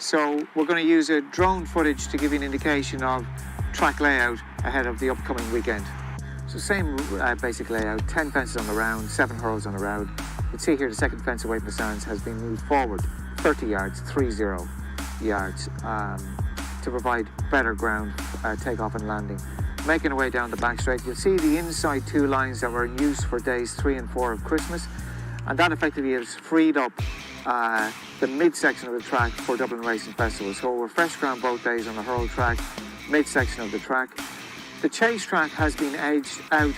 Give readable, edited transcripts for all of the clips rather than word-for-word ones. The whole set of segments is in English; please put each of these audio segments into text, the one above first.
So we're going to use a drone footage to give you an indication of track layout ahead of the upcoming weekend. So same basic layout, 10 fences on the round, 7 hurls on the round. You can see here the second fence away from the stands has been moved forward 30 yards, 30 yards, to provide better ground takeoff and landing. Making our way down the back straight, you'll see the inside 2 lines that were in use for days 3 and 4 of Christmas, and that effectively has freed up the midsection of the track for Dublin Racing Festival. So we're fresh ground both days on the hurl track, midsection of the track. The chase track has been edged out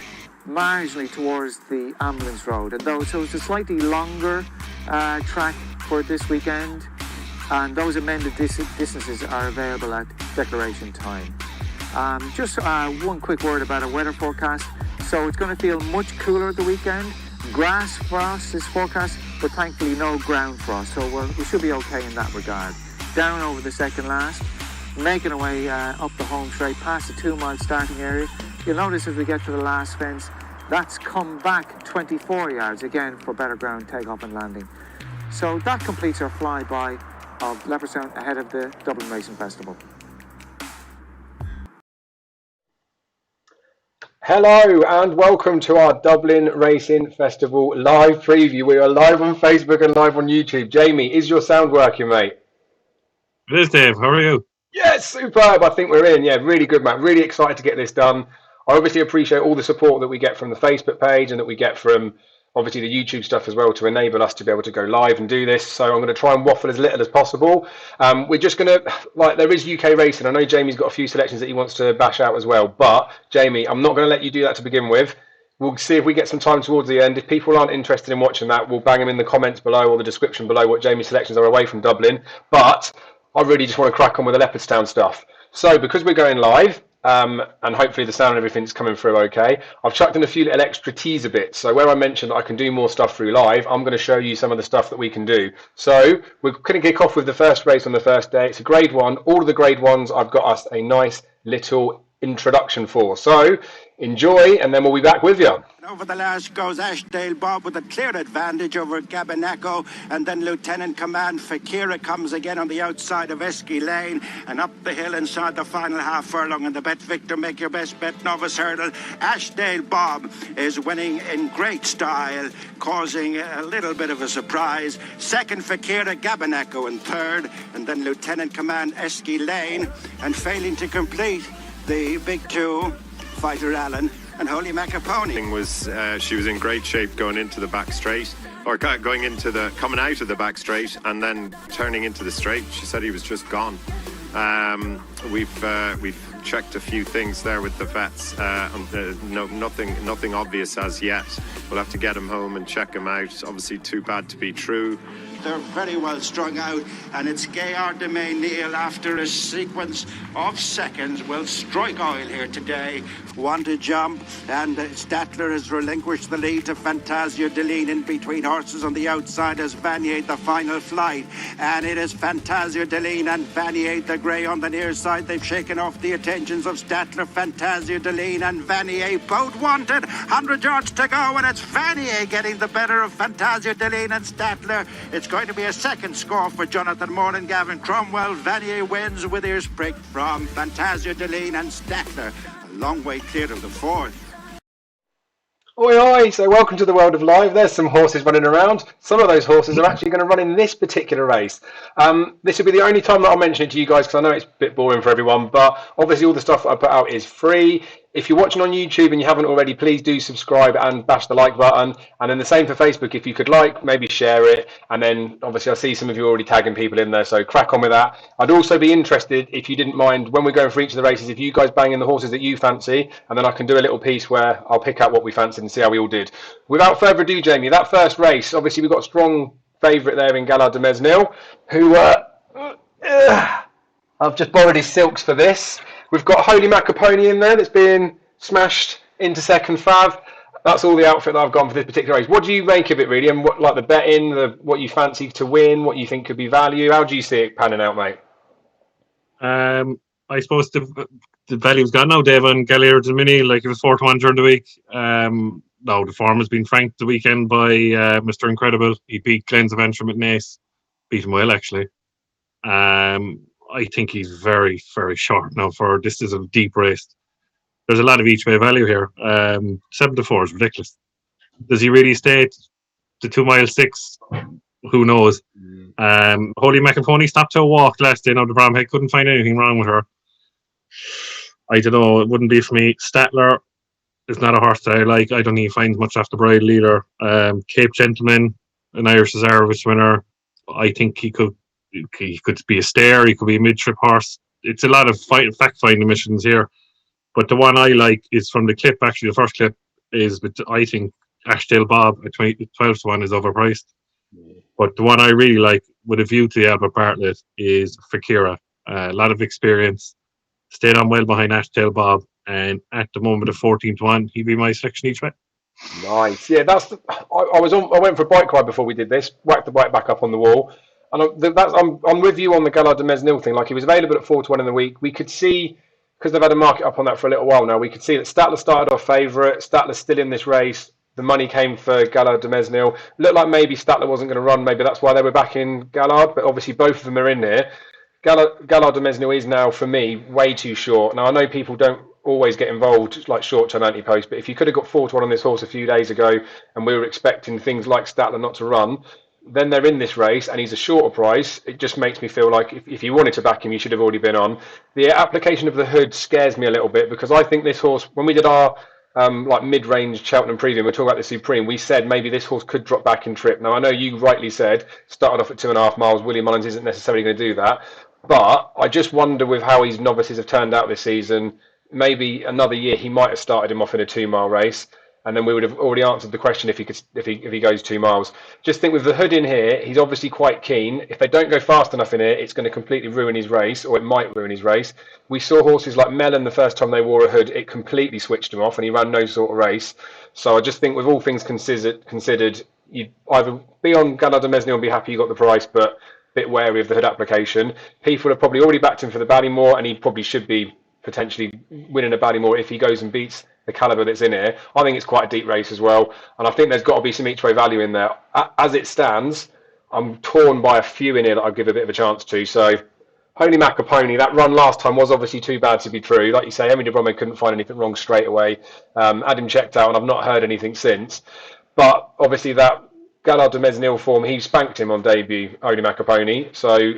marginally towards the ambulance road, and so it's a slightly longer track for this weekend, and those amended distances are available at declaration time. Just one quick word about our weather forecast. So it's going to feel much cooler at the weekend. Grass frost is forecast, but thankfully no ground frost, so we should be okay in that regard. Down over the second last, making our way up the home straight past the 2-mile starting area. You'll notice as we get to the last fence, that's come back 24 yards again for better ground takeoff and landing. So that completes our flyby of Leopardstown ahead of the Dublin Racing Festival. Hello and welcome to our Dublin Racing Festival live preview. We are live on Facebook and live on YouTube. Jamie, is your sound working, mate? It is, Dave. How are you? Yes, superb. I think we're in. Yeah, really good, Matt. Really excited to get this done. I obviously appreciate all the support that we get from the Facebook page and that we get from obviously the YouTube stuff as well to enable us to be able to go live and do this. So I'm going to try and waffle as little as possible. We're just going to, there is UK racing. I know Jamie's got a few selections that he wants to bash out as well. But Jamie, I'm not going to let you do that to begin with. We'll see if we get some time towards the end. If people aren't interested in watching that, we'll bang them in the comments below or the description below what Jamie's selections are away from Dublin. But I really just want to crack on with the Leopardstown stuff. So because we're going live, and hopefully the sound and everything's coming through okay, I've chucked in a few little extra teaser bits. So where I mentioned I can do more stuff through live, I'm going to show you some of the stuff that we can do. So we're going to kick off with the first race on the first day. It's a grade 1. All of the grade 1s I've got us a nice little introduction for. So enjoy, and then we'll be back with you. Over the last goes Ashdale Bob with a clear advantage over Gabanaco, and then Lieutenant Command Fakira comes again on the outside of Esky Lane, and up the hill inside the final half furlong. And the bet Victor, make your best bet novice hurdle. Ashdale Bob is winning in great style, causing a little bit of a surprise. Second Fakira, Gabanaco in third, and then Lieutenant Command Esky Lane, and failing to complete the big 2, Fighter Allen and Holy Macapony. She was in great shape going into the back straight, or coming out of the back straight and then turning into the straight. She said he was just gone. We've checked a few things there with the vets. Nothing obvious as yet. We'll have to get him home and check him out. Obviously too bad to be true. They're very well strung out, and it's Gaillard de Neil after a sequence of seconds will strike oil here today. One to jump, and Statler has relinquished the lead to Fantasia Deline in between horses on the outside as Vanier the final flight, and it is Fantasia Deline and Vanier the grey on the near side. They've shaken off the attentions of Statler, Fantasia Deline and Vanier, both wanted. 100 yards to go, and it's Vanier getting the better of Fantasia Deline and Statler. It's going to be a second score for Jonathan Moore and Gavin Cromwell. Vanier wins with ears pricked from Fantasia Deline and Statler. A long way clear of the fourth. Oi, oi, so welcome to the world of live. There's some horses running around. Some of those horses are actually going to run in this particular race. This will be the only time that I'll mention it to you guys because I know it's a bit boring for everyone, but obviously all the stuff that I put out is free. If you're watching on YouTube and you haven't already, please do subscribe and bash the like button. And then the same for Facebook. If you could like, maybe share it. And then obviously I see some of you already tagging people in there, so crack on with that. I'd also be interested, if you didn't mind, when we're going for each of the races, if you guys bang in the horses that you fancy, and then I can do a little piece where I'll pick out what we fancied and see how we all did. Without further ado, Jamie, that first race, obviously we've got a strong favourite there in Gaillard de Mesnil, who I've just borrowed his silks for this. We've got Holy Macapony in there that's being smashed into second fav. That's all the outfit that I've gone for this particular race. What do you make of it, really? And what, like the betting, what you fancy to win, what you think could be value? How do you see it panning out, mate? I suppose the value's gone now, Dave, on Gaillard de Mesnil. Like, it was 4-1 during the week. No, the form has been franked the weekend by Mr. Incredible. He beat Glenn's Adventure McNace. Beat him well, actually. I think he's very, very short now for this is a deep race. There's a lot of each way value here. 7-4 is ridiculous. Does he really stay to 2 mile 6? Who knows? Holy McApony stopped to a walk last day. Now the Bromhead couldn't find anything wrong with her. I don't know. It wouldn't be for me. Statler is not a horse that I like. I don't think he finds much off the bridle either. Cape Gentleman, an Irish Cesarewitch winner. I think he could be a stare. He could be a mid-trip horse. It's a lot of fact-finding missions here. But the one I like is from the clip. Actually, the first clip is, but I think Ashdale Bob at 12-1 is overpriced. But the one I really like, with a view to the Albert Bartlett, is Fakira. A lot of experience. Stayed on well behind Ashdale Bob, and at the moment of 14-1, he'd be my selection each way. Nice. Yeah, I went for a bike ride before we did this. Whacked the bike back up on the wall, and I'm with you on the Gallard de Mesnil thing. Like, he was available at 4-1 in the week. We could see, because they've had a market up on that for a little while now, we could see that Statler started off favourite. Statler's still in this race. The money came for Gallard de Mesnil. Looked like maybe Statler wasn't going to run. Maybe that's why they were backing Gallard. But obviously both of them are in there. Gallard de Mesnil is now, for me, way too short. Now, I know people don't always get involved like short-term anti-post, but if you could have got 4-1 on this horse a few days ago and we were expecting things like Statler not to run, then they're in this race and he's a shorter price. It just makes me feel like if you wanted to back him, you should have already been on. The application of the hood scares me a little bit, because I think this horse, when we did our like mid-range Cheltenham preview, we're talking about the Supreme, we said maybe this horse could drop back in trip. Now, I know you rightly said, started off at 2.5 miles, William Mullins isn't necessarily going to do that. But I just wonder, with how his novices have turned out this season, maybe another year he might have started him off in a 2 mile race, and then we would have already answered the question if he goes 2 miles. Just think, with the hood in here, he's obviously quite keen. If they don't go fast enough in here, it's going to completely ruin his race, or it might ruin his race. We saw horses like Mellon the first time they wore a hood, it completely switched him off, and he ran no sort of race. So I just think, with all things considered, you'd either be on Gallard de Mesnil and be happy you got the price, but bit wary of the hood application. People have probably already backed him for the Ballymore, and he probably should be potentially winning a Ballymore if he goes and beats the calibre that's in here. I think it's quite a deep race as well, and I think there's got to be some each way value in there. As it stands, I'm torn by a few in here that I'd give a bit of a chance to. So, Holy Macapony, that run last time was obviously too bad to be true. Like you say, Henry de Bromhead couldn't find anything wrong straight away. Had him checked out, and I've not heard anything since. But obviously that Gallard de Mesnil form, he spanked him on debut, Holy Macapony. So,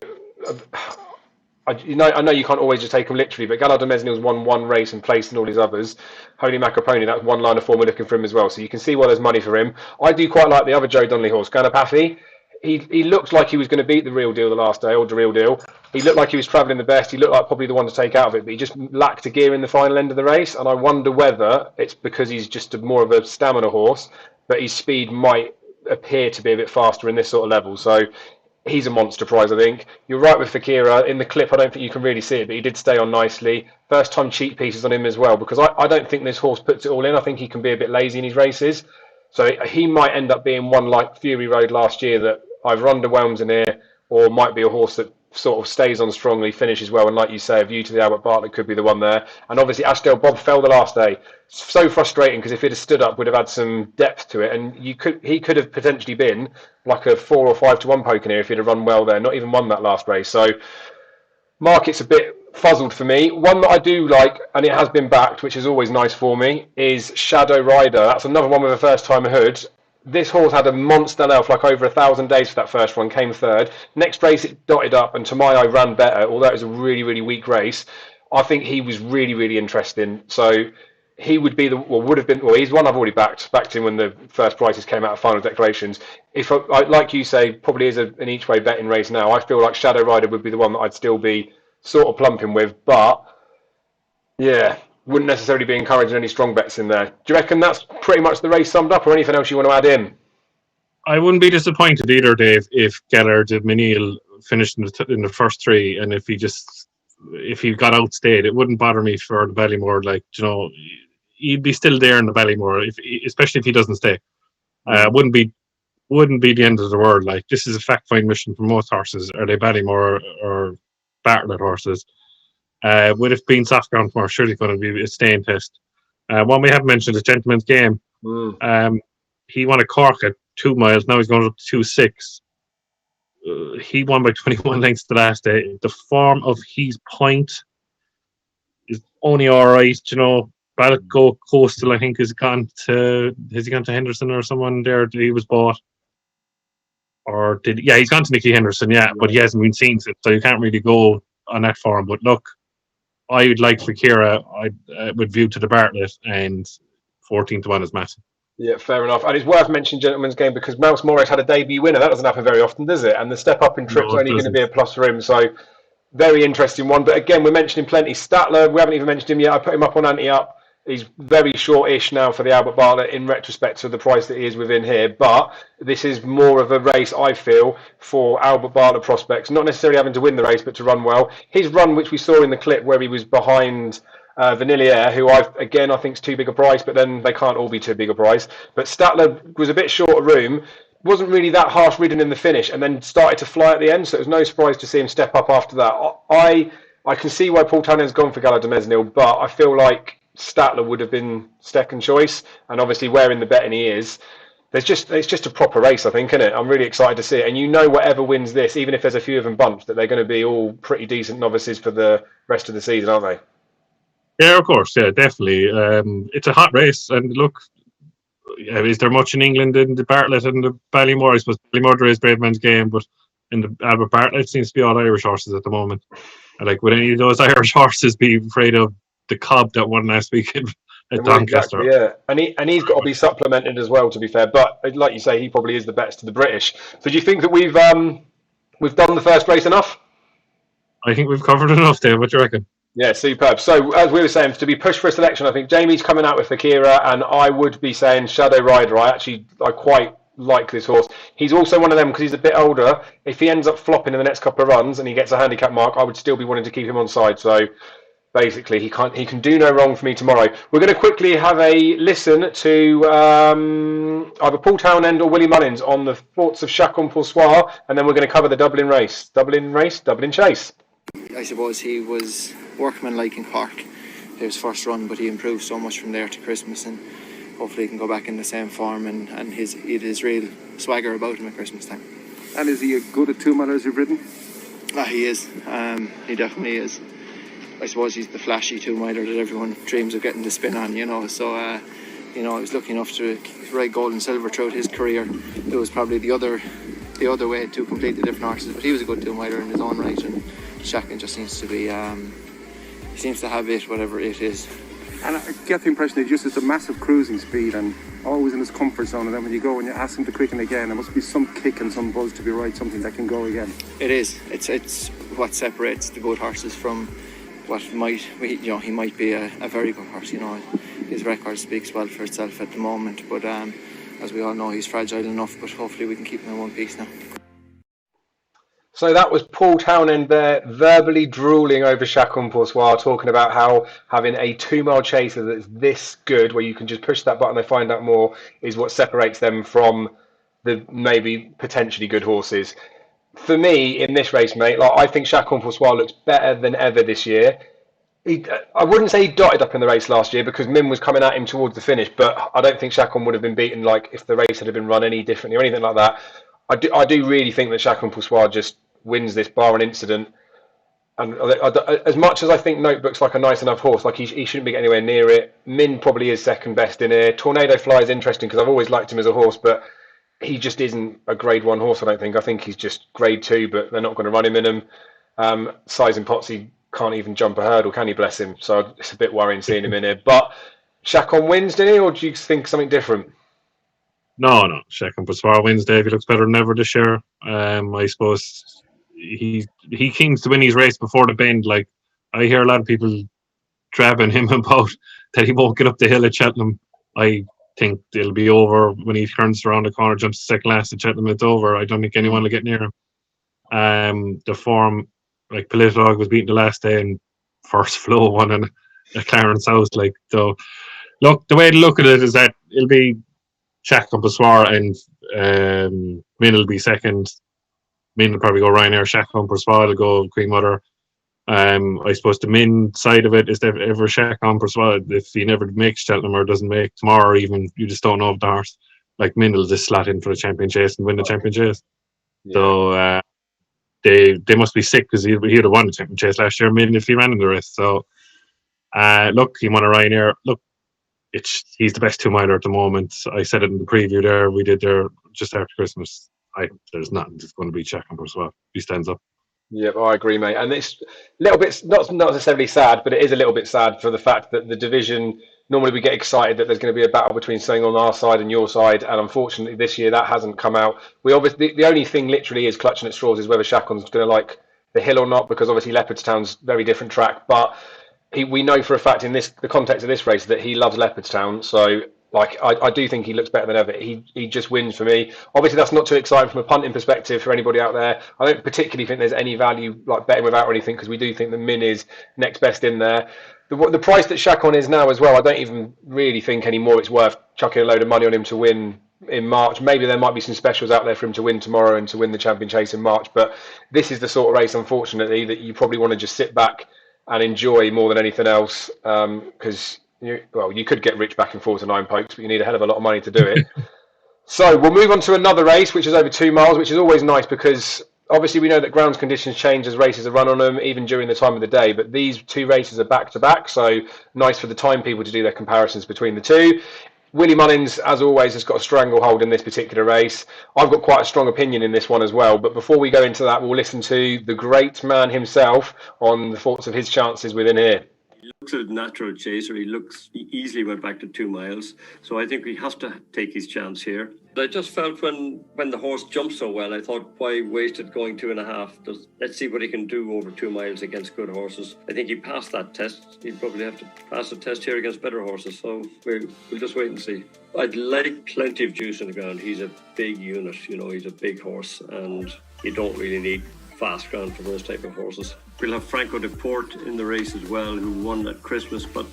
I know you can't always just take him literally, but Gallard de Mesnil's won one race and placed in all his others. Holy Macapony, that's one line of form we're looking for him as well. So you can see why there's money for him. I do quite like the other Joe Donnelly horse, Ganapathy. He looked like he was going to beat the Real Deal the last day, or the Real Deal. He looked like he was travelling the best. He looked like probably the one to take out of it, but he just lacked a gear in the final end of the race. And I wonder whether it's because he's just more of a stamina horse, but his speed might appear to be a bit faster in this sort of level. So he's a monster prize, I think. You're right with Fakira. In the clip, I don't think you can really see it, but he did stay on nicely. First time cheat pieces on him as well, because I don't think this horse puts it all in. I think he can be a bit lazy in his races. So he might end up being one like Fury Road last year that either underwhelms in here, or might be a horse that sort of stays on strongly, finishes well, and like you say, a view to the Albert Bartlett could be the one there. And obviously Ashdale Bob fell the last day. So frustrating, because if he'd have stood up, we'd have had some depth to it, and he could have potentially been like a 4 or 5-1 poker here if he'd have run well there, not even won that last race. So market's a bit fuzzled for me. One that I do like, and it has been backed, which is always nice for me, is Shadow Rider. That's another one with a first time hood. This horse had a monster now for like over 1,000 days for that first one, came third. Next race it dotted up, and to my eye ran better, although it was a really, really weak race. I think he was really, really interesting. So he would be he's one I've already backed him when the first prices came out of final declarations. If like you say, probably is an each way betting race now, I feel like Shadow Rider would be the one that I'd still be sort of plumping with, but yeah, wouldn't necessarily be encouraging any strong bets in there. Do you reckon that's pretty much the race summed up, or anything else you want to add in? I wouldn't be disappointed either, Dave, if Gallard de Mesnil finished in the first three, and if he got outstayed, it wouldn't bother me for the Ballymore. Like, he'd be still there in the Ballymore, especially if he doesn't stay. Wouldn't be the end of the world. Like, this is a fact-find mission for most horses. Are they Ballymore or Bartlett horses? With it being soft ground tomorrow, surely going to be a staying test. One we haven't mentioned is Gentleman's Game. He won a Cork at 2 miles. Now he's going up to 2.6. he won by 21 lengths the last day. The form of his point is only all right, you know. Balco Coastal, I think, has he gone to Henderson or someone there that he was bought? Or he's gone to Nicky Henderson, but he hasn't been seen since, so you can't really go on that form. But look, I would like Fakira, I would view to the Bartlett, and 14 to 1 is massive. Yeah, fair enough. And it's worth mentioning Gentleman's Game because Mouse Morris had a debut winner. That doesn't happen very often, does it? And the step up in trip's No, it only going to doesn't. be a plus for him. So very interesting one. But again, we're mentioning plenty. Statler, we haven't even mentioned him yet. I put him up on anti-up. He's very short-ish now for the Albert Bartlett in retrospect to the price that he is within here. But this is more of a race, I feel, for Albert Bartlett prospects. Not necessarily having to win the race, but to run well. His run, which we saw in the clip where he was behind Vanillier, who I think is too big a price, but then they can't all be too big a price. But Statler was a bit short of room, wasn't really that harsh ridden in the finish, and then started to fly at the end, so it was no surprise to see him step up after that. I can see why Paul Tannen's gone for Gala de Mesnil, but I feel like Statler would have been second choice, and obviously wearing the betting he is, it's just a proper race, I think, isn't it? I'm really excited to see it, and you know whatever wins this, even if there's a few of them bunched, that they're going to be all pretty decent novices for the rest of the season, aren't they? Yeah, of course. Yeah, definitely. It's a hot race. And look, is there much in England in the Bartlett and the Ballymore? I suppose Ballymore there is Brave Man's Game, but in the Albert Bartlett it seems to be all Irish horses at the moment. And like, would any of those Irish horses be afraid of the Cobb that won last weekend at Doncaster? Exactly, yeah. And he's got to be supplemented as well, to be fair. But like you say, he probably is the best to the British. So do you think that we've done the first race enough? I think we've covered enough there. What do you reckon? Yeah, superb. So, as we were saying, to be pushed for a selection, I think Jamie's coming out with Fakira, and I would be saying Shadow Rider. I quite like this horse. He's also one of them because he's a bit older. If he ends up flopping in the next couple of runs and he gets a handicap mark, I would still be wanting to keep him on side. So, basically, he can do no wrong for me tomorrow. We're going to quickly have a listen to either Paul Townend or Willie Mullins on the thoughts of Chacun Poursoir, and then we're going to cover the Dublin Chase. I suppose he was workmanlike in Cork. It was first run, but he improved so much from there to Christmas, and hopefully he can go back in the same form and his real swagger about him at Christmas time. And is he good at 2 milers you've ridden? He is. He definitely is. I suppose he's the flashy 2 miler that everyone dreams of getting the spin on, you know. So, he was lucky enough to ride gold and silver throughout his career. It was probably the other way, 2 completely different horses, but he was a good 2 miler in his own right, and Chacun just seems to be, he seems to have it, whatever it is. And I get the impression he just has a massive cruising speed and always in his comfort zone, and then when you go and you ask him to quicken again, there must be some kick and some buzz to be right, something that can go again. It is. It's what separates the good horses from what he might be a very good horse, you know. His record speaks well for itself at the moment, but as we all know, he's fragile enough, but hopefully we can keep him in one piece now. So that was Paul Townend there, verbally drooling over Chacun Poursoir, talking about how having a 2 mile chaser that's this good, where you can just push that button and find out more, is what separates them from the maybe potentially good horses. For me, in this race, mate, I think Chacun Poursoir looks better than ever this year. I wouldn't say he dotted up in the race last year because Mim was coming at him towards the finish, but I don't think Chacun would have been beaten if the race had been run any differently or anything like that. I do really think that Chacun Poursoir just wins this bar an incident, and as much as I think Notebook's like a nice enough horse, he shouldn't be anywhere near it. Min probably is second best in here. Tornado Fly is interesting because I've always liked him as a horse, but he just isn't a grade 1 horse. I think he's just grade 2, but they're not going to run him in him. Size and Potsy can't even jump a hurdle, can he, bless him? So it's a bit worrying seeing him in here. But Chacun wins, didn't he, or do you think something different? No, Chacun Poursoir wins, Dave. He looks better than ever this year. I suppose he seems to win his race before the bend. I hear a lot of people drabbing him about that he won't get up the hill at Cheltenham. I think it'll be over when he turns around the corner, jumps second last at Cheltenham. It's over. I don't think anyone will get near him. The form, Politolog was beaten the last day and first flow won at Clarence House. So, look, the way to look at it is that it'll be Chacun Poursoir and Min will be second. Min will probably go Ryanair. Chacun Poursoir will go Queen Mother. I suppose the Min side of it is that ever Chacun Poursoir, if he never makes Cheltenham or doesn't make tomorrow, or even you just don't know of the horse, Min will just slot in for the champion chase and win the champion chase. Yeah. So they must be sick because he'd have won the champion chase last year, maybe if he ran in the race. So, look, he won a Ryanair. Look, he's the best 2 miler at the moment. I said it in the preview there. We did there just after Christmas. There's nothing that's going to beat Shaq as well. He stands up. Yeah, I agree, mate. And it's a little bit, not necessarily sad, but it is a little bit sad for the fact that the division, normally we get excited that there's going to be a battle between something on our side and your side. And unfortunately, this year that hasn't come out. We obviously, the only thing literally is clutching at straws is whether Shacon's going to like the hill or not, because obviously Leopardstown's a very different track. But we know for a fact in the context of this race that he loves Leopardstown. So like I do think he looks better than ever. He just wins for me. Obviously, that's not too exciting from a punting perspective for anybody out there. I don't particularly think there's any value like betting without or anything, because we do think the Min is next best in there. The price that Chacon is now as well, I don't even really think anymore it's worth chucking a load of money on him to win in March. Maybe there might be some specials out there for him to win tomorrow and to win the champion chase in March. But this is the sort of race, unfortunately, that you probably want to just sit back and enjoy more than anything else, because you could get rich backing 4 to 9 pokes, but you need a hell of a lot of money to do it. So we'll move on to another race, which is over 2 miles, which is always nice because obviously we know that ground conditions change as races are run on them, even during the time of the day. But these 2 races are back to back, so nice for the time people to do their comparisons between the 2. Willie Mullins, as always, has got a stranglehold in this particular race. I've got quite a strong opinion in this one as well. But before we go into that, we'll listen to the great man himself on the thoughts of his chances within here. He looks a natural chaser. He easily went back to 2 miles. So I think he has to take his chance here. I just felt when the horse jumped so well, I thought, why waste it going 2.5? Let's see what he can do over 2 miles against good horses. I think he passed that test. He'd probably have to pass the test here against better horses. So we'll just wait and see. I'd like plenty of juice in the ground. He's a big unit. He's a big horse, and you don't really need fast ground for those type of horses. We'll have Franco de Port in the race as well, who won at Christmas, but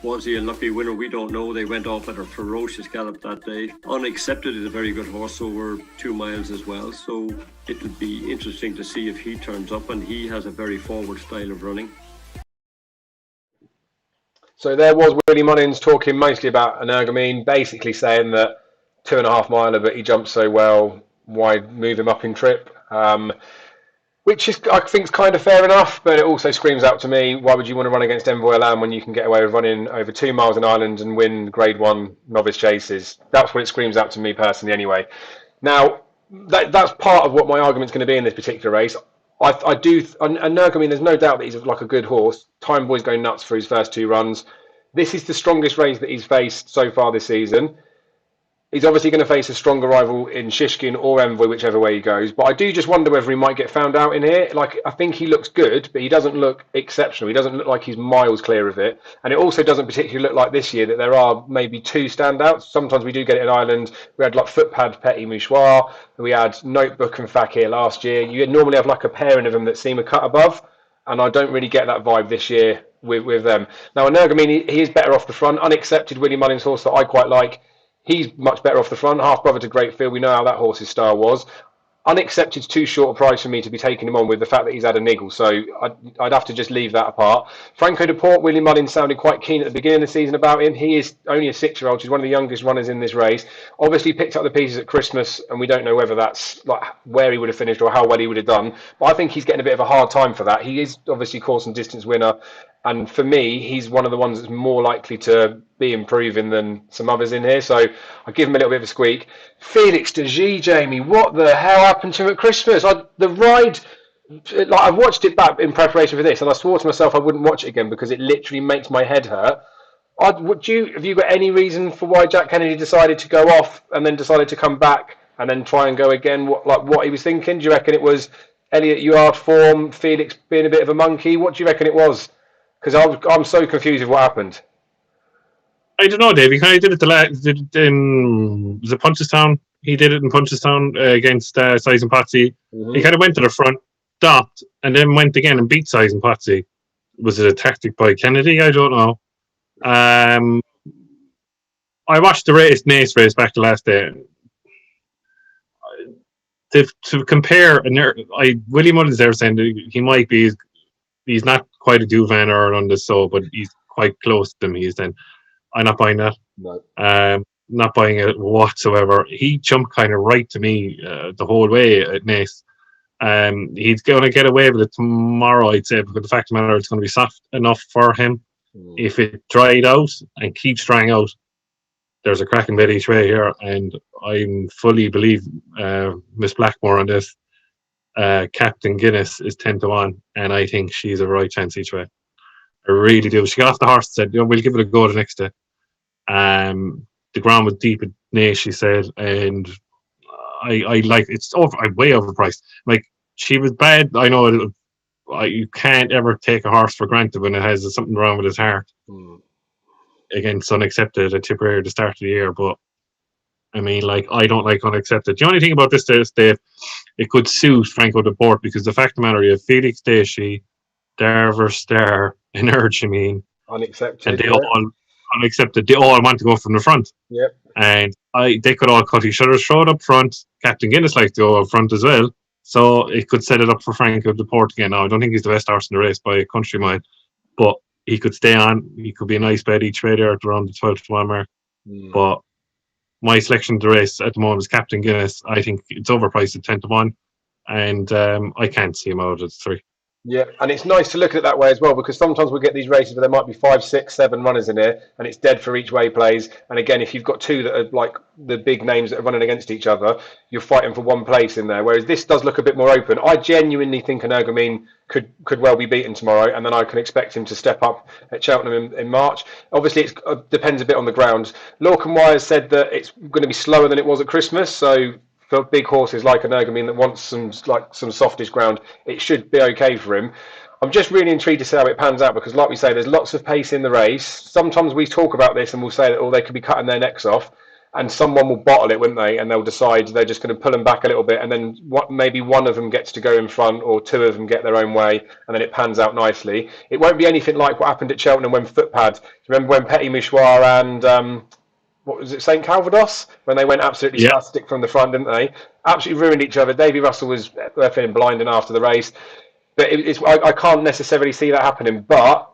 was he a lucky winner? We don't know. They went off at a ferocious gallop that day. Unaccepted is a very good horse over 2 miles as well, so it'll be interesting to see if he turns up, and he has a very forward style of running. So there was Willie Mullins talking mostly about Energumene, basically saying that 2.5 miler, but he jumped so well, why move him up in trip? Which is, I think, is kind of fair enough, but it also screams out to me, why would you want to run against Envoy Lamb when you can get away with running over 2 miles in Ireland and win Grade 1 novice chases? That's what it screams out to me personally anyway. Now, that's part of what my argument's going to be in this particular race. I do, and Energumene, there's no doubt that he's like a good horse. Time Boy's going nuts for his first 2 runs. This is the strongest race that he's faced so far this season. He's obviously going to face a stronger rival in Shishkin or Envoy, whichever way he goes. But I do just wonder whether he might get found out in here. Like, I think he looks good, but he doesn't look exceptional. He doesn't look like he's miles clear of it. And it also doesn't particularly look like this year that there are maybe 2 standouts. Sometimes we do get it in Ireland. We had like Footpad, Petit Mouchoir. We had Notebook and Fakir last year. You normally have like a pairing of them that seem a cut above. And I don't really get that vibe this year with them. Now, Energumene, he is better off the front. Unaccepted Willie Mullins horse that I quite like. He's much better off the front, half brother to Greatfield. We know how that horse's style was. Unaccepted's too short a price for me to be taking him on with the fact that he's had a niggle, so I'd have to just leave that apart. Franco de Port, Willie Mullins sounded quite keen at the beginning of the season about him. He is only a 6-year-old. He's one of the youngest runners in this race. Obviously picked up the pieces at Christmas, and we don't know whether that's like where he would have finished or how well he would have done. But I think he's getting a bit of a hard time for that. He is obviously course and distance winner. And for me, he's one of the ones that's more likely to be improving than some others in here. So I give him a little bit of a squeak. Felix de G, Jamie, what the hell happened to him at Christmas? The ride, like I've watched it back in preparation for this, and I swore to myself I wouldn't watch it again because it literally makes my head hurt. Have you got any reason for why Jack Kennedy decided to go off and then decided to come back and then try and go again? What he was thinking? Do you reckon it was Elliot Uard form, Felix being a bit of a monkey? What do you reckon it was? Because I'm so confused with what happened. I don't know, Dave. He kind of did it in was it Punchestown? He did it in Punchestown against Size and Patsy. Mm-hmm. He kind of went to the front, stopped, and then went again and beat Size and Patsy. Was it a tactic by Kennedy? I don't know. I watched the Nace race back the last day. To compare, Willie Mullins there saying that he might be. He's not quite a Duvan or on the so, but he's quite close to them. I'm not buying that. No. Not buying it whatsoever. He jumped kind of right to me the whole way at Nace. He's going to get away with it tomorrow, I'd say, because the fact of the matter, it's going to be soft enough for him. If it dried out and keeps drying out, there's a cracking bet each way here, and I fully believe Miss Blackmore on this. Captain Guinness is 10-1, and I think she's a right chance each way. I really do. She got off the horse and said, we'll give it a go the next day. The ground was deep and nae, she said, and I like it's way overpriced. Like, she was bad. I know you can't ever take a horse for granted when it has something wrong with his heart. Again, it's unaccepted at Tipperary at the start of the year, but I mean, like, I don't like unaccepted. The only thing about this is, Dave, it could suit Franco de Port, because the fact of the matter, you have Felix Deschy, Darver Star, and Urchamine, Unaccepted. and they all unaccepted. They all want to go from the front. Yep. And they could all cut each other's throat up front. Captain Guinness likes to go up front as well. So it could set it up for Franco de Port again. Now, I don't think he's the best horse in the race by a country mile, but he could stay on. He could be a nice bet each way there at around the 12-1 mark. But my selection of the race at the moment is Captain Guinness. I think it's overpriced at 10-1, and I can't see him out at 3. Yeah, and it's nice to look at it that way as well, because sometimes we get these races where there might be 5, 6, 7 runners in here, and it's dead for each way plays. And again, if you've got two that are like the big names that are running against each other, you're fighting for one place in there. Whereas this does look a bit more open. I genuinely think an Ergamine could well be beaten tomorrow, and then I can expect him to step up at Cheltenham in March. Obviously, it depends a bit on the ground. Lorcan Wires said that it's going to be slower than it was at Christmas, so for big horses like an Ergamine that wants some softish ground, it should be okay for him. I'm just really intrigued to see how it pans out, because like we say, there's lots of pace in the race. Sometimes we talk about this and we'll say that they could be cutting their necks off, and someone will bottle it, wouldn't they? And they'll decide they're just going to pull them back a little bit, and then maybe one of them gets to go in front, or two of them get their own way, and then it pans out nicely. It won't be anything like what happened at Cheltenham when Footpad. Do you remember when Petit Mouchoir and what was it, St Calvados, when they went absolutely spastic from the front, didn't they? Absolutely ruined each other. Davy Russell was feeling blinding after the race. But I can't necessarily see that happening. But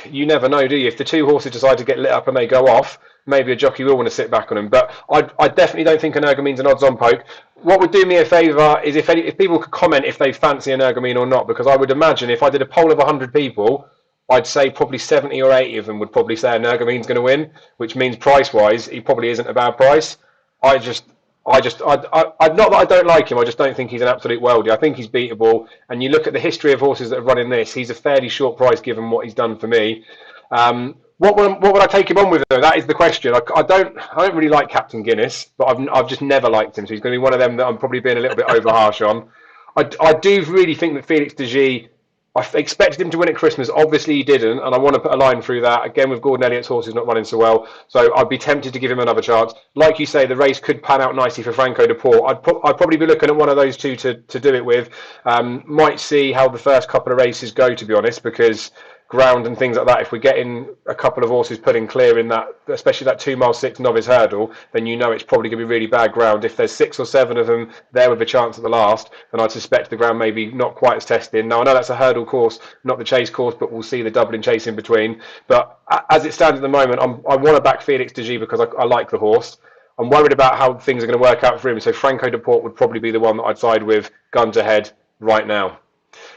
you never know, do you? If the two horses decide to get lit up and they go off, maybe a jockey will want to sit back on them. But I definitely don't think an Ergamine's an odds-on poke. What would do me a favour is if people could comment if they fancy an Ergamine or not, because I would imagine if I did a poll of 100 people, I'd say probably 70 or 80 of them would probably say an Ergamine's going to win, which means price-wise, he probably isn't a bad price. Not that I don't like him, I just don't think he's an absolute worldie. I think he's beatable, and you look at the history of horses that have run in this, he's a fairly short price given what he's done for me. What would I take him on with, though? That is the question. I don't really like Captain Guinness, but I've just never liked him, so he's going to be one of them that I'm probably being a little bit over harsh on. I do really think that Felix Deschy, I expected him to win at Christmas. Obviously, he didn't, and I want to put a line through that. Again, with Gordon Elliott's horses not running so well, so I'd be tempted to give him another chance. Like you say, the race could pan out nicely for Franco de Port. I'd probably be looking at one of those two to do it with. Might see how the first couple of races go, to be honest, because ground and things like that, if we're getting a couple of horses putting clear in that, especially that 2 mile 6 novice hurdle, then you know it's probably going to be really bad ground. If there's 6 or 7 of them there with a chance at the last, then I'd suspect the ground may be not quite as tested. Now, I know that's a hurdle course, not the chase course, but we'll see the Dublin chase in between. But as it stands at the moment, I want to back Felix Deschy because I like the horse. I'm worried about how things are going to work out for him, so Franco de Port would probably be the one that I'd side with, guns ahead, right now.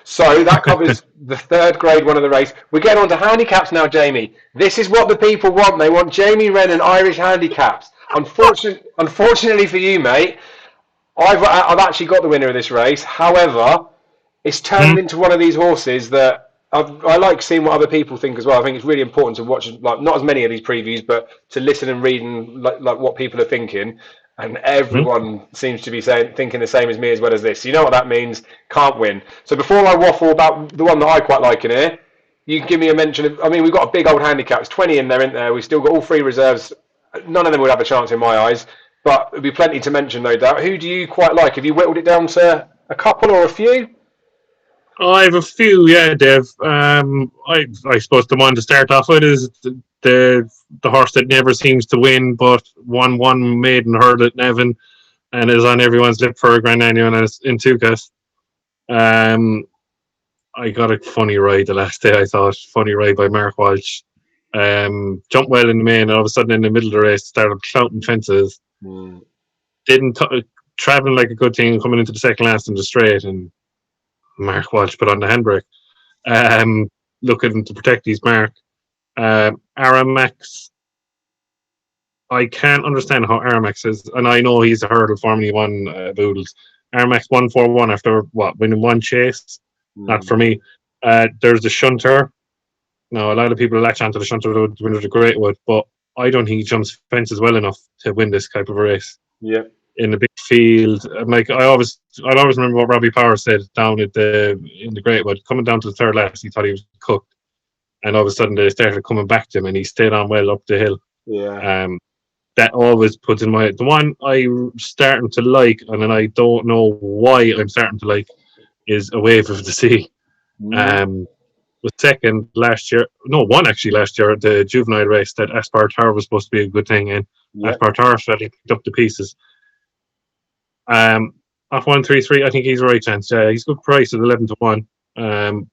So that covers the third grade one of the race. We're getting on to handicaps now, Jamie. This is what the people want. They want Jamie Wren and Irish handicaps. Unfortunately for you, mate, I've actually got the winner of this race. However, it's turned into one of these horses that I like seeing what other people think as well. I think it's really important to watch, like, not as many of these previews, but to listen and read and like what people are thinking. And everyone seems to be thinking the same as me as well as this. You know what that means? Can't win. So before I waffle about the one that I quite like in here, you can give me a mention of, I mean, we've got a big old handicap. It's 20 in there, isn't there? We've still got all 3 reserves. None of them would have a chance in my eyes, but there'll be plenty to mention, no doubt. Who do you quite like? Have you whittled it down to a couple or a few? I have a few, yeah, Dev. I suppose the one to start off with is the horse that never seems to win, but won one maiden hurdle at Nevin and is on everyone's lip for a Grand Annual in Tukas. I got a funny ride the last day, I thought. Funny ride by Mark Walsh. Jumped well in the main, and all of a sudden in the middle of the race started clouting fences. Didn't traveling like a good thing, coming into the second last in the straight, and Mark Walsh put on the handbrake, looking to protect his mark. Aramax, I can't understand how Aramax is, and I know he's a hurdle Formula 1 Boodles. Aramax 141 after winning one chase? Not for me. There's the shunter. Now, a lot of people latch onto the shunter to win the Great Wood, but I don't think he jumps fences well enough to win this type of a race. Yeah. In a big field, like I'd always remember what Robbie Power said down in the Great Wood. Coming down to the third last, he thought he was cooked, and all of a sudden they started coming back to him, and he stayed on well up the hill. Yeah. That always puts in my the one I'm starting to like, and then I don't know why I'm starting to like, is A Wave of the Sea. Was second last year. No, won actually last year at the juvenile race that Aspartar was supposed to be a good thing in. Aspartar sadly picked up the pieces. Off 133, I think he's a right chance. Yeah, he's a good price at 11-1.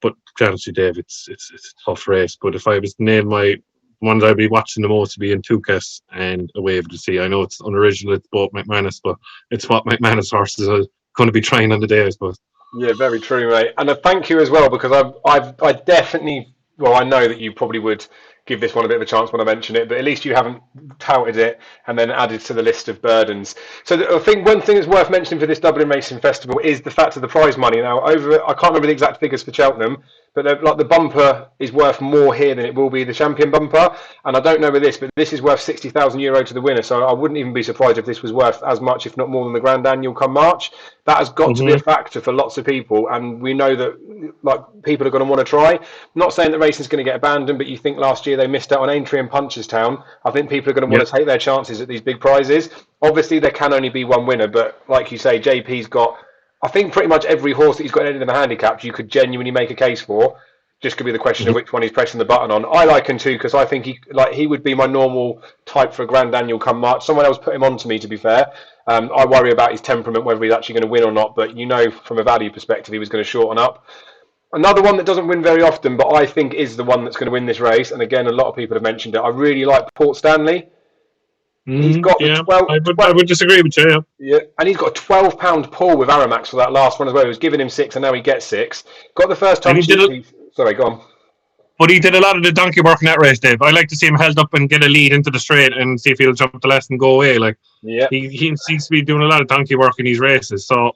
But honestly, Dave, it's a tough race. But if I was to name my ones I'd be watching the most, would be in Tukas and A Wave to See. I know it's unoriginal, it's both McManus, but it's what McManus horses are going to be trying on the day, I suppose. Yeah, very true, mate. And a thank you as well, because I definitely, well, I know that you probably would give this one a bit of a chance when I mention it, but at least you haven't touted it and then added to the list of burdens. So I think one thing that's worth mentioning for this Dublin Racing Festival is the fact of the prize money. Now, I can't remember the exact figures for Cheltenham, but like the bumper is worth more here than it will be the champion bumper. And I don't know with this, but this is worth €60,000 to the winner. So I wouldn't even be surprised if this was worth as much, if not more, than the Grand Annual come March. That has got to be a factor for lots of people, and we know that like people are going to want to try. Not saying that racing's going to get abandoned, but you think last year they missed out on Aintree and Punchestown. I think people are going to want to take their chances at these big prizes. Obviously, there can only be one winner, but like you say, JP's got, I think, pretty much every horse that he's got in the handicaps you could genuinely make a case for. Just could be the question of which one he's pressing the button on. I like him too, because I think he would be my normal type for a Grand Annual come March. Someone else put him on to me, to be fair. I worry about his temperament, whether he's actually going to win or not. But you know, from a value perspective, he was going to shorten up. Another one that doesn't win very often, but I think is the one that's going to win this race. And again, a lot of people have mentioned it. I really like Port Stanley. He's got the 12. I would disagree with you. Yeah, and he's got a £12 pull with Aramax for that last one as well. He was giving him 6, and now he gets 6. Got the first time. Sorry, go on. But he did a lot of the donkey work in that race, Dave. I like to see him held up and get a lead into the straight and see if he'll jump the last and go away. Like, he seems to be doing a lot of donkey work in these races. So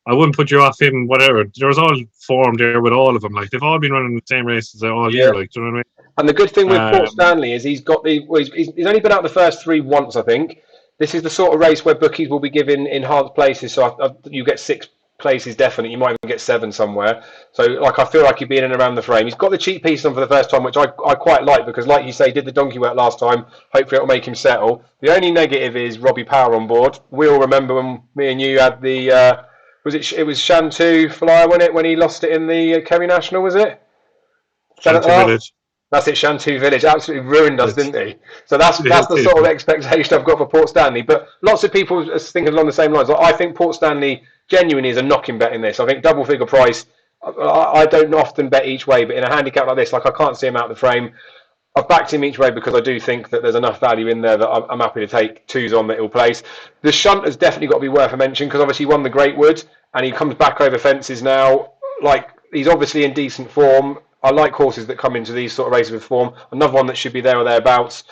I wouldn't put you off him. Whatever, there was all form there with all of them. Like, they've all been running the same races all year. Like, do you know what I mean? And the good thing with Port Stanley is he's only been out the first 3 once, I think. This is the sort of race where bookies will be given enhanced places. So you get 6 places definite. You might even get 7 somewhere. So like, I feel like he'd be in and around the frame. He's got the cheap piece on for the first time, which I quite like, because like you say, did the donkey work last time. Hopefully it'll make him settle. The only negative is Robbie Power on board. We all remember when me and you had the it was Shantou Flyer, wasn't it, when he lost it in the Kerry National, was it? Shantou Village. That's it, Shantou Village. Absolutely ruined us, didn't he? So that's the sort of expectation I've got for Port Stanley. But lots of people are thinking along the same lines. I think Port Stanley genuinely is a knocking bet in this. I think double figure price. I don't often bet each way, but in a handicap like this, like, I can't see him out of the frame. I've backed him each way because I do think that there's enough value in there that I'm happy to take 2s on that he'll place. The shunt has definitely got to be worth a mention, because obviously he won the Great Wood and he comes back over fences now. Like, he's obviously in decent form. I like horses that come into these sort of races with form. Another one that should be there or thereabouts.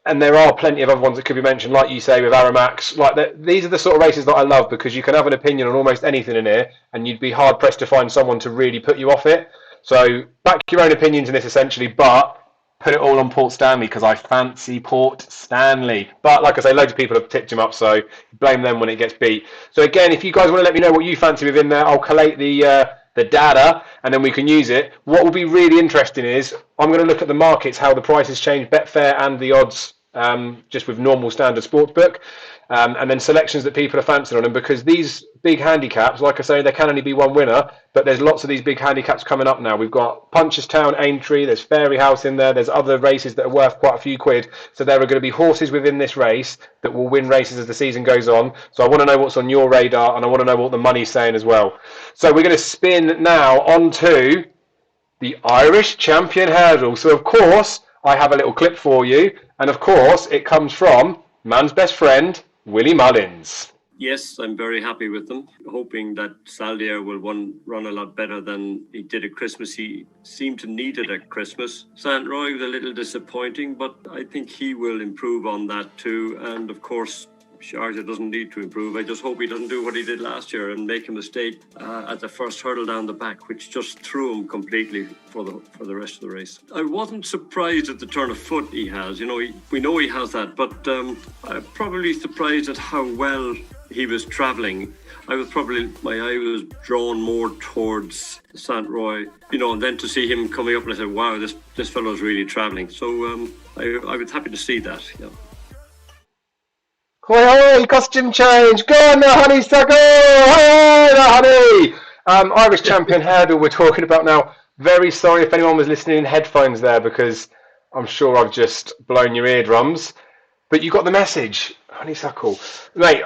And there are plenty of other ones that could be mentioned, like you say, with Aramax. Like, these are the sort of races that I love, because you can have an opinion on almost anything in here, and you'd be hard pressed to find someone to really put you off it. So back your own opinions in this, essentially, but put it all on Port Stanley, because I fancy Port Stanley. But like I say, loads of people have tipped him up, so blame them when it gets beat. So again, if you guys want to let me know what you fancy within there, I'll collate the data, and then we can use it. What will be really interesting is I'm going to look at the markets, how the prices change, Betfair and the odds, just with normal standard sportsbook, and then selections that people are fancying on them, because these big handicaps, like I say, there can only be one winner, but there's lots of these big handicaps coming up now. We've got Punchestown, Aintree, there's Fairy House in there, there's other races that are worth quite a few quid, so there are going to be horses within this race that will win races as the season goes on. So I want to know what's on your radar, and I want to know what the money's saying as well. So we're going to spin now onto the Irish Champion Hurdle. So of course I have a little clip for you, and of course it comes from man's best friend, Willie Mullins. Yes, I'm very happy with them. Hoping that Saldier will run a lot better than he did at Christmas. He seemed to need it at Christmas. St. Roy was a little disappointing, but I think he will improve on that too. And of course, Sharjah doesn't need to improve. I just hope he doesn't do what he did last year and make a mistake at the first hurdle down the back, which just threw him completely for the rest of the race. I wasn't surprised at the turn of foot he has. You know, we know he has that, but I'm probably surprised at how well he was travelling. My eye was drawn more towards St. Roy, you know, and then to see him coming up, and I said, wow, this fellow's really travelling. So I was happy to see that. Yeah. Hoi hoi, costume change. Go on now, honeysuckle. Hoi now, honey. Irish champion hurdle we're talking about now. Very sorry if anyone was listening in headphones there, because I'm sure I've just blown your eardrums. But you got the message, honeysuckle. Mate,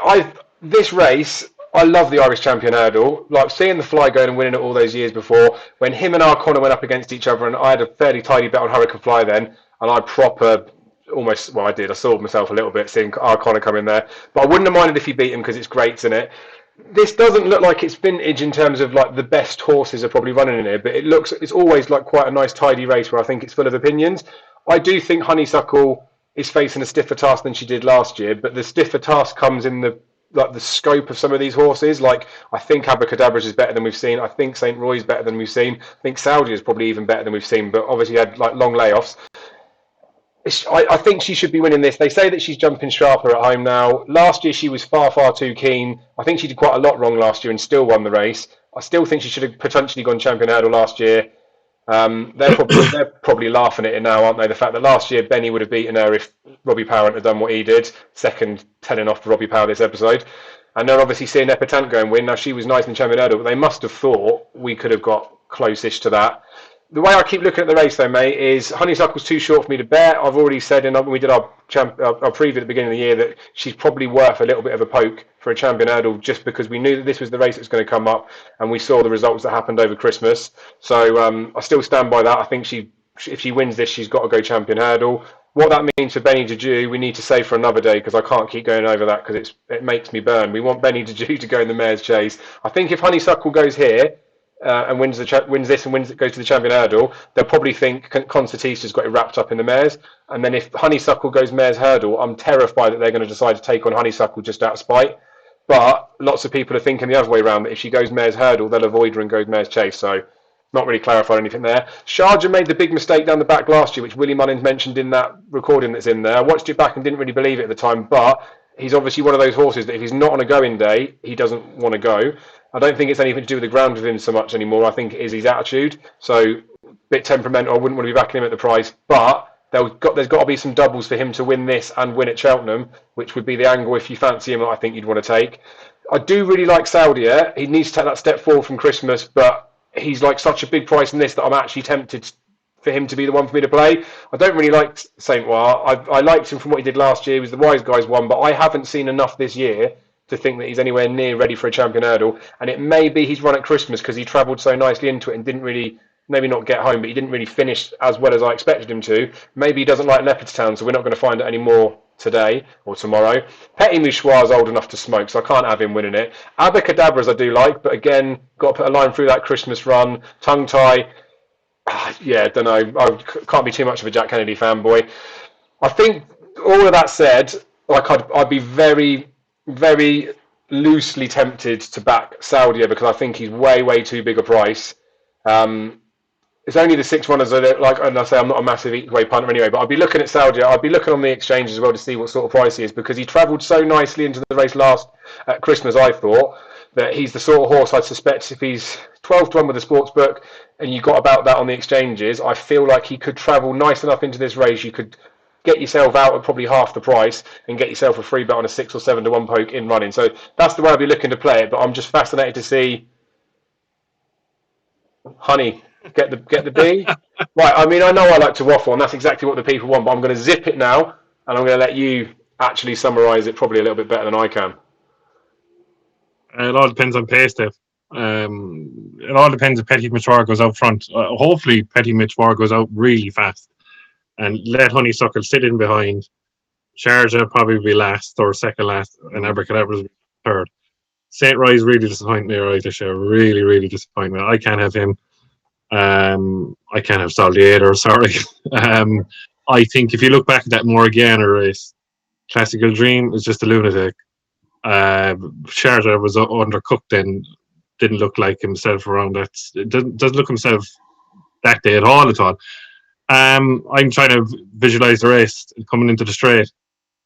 this race, I love the Irish champion hurdle. Like seeing the Fly going and winning it all those years before. When him and O'Connor went up against each other, and I had a fairly tidy bet on Hurricane Fly then, and I I sold myself a little bit seeing O'Connor come in there. But I wouldn't have minded if he beat him, because it's great, isn't it? This doesn't look like it's vintage in terms of like the best horses are probably running in here, but it's always like quite a nice tidy race where I think it's full of opinions. I do think Honeysuckle is facing a stiffer task than she did last year, but the stiffer task comes in the scope of some of these horses. Like, I think Abracadabra's is better than we've seen. I think St. Roy's better than we've seen. I think Saudi is probably even better than we've seen, but obviously had like long layoffs. I think she should be winning this. They say that she's jumping sharper at home now. Last year she was far, far too keen. I think she did quite a lot wrong last year and still won the race. I still think she should have potentially gone champion hurdle last year. They're probably laughing at it now, aren't they? The fact that last year Benny would have beaten her if Robbie Power had done what he did. Second telling off to Robbie Power this episode. And then obviously seeing Epitant go and win. Now, she was nice in champion hurdle, but they must have thought we could have got close-ish to that. The way I keep looking at the race, though, mate, is Honeysuckle's too short for me to bet. I've already said when we did our preview at the beginning of the year that she's probably worth a little bit of a poke for a champion hurdle, just because we knew that this was the race that was going to come up, and we saw the results that happened over Christmas. So I still stand by that. I think if she wins this, she's got to go champion hurdle. What that means for Benny Deju, we need to save for another day, because I can't keep going over that because it makes me burn. We want Benny Deju to go in the Mare's Chase. I think if Honeysuckle goes here, and wins this and goes to the champion hurdle, they'll probably think Concertista's got it wrapped up in the mares. And then if Honeysuckle goes mare's hurdle, I'm terrified that they're going to decide to take on Honeysuckle just out of spite. But lots of people are thinking the other way around, that if she goes mare's hurdle, they'll avoid her and go mare's chase. So not really clarified anything there. Sharjah made the big mistake down the back last year, which Willie Mullins mentioned in that recording that's in there. I watched it back and didn't really believe it at the time, but he's obviously one of those horses that if he's not on a going day, he doesn't want to go. I don't think it's anything to do with the ground with him so much anymore. I think it is his attitude. So a bit temperamental. I wouldn't want to be backing him at the price. But there's got to be some doubles for him to win this and win at Cheltenham, which would be the angle if you fancy him that I think you'd want to take. I do really like Saudia. He needs to take that step forward from Christmas, but he's like such a big price in this that I'm actually tempted for him to be the one for me to play. I don't really like Saint Noir. I liked him from what he did last year. He was the Wise Guys one, but I haven't seen enough this year to think that he's anywhere near ready for a champion hurdle. And it may be he's run at Christmas because he travelled so nicely into it and didn't really, maybe not get home, but he didn't really finish as well as I expected him to. Maybe he doesn't like Leopardstown, so we're not going to find it anymore today or tomorrow. Petit Mouchoir is old enough to smoke, so I can't have him winning it. Abracadabras I do like, but again, got to put a line through that Christmas run. Tongue Tie, yeah, don't know. I can't be too much of a Jack Kennedy fanboy. I think all of that said, like I'd be very, very loosely tempted to back Saudia because I think he's way, way too big a price. It's only the 6 runners that are like, and I say I'm not a massive equal punter anyway, but I'd be looking at Saudia. I'd be looking on the exchange as well to see what sort of price he is, because he travelled so nicely into the race last at Christmas. I thought that he's the sort of horse I'd suspect if he's 12 to 1 with the sports book and you got about that on the exchanges, I feel like he could travel nice enough into this race. You could get yourself out at probably half the price and get yourself a free bet on a 6 or 7 to 1 poke in running. So that's the way I'd be looking to play it. But I'm just fascinated to see Honey get the B. Right, I mean, I know I like to waffle, and that's exactly what the people want, but I'm going to zip it now, and I'm going to let you actually summarise it probably a little bit better than I can. It all depends on pace, Dave. It all depends if Petit Mouchoir goes out front. Hopefully, Petit Mouchoir goes out really fast and let Honeysuckle sit in behind. Sharjah probably be last or second last, and Abracadabra third. St. Roy's really disappointed me right this year. Really, really disappointed me. I can't have him. I can't have Soldier, sorry. I think if you look back at that Morgana race, Classical Dream is just a lunatic. Sharjah was undercooked and didn't look like himself around that. It doesn't look himself that day at all. I'm trying to visualise the race coming into the straight.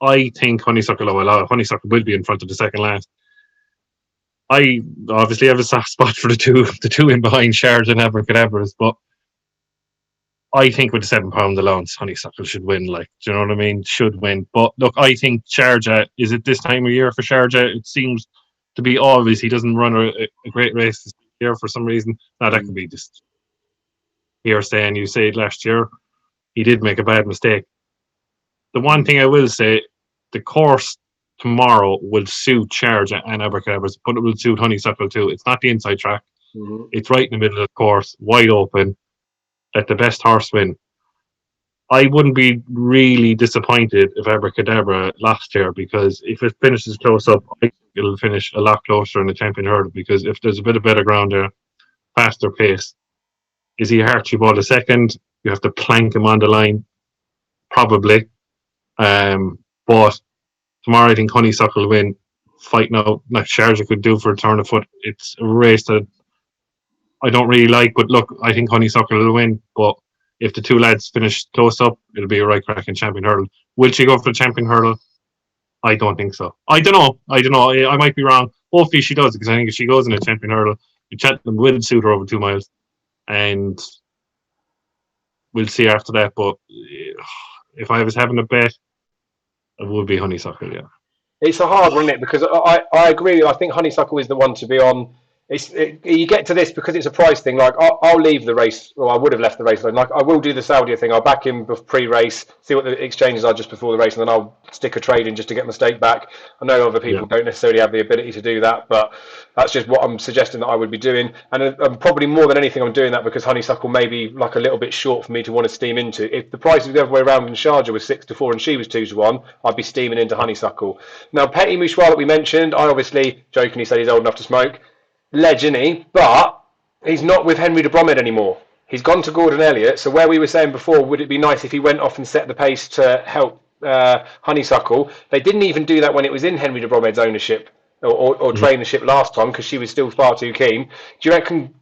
I think Honeysuckle will be in front of the second last. I obviously have a soft spot for the two in behind Sharjah and Abracadabras, but I think with the £7 allowance, Honeysuckle should win. Like, do you know what I mean? Should win. But look, I think Sharjah, is it this time of year for Sharjah? It seems to be obvious he doesn't run a great race this year for some reason. Now, that could be just hearsay, and you say it last year, he did make a bad mistake. The one thing I will say, the course tomorrow will suit Sharjah and Abracadabras, but it will suit Honeysuckle too. It's not the inside track. Mm-hmm. It's right in the middle of the course, wide open. Let the best horse win. I wouldn't be really disappointed if Abracadabra lost here, because if it finishes close up, I think it'll finish a lot closer in the champion hurdle, because if there's a bit of better ground there, faster pace. Is he Archibald a second? You have to plank him on the line, probably. But tomorrow I think Honeysuckle will win, fighting out like Sharjah could do for a turn of foot. It's a race that I don't really like, but look, I think Honeysuckle will win. But if the two lads finish close up, it'll be a right cracking champion hurdle. Will she go for the champion hurdle? I don't think so. I don't know. I might be wrong. Hopefully she does, because I think if she goes in a champion hurdle, Cheltmental will suit her over 2 miles. And we'll see after that. But if I was having a bet, it would be Honeysuckle, yeah. It's a hard one, isn't it? Because I agree. I think Honeysuckle is the one to be on. You get to this because it's a price thing. Like, I'll leave the race, or I would have left the race alone. Like, I will do the Saudi thing. I'll back him pre-race, see what the exchanges are just before the race, and then I'll stick a trade in just to get my stake back. I know other people don't necessarily have the ability to do that, but that's just what I'm suggesting that I would be doing. And probably more than anything, I'm doing that because Honeysuckle may be like a little bit short for me to want to steam into. If the price was the other way around and Sharjah was 6-4 and she was 2-1, I'd be steaming into Honeysuckle. Now, Petit Mouchoir that we mentioned, I obviously jokingly said he's old enough to smoke. Legend, but he's not with Henry de Bromhead anymore. He's gone to Gordon Elliott. So where we were saying before, would it be nice if he went off and set the pace to help Honeysuckle? They didn't even do that when it was in Henry de Bromhead's ownership or trainership last time, because she was still far too keen. Do you reckon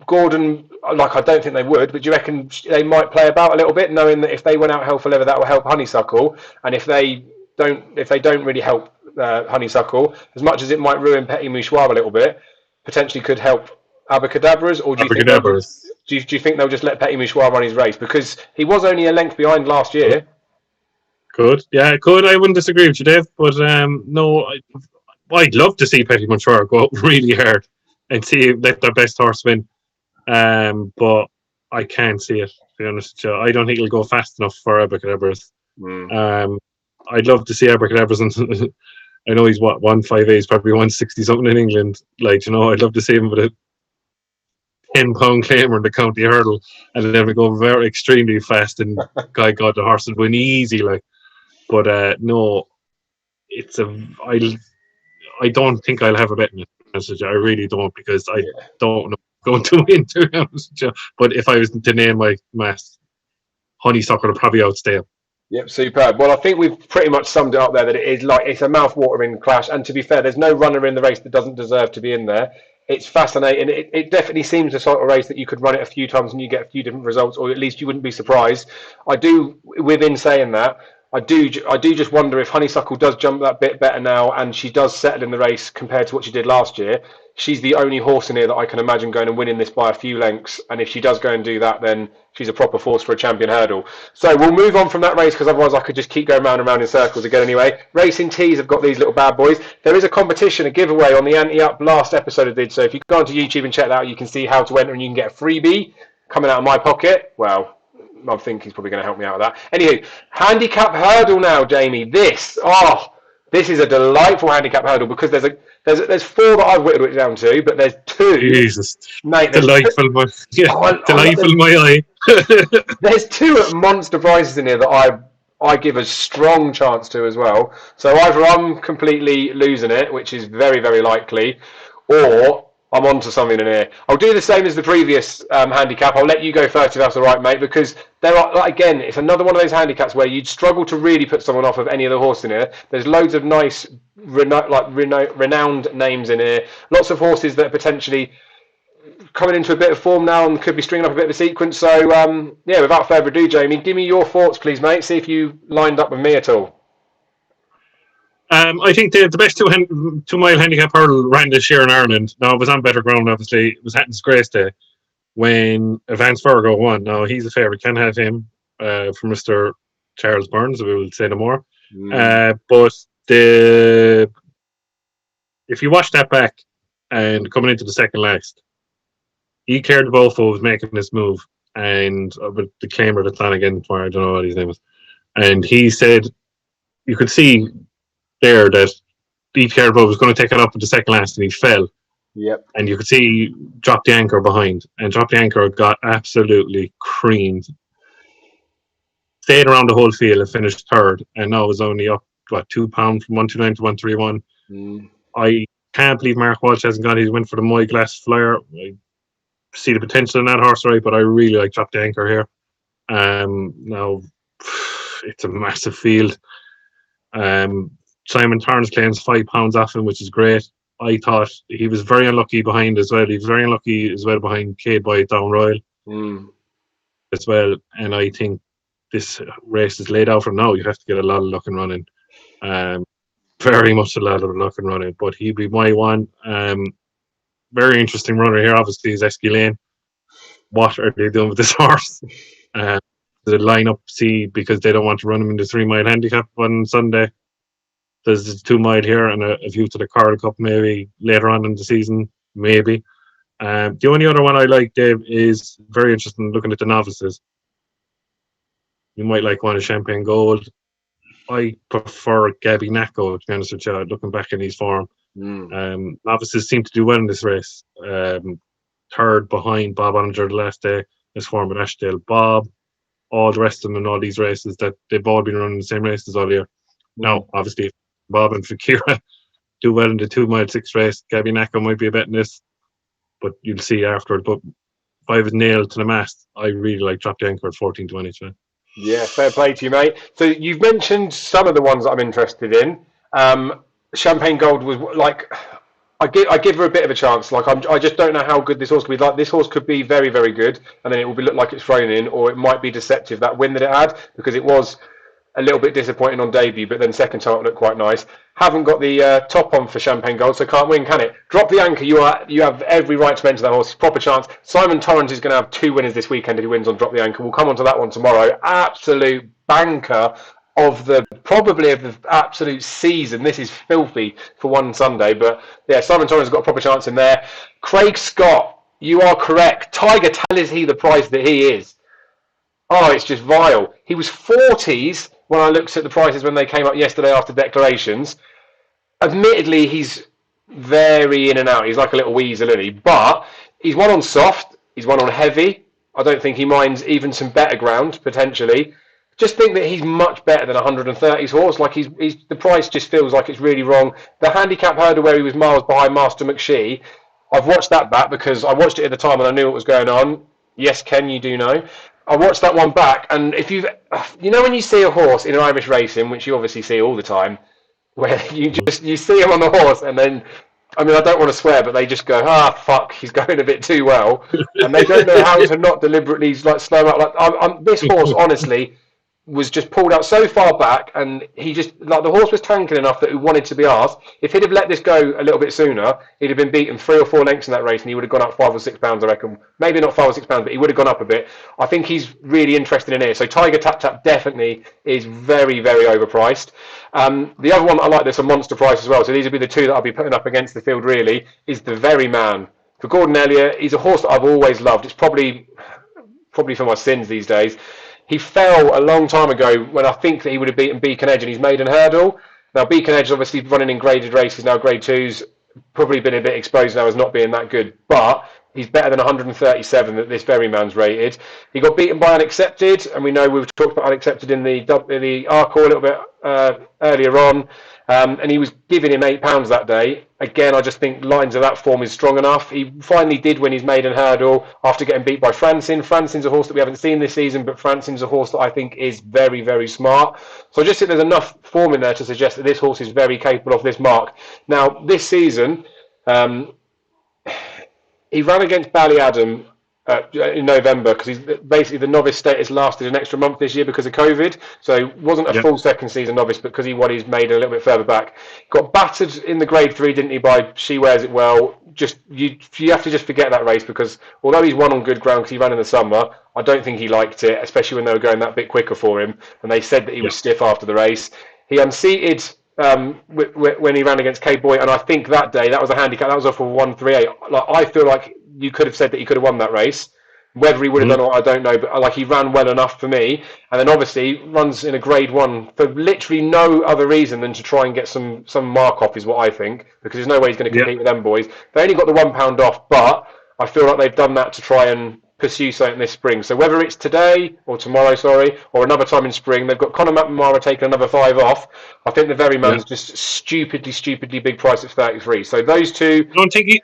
Gordon, like, I don't think they would, but do you reckon they might play about a little bit, knowing that if they went out hell for leather, that will help Honeysuckle, and if they don't really help Honeysuckle, as much as it might ruin Petit Mouchoir a little bit, potentially could help Abracadabras? Or do you think they'll just let Petit Mouchoir run his race, because he was only a length behind last year? Could. I wouldn't disagree with you, Dave, but no, I'd love to see Petit Mouchoir go out really hard and let their best horse win, but I can't see it, to be honest with you. I don't think it'll go fast enough for Abracadabras. I'd love to see Abracadabras, and I know he's 158, he's probably 160 something in England. Like, you know, I'd love to see him with a £10 claimer in the county hurdle, and then we go very extremely fast, and God, the horse would win easy, like. But no, I don't think I'll have a bet in it. I really don't, because I don't know going to win, to be honest with you. But if I was to name my mass, Honeysuckle will probably outstay him. Yep, superb. Well, I think we've pretty much summed it up there, that it's a mouth-watering clash. And to be fair, there's no runner in the race that doesn't deserve to be in there. It's fascinating. It definitely seems the sort of race that you could run it a few times and you get a few different results, or at least you wouldn't be surprised. Within saying that, I do just wonder if Honeysuckle does jump that bit better now, and she does settle in the race compared to what she did last year. She's the only horse in here that I can imagine going and winning this by a few lengths. And if she does go and do that, then she's a proper force for a champion hurdle. So we'll move on from that race, because otherwise I could just keep going round and round in circles again anyway. Racing Tees have got these little bad boys. There is a competition, a giveaway on the Anti-Up last episode I did. So if you go onto YouTube and check that out, you can see how to enter, and you can get a freebie coming out of my pocket. Well, I think he's probably going to help me out with that. Anywho, handicap hurdle now, Jamie. This is a delightful handicap hurdle, because there's 4 that I've whittled it down to, but there's 2. Jesus, mate, delightful, delightful in my eye. There's 2 at monster prices in here that I I give a strong chance to as well. So either I'm completely losing it, which is very, very likely, or I'm onto something in here. I'll do the same as the previous handicap. I'll let you go first if that's all right, mate, because there are, again, it's another one of those handicaps where you'd struggle to really put someone off of any of the horse in here. There's loads of nice, renowned names in here. Lots of horses that are potentially coming into a bit of form now and could be stringing up a bit of a sequence. So, yeah, without further ado, Jamie, give me your thoughts, please, mate. See if you lined up with me at all. I think the best 2 mile handicap hurdle ran this year in Ireland. Now, it was on better ground, obviously. It was Hatton's Grace Day when Advance Virgo won. Now, he's a favourite. Can't have him for Mr. Charles Burns, we will say no more. But if you watch that back and coming into the second last, he cleared the Bofo was making this move, and with the claimer of Flanagan, I don't know what his name was, and he said you could see there that cleared the was going to take it up at the second last, and he fell. Yep. And you could see he dropped the anchor behind, and dropped the anchor, got absolutely creamed. Stayed around the whole field and finished third, and now is only up £2 from 129 to 131. I can't believe Mark Walsh hasn't got his win for the Moy Glass Flyer. I see the potential in that horse, right? But I really like Drop the Anchor here. Now it's a massive field. Simon Torrance claims £5 off him, which is great. I thought he was very unlucky behind as well. He was very unlucky as well behind Cade Boy Down Royal as well. And I think this race is laid out for now. You have to get a lot of luck and running. Very much a lot of luck and running. But he'd be my one. Very interesting runner here, obviously, is Esquilane. What are they doing with this horse? The lineup, see, because they don't want to run him in the 3 mile handicap on Sunday. There's the 2 mile here and a view to the Coral Cup maybe later on in the season, maybe. The only other one I like, Dave, is very interesting looking at the novices. You might like one of Champagne Gold. I prefer Gabby Nacco, to be honest with you, looking back in his form. Novices seem to do well in this race. Third behind Bob Oninger the last day, his form at Ashdale. Bob, all the rest of them in all these races, that they've all been running the same races all year. Now, obviously, Bob and Fakira do well in the 2 mile 6 race. Gabby Nacco might be a bet in this, but you'll see afterward. But if I was nailed to the mast, I really like Drop the Anchor at 14-20. Yeah, fair play to you, mate. So you've mentioned some of the ones that I'm interested in. Champagne Gold was like, I give her a bit of a chance. Like I just don't know how good this horse could be. Like this horse could be very, very good, and then it will look like it's thrown in, or it might be deceptive, that win that it had, because it was a little bit disappointing on debut, but then second time it looked quite nice. Haven't got the top on for Champagne Gold, so can't win, can it? Drop the Anchor. You have every right to mention that horse. Proper chance. Simon Torrance is going to have 2 winners this weekend if he wins on Drop the Anchor. We'll come on to that one tomorrow. Absolute banker of the absolute season. This is filthy for one Sunday, but yeah, Simon Torrance has got a proper chance in there. Craig Scott, you are correct. Tiger, tell us he the price that he is. Oh, it's just vile. He was 40s when I looked at the prices when they came up yesterday after declarations. Admittedly, he's very in and out. He's like a little weasel, isn't he? But he's one on soft. He's one on heavy. I don't think he minds even some better ground, potentially. Just think that he's much better than 130's horse. Like he's the price just feels like it's really wrong. The handicap hurdle where he was miles behind Master McShee, I've watched that back because I watched it at the time and I knew what was going on. Yes, Ken, you do know. I watched that one back, and if you know when you see a horse in Irish racing, which you obviously see all the time, where you see him on the horse, and then, I mean, I don't want to swear, but they just go, fuck, he's going a bit too well, and they don't know how to not deliberately like slow up. Like this horse, honestly, was just pulled out so far back, and he just, like, the horse was tanking enough that he wanted to be asked. If he'd have let this go a little bit sooner, he'd have been beaten 3 or 4 lengths in that race, and he would have gone up £5 or £6, I reckon. Maybe not £5 or £6, but he would have gone up a bit. I think he's really interested in it. So Tiger Tap Tap definitely is very, very overpriced. The other one that I like, there's a monster price as well. So these would be the 2 that I'll be putting up against the field, really, is the Very Man. For Gordon Elliott, he's a horse that I've always loved. It's probably for my sins these days. He fell a long time ago when I think that he would have beaten Beacon Edge in his maiden hurdle. Now, Beacon Edge is obviously running in graded races now, grade 2s, probably been a bit exposed now as not being that good. But He's better than 137 that this very man's rated. He got beaten by Unaccepted, and we know we've talked about Unaccepted in the Arco a little bit earlier on, and he was giving him £8 that day. Again, I just think lines of that form is strong enough. He finally did win his maiden hurdle after getting beat by Francine. Francine's a horse that we haven't seen this season, but Francine's a horse that I think is very, very smart. So I just think there's enough form in there to suggest that this horse is very capable of this mark. Now, this season, he ran against Ballyadam in November because he's basically the novice status lasted an extra month this year because of COVID. So it wasn't a full second season novice, but because he won his maiden a little bit further back. Got battered in the Grade 3, didn't he, by She Wears It Well. You have to just forget that race because although he's won on good ground because he ran in the summer, I don't think he liked it, especially when they were going that bit quicker for him. And they said that he was stiff after the race. He unseated when he ran against Cape Boy, and I think that day that was a handicap. That was off of 138. Like, I feel like you could have said that he could have won that race. Whether he would have done it, I don't know. But like, he ran well enough for me, and then obviously runs in a Grade 1 for literally no other reason than to try and get some mark off, is what I think, because there's no way he's going to compete with them boys. They only got the £1 off, but I feel like they've done that to try and pursue something this spring. So whether it's today or tomorrow, or another time in spring, they've got Conor McNamara taking another 5 off. I think the very man's just stupidly big price at 33. So those two. You don't think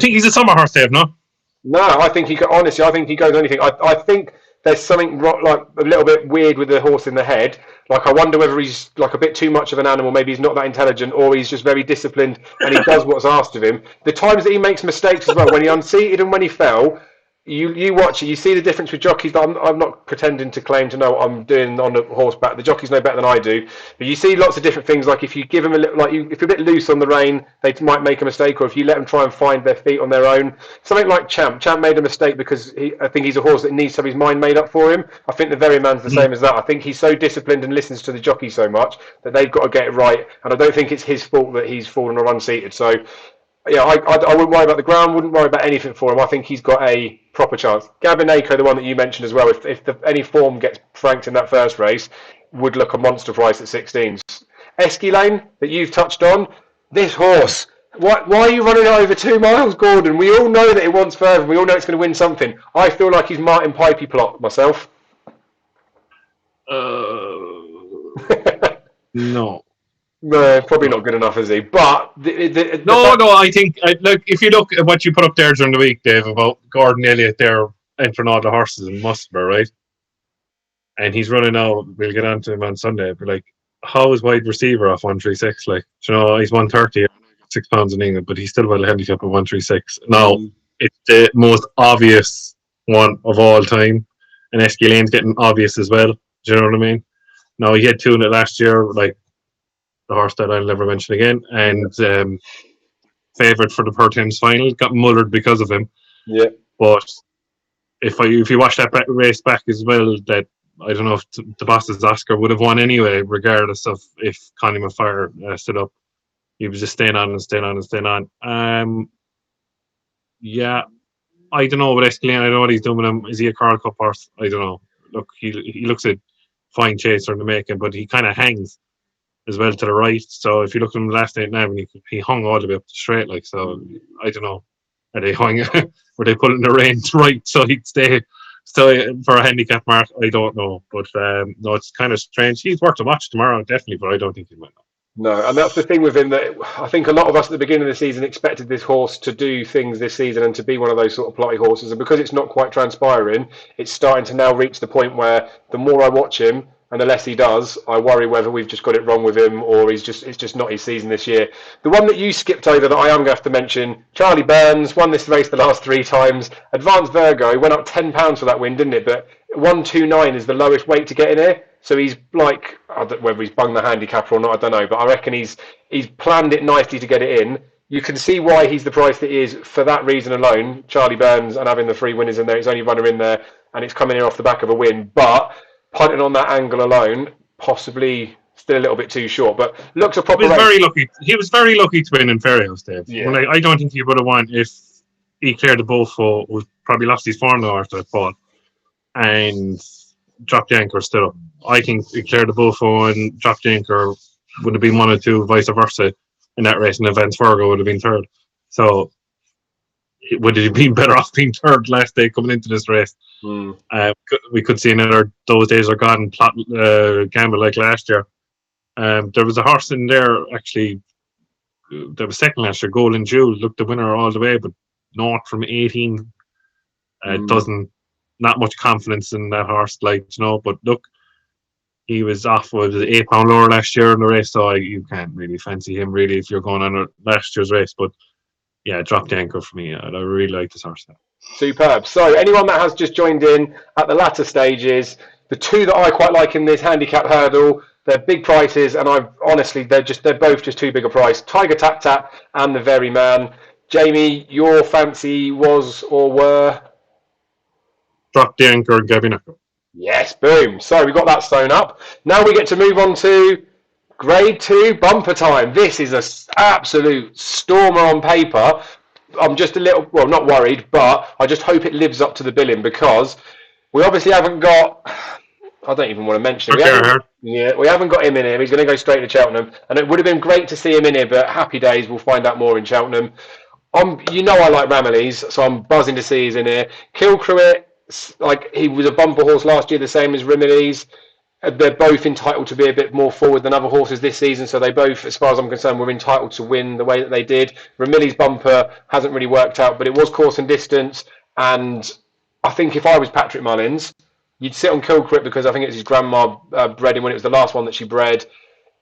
he's a summer horse, Dave? No. No, I think he could, honestly. I think he goes anything. I think there's something like a little bit weird with the horse in the head. Like, I wonder whether he's like a bit too much of an animal. Maybe he's not that intelligent, or he's just very disciplined and he does what's asked of him. The times that he makes mistakes as well, when he unseated and when he fell. You watch it, you see the difference with jockeys. I'm not pretending to claim to know what I'm doing on the horseback. The jockeys know better than I do. But you see lots of different things. Like, if you give them a little, if you're a bit loose on the rein, they might make a mistake. Or if you let them try and find their feet on their own. Something like Champ. Champ made a mistake because I think he's a horse that needs to have his mind made up for him. I think the very man's the same as that. I think he's so disciplined and listens to the jockey so much that they've got to get it right. And I don't think it's his fault that he's fallen or unseated. So, yeah, I wouldn't worry about the ground, wouldn't worry about anything for him. I think he's got a proper chance. Gabineko, the one that you mentioned as well, if any form gets franked in that first race, would look a monster price at 16s. Esquilane, that you've touched on, this horse, why are you running it over 2 miles, Gordon? We all know that it wants further. We all know it's going to win something. I feel like he's Martin Pipey plot myself. No. No, probably not good enough, is he? But I think look, if you look at what you put up there during the week, Dave, about Gordon Elliott there entering all the horses in Musselburgh, right? And he's running out. We'll get on to him on Sunday. But like, how is wide receiver off 136? Like, you know, he's 130, £6 in England, but he's still well handicapped at 136. Now, it's the most obvious one of all time, and Esquilane's getting obvious as well. Do you know what I mean? Now, he had 2 in it last year, like the horse that I'll never mention again, and favoured for the Per Thames final, got mullered because of him. Yeah. But if you watch that race back as well, that I don't know if the Boss's Oscar would have won anyway, regardless of if Connie Maffire stood up. He was just staying on. Yeah, I don't know about Escalane. I don't know what he's doing with him. Is he a Carl Cup horse? I don't know. Look, he looks a fine chaser in the making, but he kind of hangs as well to the right. So if you look at him last night now, he hung all the way up the straight. Like, so I don't know. Are they hung? Were they pulling the reins right so he'd stay for a handicap mark? I don't know, but no, it's kind of strange. He's worth a watch tomorrow, definitely, but I don't think he might. No, and that's the thing with him, that I think a lot of us at the beginning of the season expected this horse to do things this season and to be one of those sort of plotty horses. And because it's not quite transpiring, it's starting to now reach the point where the more I watch him and the less he does, I worry whether we've just got it wrong with him or it's just not his season this year. The one that you skipped over that I am going to have to mention, Charlie Burns, won this race the last 3 times. Advanced Virgo, went up £10 for that win, didn't it? But 129 is the lowest weight to get in here. So he's like, I don't know whether he's bunged the handicapper or not, I don't know. But I reckon he's planned it nicely to get it in. You can see why he's the price that he is for that reason alone. Charlie Burns and having the 3 winners in there, his only runner in there, and it's coming in off the back of a win. But punting on that angle alone, possibly still a little bit too short. But looks a proper. He was very lucky to win in Fairyhouse, Dave. Yeah. Well, I don't think he would have won if he cleared the Beaufort, who probably lost his form now after that fall, and dropped the anchor still up. I think he cleared the Beaufort and dropped the anchor would have been 1 or 2, vice versa, in that race, and Advanced Virgo would have been 3rd. So would it have been better off being third last day coming into this race? We could see another, those days are gone, gamble like last year. There was a horse in there, actually, that was second last year, Golden Jewel, looked the winner all the way, but not from 18. Not much confidence in that horse, like, you know, but look, he was off with the £8 lower last year in the race, so you can't really fancy him really if you're going on last year's race. But yeah, drop the anchor for me. I really like this horse now. Superb. So anyone that has just joined in at the latter stages, the two that I quite like in this handicap hurdle, they're big prices, and they're both just too big a price. Tiger Tap Tap and the Very Man. Jamie, your fancy was or were? Drop the anchor and Gavin Echo. Yes, boom. So we got that sewn up. Now we get to move on to Grade 2 bumper time. This is an absolute stormer on paper. I'm just a little, well, not worried, but I just hope it lives up to the billing, because we obviously haven't got, I don't even want to mention it. We haven't got him in here. He's going to go straight to Cheltenham, and it would have been great to see him in here, but happy days. We'll find out more in Cheltenham. You know I like Ramillies, so I'm buzzing to see he's in here. Kilcruit, like, he was a bumper horse last year, the same as Ramillies. They're both entitled to be a bit more forward than other horses this season, so they both, as far as I'm concerned, were entitled to win the way that they did. Ramillies' bumper hasn't really worked out, but it was course and distance, and I think if I was Patrick Mullins, you'd sit on Kilcruit, because I think it's his grandma bred him when it was the last one that she bred.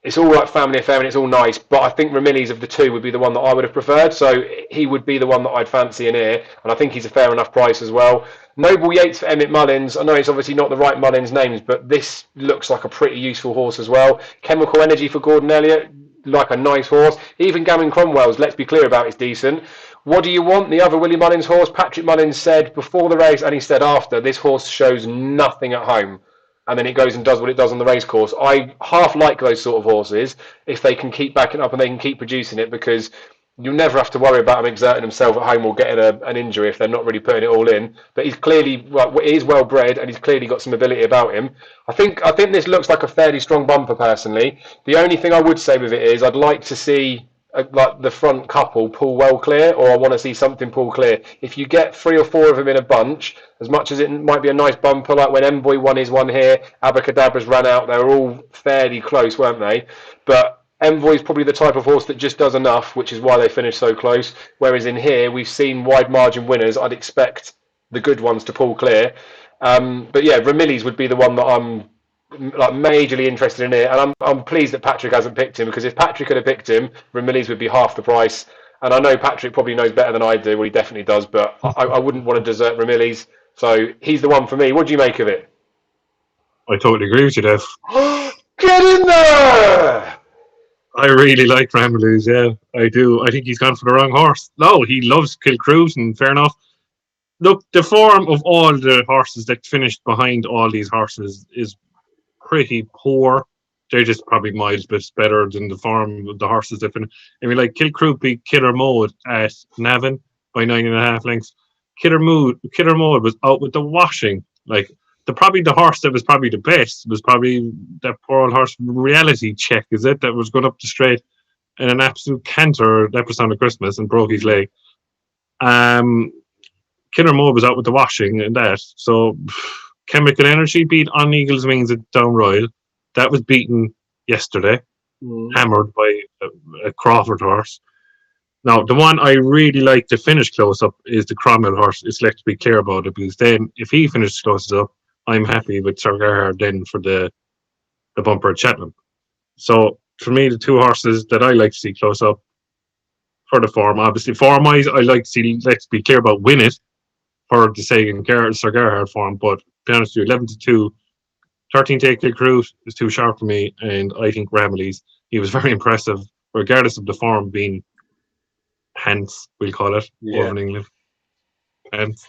It's all like family affair and it's all nice, but I think Ramillies of the two would be the one that I would have preferred, so he would be the one that I'd fancy in here, and I think he's a fair enough price as well. Noble Yates for Emmett Mullins. I know it's obviously not the right Mullins names, but this looks like a pretty useful horse as well. Chemical Energy for Gordon Elliott, like a nice horse. Even Gavin Cromwell's, let's be clear about, is decent. What do you want? The other Willie Mullins horse, Patrick Mullins said before the race, and he said after, this horse shows nothing at home, and then it goes and does what it does on the race course. I half like those sort of horses if they can keep backing up and they can keep producing it, because you'll never have to worry about him exerting himself at home or getting an injury if they're not really putting it all in. But he's clearly, he is well bred, and he's clearly got some ability about him. I think this looks like a fairly strong bumper personally. The only thing I would say with it is I'd like to see like the front couple pull well clear, or I want to see something pull clear. If you get 3 or 4 of them in a bunch, as much as it might be a nice bumper, like when Envoy won his one here, Abacadabra's ran out, they were all fairly close, weren't they? But Envoy's probably the type of horse that just does enough, which is why they finished so close. Whereas in here, we've seen wide margin winners. I'd expect the good ones to pull clear. But yeah, Ramillies would be the one that I'm like majorly interested in here, and I'm pleased that Patrick hasn't picked him, because if Patrick had picked him, Ramillies would be half the price. And I know Patrick probably knows better than I do. Well, he definitely does, but I wouldn't want to desert Ramillies. So he's the one for me. What do you make of it? I totally agree with you, Dev. Get in there! I really like Ramillies, yeah, I do. I think he's gone for the wrong horse. No, he loves Kilcruit, and fair enough. Look, the form of all the horses that finished behind all these horses is pretty poor. They're just probably miles bits better than the form of the horses that finished. I mean, like Kilcruit beat Killer Mode at Navan by 9.5 lengths. Killer Mode was out with the washing. Like, the horse that was probably the best was probably that poor old horse Reality Check, is it? That was going up the straight in an absolute canter that was on Christmas and broke his leg. Killer Mode was out with the washing and that. So Chemical Energy beat On Eagle's Wings at Down Royal. That was beaten yesterday, hammered by a Crawford horse. Now, the one I really like to finish close up is the Cromwell horse. It's like to be clear about it, because then if he finishes close up, I'm happy with Sir Gerhard then for the bumper at Cheltenham. So for me, the two horses that I like to see close up for the form, obviously form-wise, I like to see, let's be clear about Win It for the second Sir Gerhard form, but to be honest with you, 11-2, 13-8 Kilcruit is too sharp for me, and I think Ramillies, he was very impressive, regardless of the form being pants, we'll call it, over in England. Pants.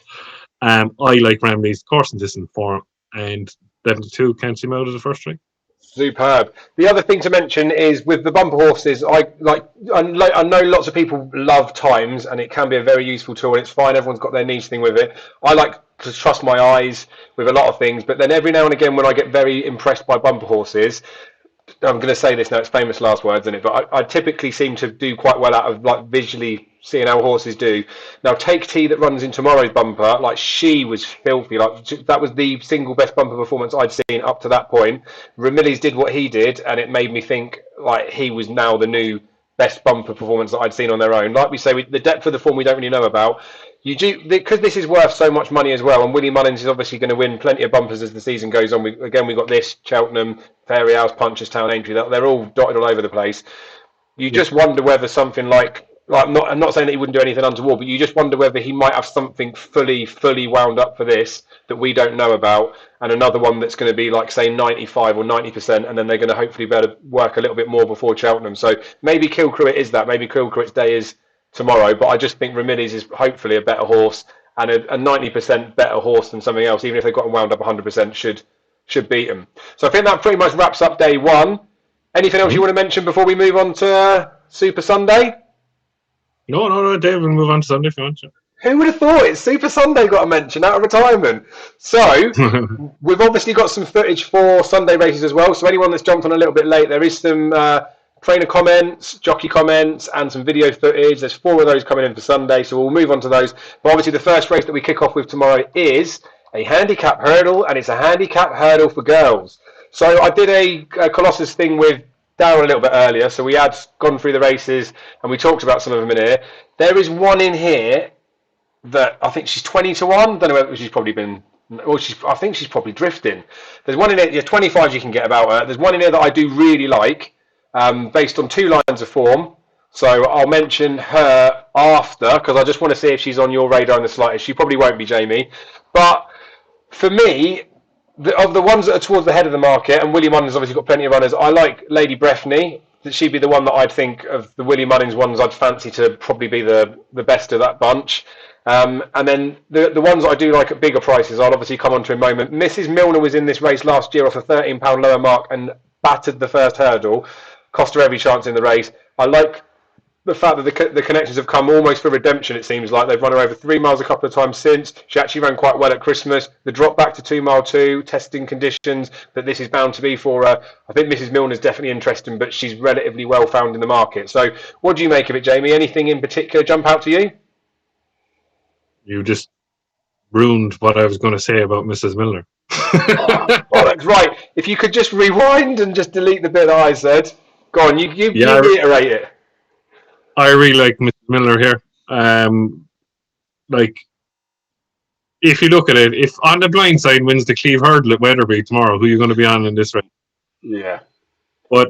I like Ramillies, course and distance form, and 11-2 can't see him out of the first string. Superb. The other thing to mention is with the bumper horses, I know lots of people love times, and it can be a very useful tool, and it's fine, everyone's got their niche thing with it. I like to trust my eyes with a lot of things, but then every now and again when I get very impressed by bumper horses, I'm going to say this now, it's famous last words, isn't it? But I typically seem to do quite well out of like visually seeing how horses do. Now, Take Tea that runs in tomorrow's bumper, like she was filthy. Like that was the single best bumper performance I'd seen up to that point. Ramillies did what he did, and it made me think like he was now the new best bumper performance that I'd seen on their own. Like we say, the depth of the form we don't really know about. You do, because this is worth so much money as well, and Willie Mullins is obviously going to win plenty of bumpers as the season goes on. We've got this, Cheltenham, Fairy House, Punchestown, Aintree. They're all dotted all over the place. You just wonder whether something like I'm not saying that he wouldn't do anything untoward, but you just wonder whether he might have something fully wound up for this that we don't know about, and another one that's going to be like, say, 95 or 90%, and then they're going to hopefully be able to work a little bit more before Cheltenham. So maybe Kilcruit is that. Maybe Kilcruit's day is tomorrow, but I just think Ramillies is hopefully a better horse, and a 90% better horse than something else, even if they've got him wound up 100%, should beat him. So I think that pretty much wraps up day one. Anything else you want to mention before we move on to Super Sunday? No, Dave, we'll move on to Sunday if you want to. Who would have thought it? Super Sunday got a mention out of retirement. So we've obviously got some footage for Sunday races as well. So anyone that's jumped on a little bit late, there is some trainer comments, jockey comments, and some video footage. There's 4 of those coming in for Sunday, so we'll move on to those. But obviously the first race that we kick off with tomorrow is a handicap hurdle, and it's a handicap hurdle for girls. So I did a Colossus thing with Darren a little bit earlier, so we had gone through the races and we talked about some of them in here. There is one in here that I think she's 20 to 1. Don't know whether she's probably been, well, I think she's probably drifting. There's one in here, 25 you can get about her. There's one in here that I do really like, based on 2 lines of form. So I'll mention her after, because I just want to see if she's on your radar in the slightest. She probably won't be, Jamie. But for me, of the ones that are towards the head of the market, and Willie Mullins obviously got plenty of runners, I like Lady Breffney. That she'd be the one that I'd think of the Willie Mullins ones I'd fancy to probably be the best of that bunch. And then the ones that I do like at bigger prices, I'll obviously come on to in a moment. Mrs. Milner was in this race last year off a £13 lower mark and battered the first hurdle. Cost her every chance in the race. I like the fact that the connections have come almost for redemption, it seems like. They've run her over 3 miles a couple of times since. She actually ran quite well at Christmas. The drop back to 2 mile 2, testing conditions that this is bound to be for her. I think Mrs. Milner's definitely interesting, but she's relatively well found in the market. So what do you make of it, Jamie? Anything in particular jump out to you? You just ruined what I was going to say about Mrs. Milner. Oh, that's right. If you could just rewind and just delete the bit that I said. Go on, you reiterate it. I really like Mrs. Milner here. Like, if you look at it, if On the Blind Side wins the Cleve Hurdle at Wetherby tomorrow, who are you going to be on in this race? Yeah. But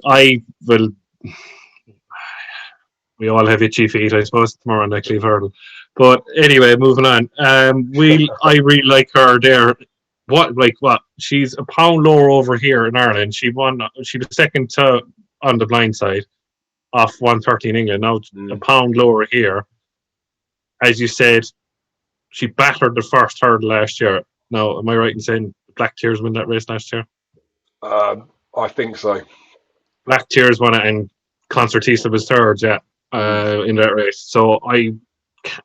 we all have itchy feet, I suppose, tomorrow on that Cleve Hurdle. But anyway, moving on. I really like her there. What? She's a pound lower over here in Ireland. She was second to On the Blind Side off 130 in England. Now a pound lower here. As you said, she battered the first hurdle last year. Now, am I right in saying Black Tears won that race last year? I think so. Black Tears won it, and Concertista was third, in that race. So I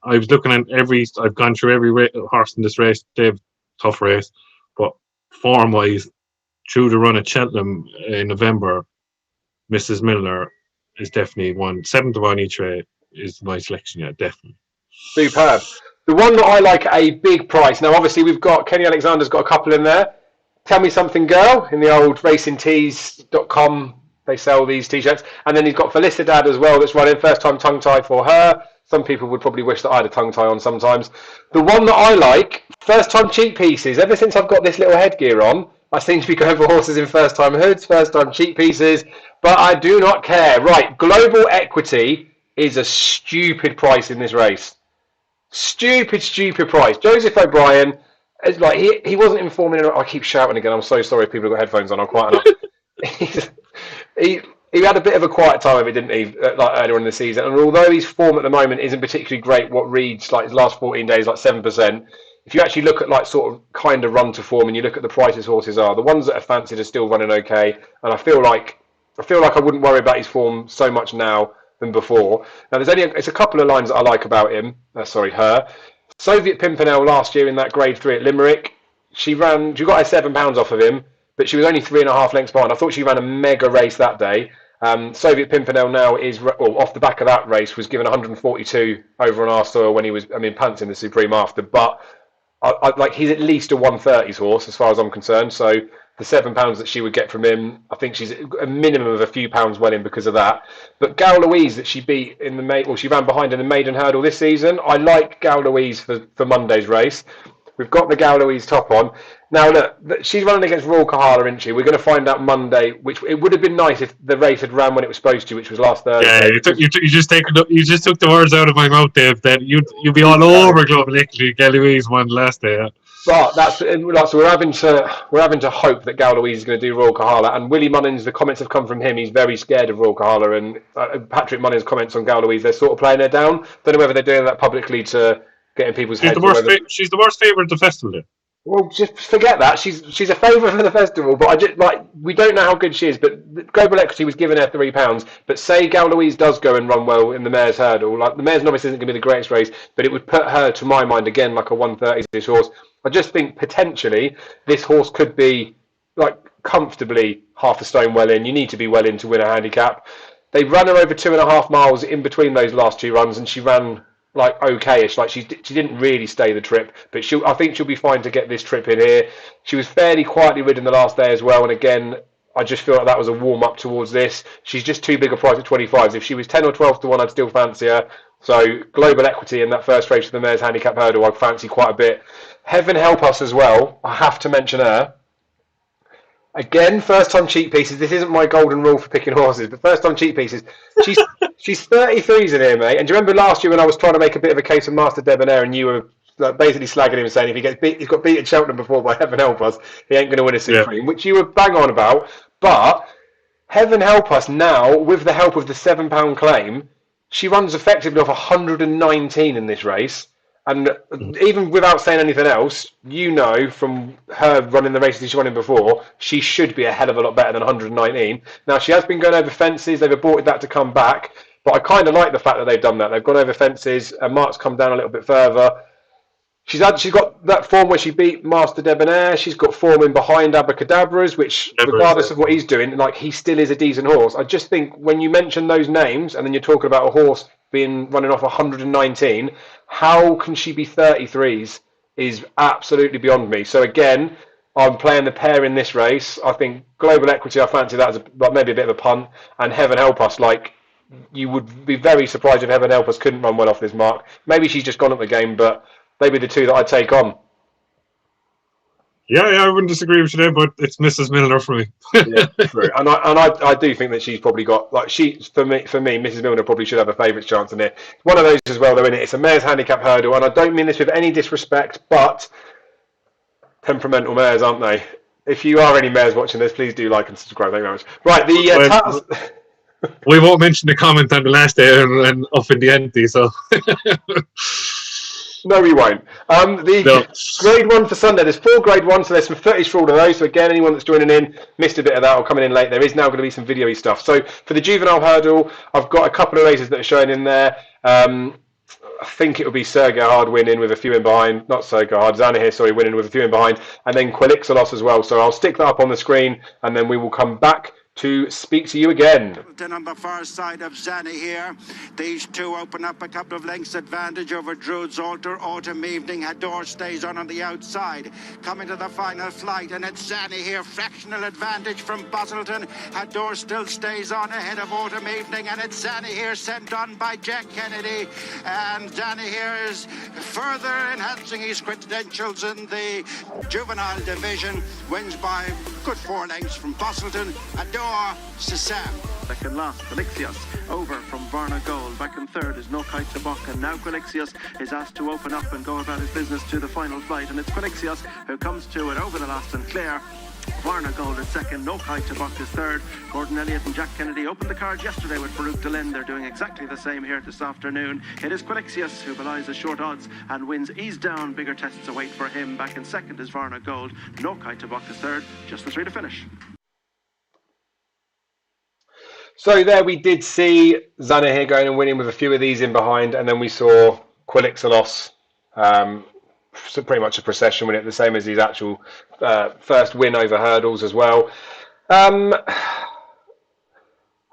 was looking at I've gone through every horse in this race. They've tough race, but form-wise, through the run at Cheltenham in November, Mrs. Milner is definitely 7 to 1 each way is my selection, definitely. Superb. The one that I like at a big price. Now, obviously, we've got Kenny Alexander's got a couple in there. Tell Me Something Girl in the old racingtees.com. They sell these t-shirts. And then he's got Felicidad as well that's running first time tongue tie for her. Some people would probably wish that I had a tongue tie on sometimes. The one that I like, first time cheap pieces. Ever since I've got this little headgear on, I seem to be going for horses in first time hoods, first time cheap pieces, but I do not care. Right, Global Equity is a stupid price in this race. Stupid price. Joseph O'Brien, it's like he wasn't informing. I keep shouting again. I'm so sorry if people have got headphones on. I'm quiet enough. He had a bit of a quiet time of it, didn't he, like earlier in the season? And although his form at the moment isn't particularly great, what reads like his last 14 days, like 7%, if you actually look at like sort of kind of run to form and you look at the prices horses are, the ones that are fancied are still running okay. And I feel like I wouldn't worry about his form so much now than before. Now it's a couple of lines that I like about him. Her. Soviet Pimpernel last year in that grade 3 at Limerick. She got her £7 off of him, but she was only 3.5 lengths behind. I thought she ran a mega race that day. Soviet Pimpernel now is, well, off the back of that race, was given 142 over on our soil when he was, pantsing the Supreme after. But he's at least a 130s horse as far as I'm concerned. So the £7 that she would get from him, I think she's a minimum of a few pounds well in because of that. But Gal Louise that she beat in she ran behind in the maiden hurdle this season. I like Gal Louise for Monday's race. We've got the Gal Louise top on. Now, look, she's running against Royal Kahala, isn't she? We're going to find out Monday, which it would have been nice if the race had ran when it was supposed to, which was last Thursday. Yeah, you just took the words out of my mouth, Dave. That you'd be all over Global Equity. Gal Louise won last day. Yeah. But so we're having to hope that Gal Louise is going to do Royal Kahala. And Willie Munnins, the comments have come from him. He's very scared of Royal Kahala. And Patrick Munnins' comments on Gal Louise, they're sort of playing her down. Don't know whether they're doing that publicly to get in people's heads. She's the worst favourite at the festival. Then. Well, just forget that. She's a favourite for the festival, but we don't know how good she is. But Global Equity was giving her £3. But say Gal Louise does go and run well in the Mare's Hurdle, like the Mare's Novice isn't going to be the greatest race, but it would put her, to my mind, again like a 130-ish horse. I just think potentially this horse could be like comfortably half a stone well in. You need to be well in to win a handicap. They ran her over 2.5 miles in between those last two runs, and she ran like okay-ish. Like she didn't really stay the trip, but I think she'll be fine to get this trip in here. She was fairly quietly ridden the last day as well, and again, I just feel like that was a warm-up towards this. She's just too big a price at 25s. If she was 10 or 12 to 1, I'd still fancy her. So Global Equity in that first race of the Mare's Handicap Hurdle, I'd fancy quite a bit. Heaven Help Us as well. I have to mention her. Again, first-time cheap pieces. This isn't my golden rule for picking horses, but first-time cheap pieces. She's 33s in here, mate. And do you remember last year when I was trying to make a bit of a case of Master Debonair and you were basically slagging him and saying if he gets beat, he's got beat at Cheltenham before, by heaven help us, he ain't going to win a Supreme, which you were bang on about. But heaven help us now, with the help of the £7 claim, she runs effectively off 119 in this race. And even without saying anything else, you know from her running the races she's running before, she should be a hell of a lot better than 119. Now, she has been going over fences. They've aborted that to come back. But I kind of like the fact that they've done that. They've gone over fences, and Mark's come down a little bit further. She's got that form where she beat Master Debonair. She's got form in behind Abracadabras, which, regardless of what he's doing, like he still is a decent horse. I just think when you mention those names, and then you're talking about a horse running off 119, how can she be 33s is absolutely beyond me. So again, I'm playing the pair in this race. I think Global Equity, I fancy that as maybe a bit of a punt, and Heaven Help Us, like you would be very surprised if Heaven Help Us couldn't run well off this mark. Maybe she's just gone up the game, but they'd be the two that I'd take on. Yeah, I wouldn't disagree with you there, but it's Mrs. Milner for me. Yeah, true. And I do think that she's probably got, like, for me, Mrs. Milner probably should have a favourites chance in it. One of those as well, though, in it. It's a Mare's Handicap Hurdle, and I don't mean this with any disrespect, but temperamental mares, aren't they? If you are any mares watching this, please do like and subscribe. Thank you very much. Right, we won't mention the comment on the last day and off in the empty, so... No, we won't. Grade 1 for Sunday. There's 4 Grade 1, so there's some footage for all of those. So again, anyone that's joining in, missed a bit of that or coming in late, there is now going to be some video-y stuff. So for the Juvenile Hurdle, I've got a couple of races that are showing in there. I think it will be Sir Gerhard winning with a few in behind. Not Sir Gerhard, Zanahir, sorry, winning with a few in behind. And then Quilixalos as well. So I'll stick that up on the screen, and then we will come back to speak to you again. On the far side of Zanny here, these two open up a couple of lengths advantage over Druid's Altar. Autumn Evening, Hador stays on the outside, coming to the final flight, and it's Zanny here, fractional advantage from Busselton. Hador still stays on ahead of Autumn Evening, and it's Zanny here sent on by Jack Kennedy, and Zanny here is further enhancing his credentials in the juvenile division, wins by good 4 lengths from Busselton. Hador Sasam. Second last, Quilixius over from Varna Gold. Back in third is Nokai Tabak, and now Quilixius is asked to open up and go about his business to the final flight, and it's Quilixius who comes to it over the last and clear. Varna Gold is second, Nokai Tabak is third. Gordon Elliott and Jack Kennedy opened the cards yesterday with Farouk Delin. They're doing exactly the same here this afternoon. It is Quilixius who belies the short odds and wins ease down. Bigger tests await for him. Back in second is Varna Gold. Nokai Tabak is third. Just the 3 to finish. So there we did see Zanahir going and winning with a few of these in behind, and then we saw Quilixalos, so pretty much a procession win it, the same as his actual first win over hurdles as well. I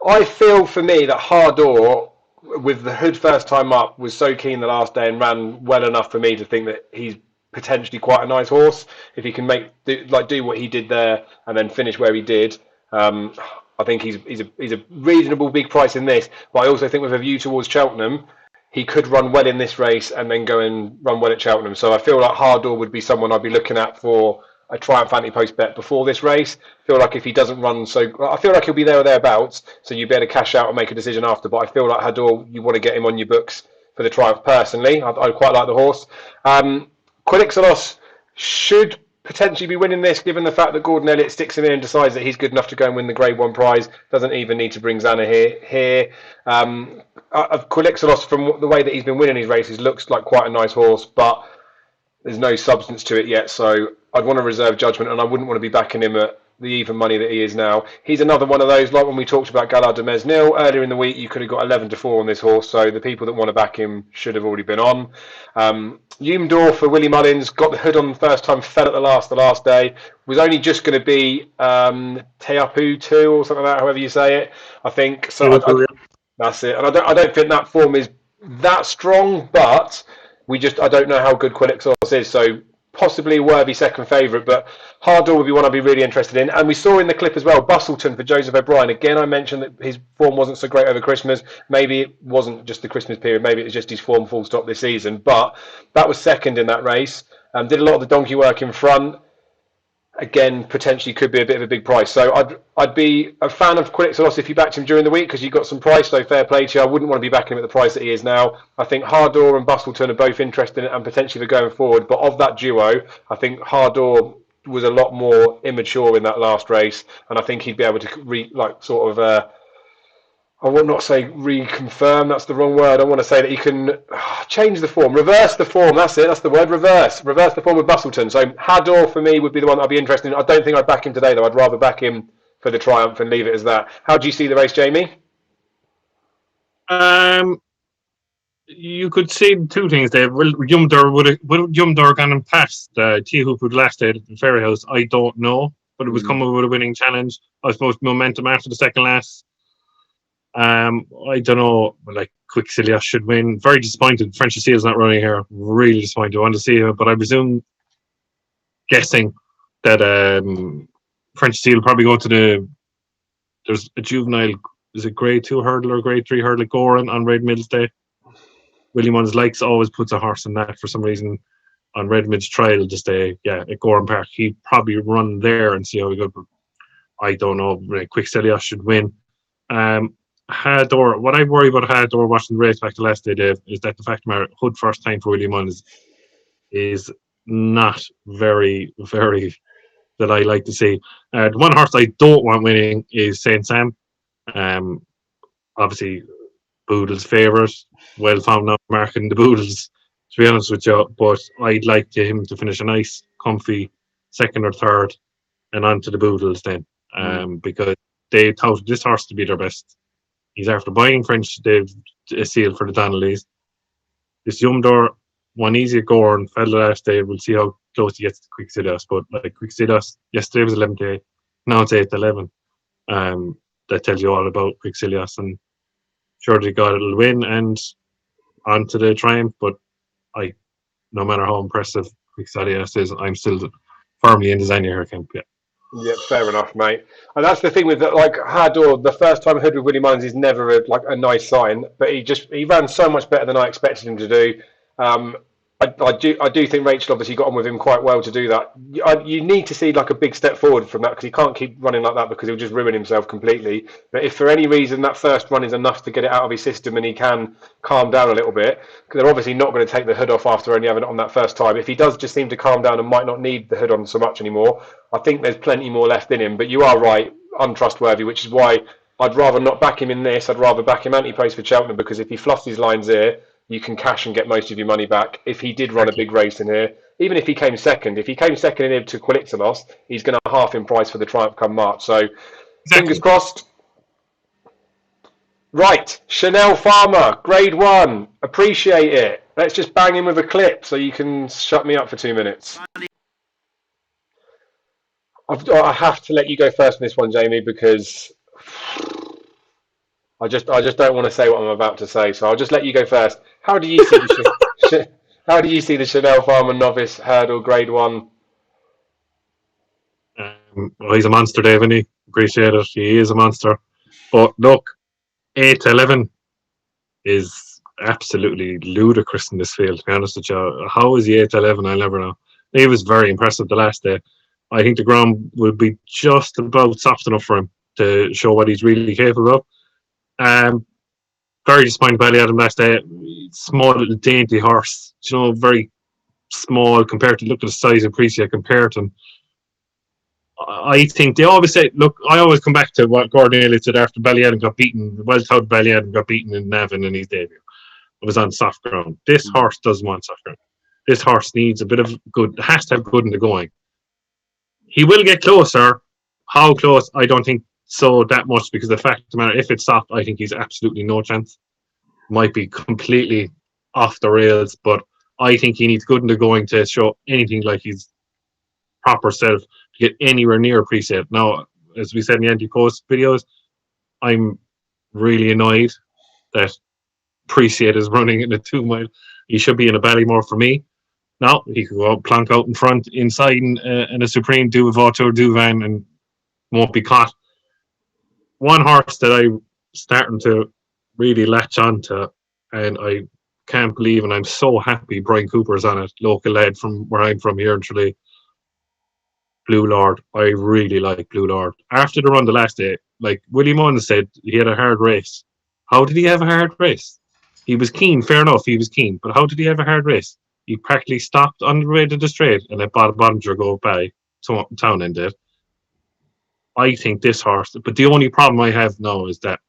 I feel for me that Hardor, with the hood first time up, was so keen the last day and ran well enough for me to think that he's potentially quite a nice horse. If he can do what he did there and then finish where he did, I think he's a reasonable big price in this. But I also think with a view towards Cheltenham, he could run well in this race and then go and run well at Cheltenham. So I feel like Hardor would be someone I'd be looking at for a Triumph Anti-Post bet before this race. I feel like if he doesn't run I feel like he'll be there or thereabouts, so you'd be able to cash out and make a decision after. But I feel like Hardor, you want to get him on your books for the Triumph personally. I quite like the horse. Quilixalos should potentially be winning this, given the fact that Gordon Elliott sticks him in and decides that he's good enough to go and win the Grade 1 prize. Doesn't even need to bring Zana here. Quilixalos, from the way that he's been winning his races, looks like quite a nice horse, but there's no substance to it yet. So I'd want to reserve judgment, and I wouldn't want to be backing him at the even money that he is now. He's another one of those, like when we talked about Gaillard de Mesnil earlier in the week, you could have got 11-4 on this horse, so the people that want to back him should have already been on. Humdor for Willie Mullins, got the hood on the first time, fell at the last day, was only just going to be Teapu 2 or something like that, however you say it, I think. So that's it. And I don't think that form is that strong, but I don't know how good Quilixalos is, so possibly a worthy second favourite, but Hardor would be one I'd be really interested in. And we saw in the clip as well, Bustleton for Joseph O'Brien. Again, I mentioned that his form wasn't so great over Christmas. Maybe it wasn't just the Christmas period, maybe it was just his form full stop this season. But that was second in that race. Did a lot of the donkey work in front. Again, potentially could be a bit of a big price. So I'd be a fan of Quilixalos if you backed him during the week because you got some price, so fair play to you. I wouldn't want to be backing him at the price that he is now. I think Hardor and Bustleton are both interested and potentially for going forward. But of that duo, I think Hardor was a lot more immature in that last race, and I think he'd be able to I will not say reconfirm, that's the wrong word. I want to say that he can change the form, reverse the form, that's it, that's the word, reverse the form with Bustleton. So Hardor for me would be the one that I'd be interested in. I don't think I'd back him today though, I'd rather back him for the Triumph and leave it as that. How do you see the race, Jamie? You could see two things there. Would Humdor gone and passed T-Hoop who'd last day at the Ferry House? I don't know, but it was coming with a winning challenge. I suppose momentum after the second last. I don't know, like Quixilias should win. Very disappointed. French Seal's not running here. Really disappointed. I want to see him, but I presume, guessing that French Seal will probably go to there's a juvenile, is it Grade 2 hurdle or Grade 3 hurdle at Goran on Red Mills Day. William Mullins likes always puts a horse in that for some reason on Red Mills trial this day. Yeah, at Goran Park. He'd probably run there and see how he goes. But I don't know. Quixilias should win. Hardor, what I worry about Hardor watching the race back to last day, Dave, is that the fact of hood first time for William Mullins is not very, very that I like to see. The one horse I don't want winning is Saint Sam. Obviously, Boodle's favourite. Well found out marking the Boodles, to be honest with you. But I'd like him to finish a nice, comfy second or third and on to the Boodles then. Because they touted this horse to be their best. He's after buying French Seal for the Donnellys. This Humdor, one easy at Gorn, fell the last day. We'll see how close he gets to Quixilias. But like Quixilias, yesterday was 11-8, now it's 8-11. That tells you all about Quixilias, and surely God it'll win and on to the Triumph. But no matter how impressive Quixilias is, I'm still firmly in the Zania here camp. Yeah, fair enough, mate. And that's the thing with that, like Hardor, the first time hood with Willie Mullins is never a nice sign, but he ran so much better than I expected him to do. I do think Rachel obviously got on with him quite well to do that. You need to see like a big step forward from that because he can't keep running like that because he'll just ruin himself completely. But if for any reason that first run is enough to get it out of his system and he can calm down a little bit, because they're obviously not going to take the hood off after only having it on that first time. If he does just seem to calm down and might not need the hood on so much anymore, I think there's plenty more left in him. But you are right, untrustworthy, which is why I'd rather not back him in this. I'd rather back him anti-post for Cheltenham because if he fluffs his lines here, you can cash and get most of your money back. If he did run a big race in here, even if he came second in here to Quilixalos, he's going to half in price for the Triumph come March. So, Fingers crossed. Right, Chanel Farmer, Grade 1. Appreciate it. Let's just bang him with a clip so you can shut me up for 2 minutes. I have to let you go first on this one, Jamie, because I just don't want to say what I'm about to say, so I'll just let you go first. How do you see how do you see the Chanel Farmer Novice Hurdle Grade 1? Well, he's a monster, Dave, isn't he? Appreciate it. He is a monster. But look, 8 to 11 is absolutely ludicrous in this field, to be honest with you. How is he 8 to 11? I'll never know. He was very impressive the last day. I think the ground will be just about soft enough for him to show what he's really capable of. Very disappointed by Adam last day. Small little dainty horse, very small compared to, look at the size of Precia compared to him. I think they always say, look, I always come back to what Gordon Elliott said after Ballyadam got beaten, well-touted Ballyadam got beaten in Navan in his debut. It was on soft ground. This horse doesn't want soft ground. This horse needs a bit of good, has to have good in the going. He will get closer. How close? I don't think so that much, because the fact of the matter, if it's soft, I think he's absolutely no chance. Might be completely off the rails, but I think he needs good in the going to show anything like his proper self, to get anywhere near a preset. Now, as we said in the anti-post videos, I'm really annoyed that preset is running in a 2 mile. He should be in a Ballymore for me. Now, he could go out, plonk out in front, inside in a Supreme, do a Vautour, do Van, and won't be caught. One horse that I'm starting to really latch on to, and I can't believe, and I'm so happy Brian Cooper's on it, local lad from where I'm from here in Tralee. Blue Lord. I really like Blue Lord. After the run the last day, like Willie Munn said, he had a hard race. How did he have a hard race? He was keen, fair enough, he was keen, but how did he have a hard race? He practically stopped on the way to the straight and let Bottomger go by. Townend did. I think this horse, but the only problem I have now is that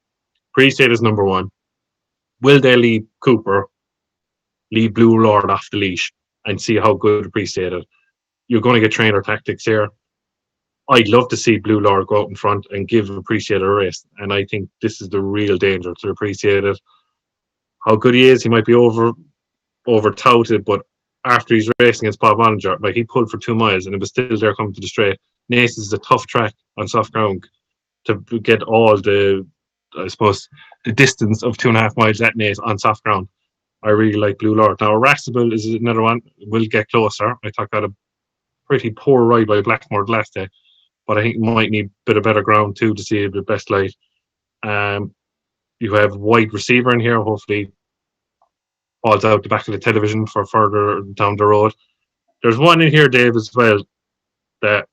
Pre-State is number one. Will they leave Cooper, leave Blue Lord off the leash, and see how good Pre-State is? You're going to get trainer tactics here. I'd love to see Blue Lord go out in front and give Appreciate a race, and I think this is the real danger to Appreciate it. How good he is, he might be over touted, but after he's racing against Bob Oninger, like he pulled for 2 miles and it was still there coming to the straight. Nace is a tough track on soft ground to get all the, I suppose, the distance of 2.5 miles at Nace on soft ground. I really like Blue Lord. Now, Irascible is another one. Will get closer. I thought got a pretty poor ride by Blackmore last day, but I think might need a bit of better ground too to see the best light. You have wide receiver in here, hopefully falls out the back of the television for further down the road. There's one in here, Dave, as well, that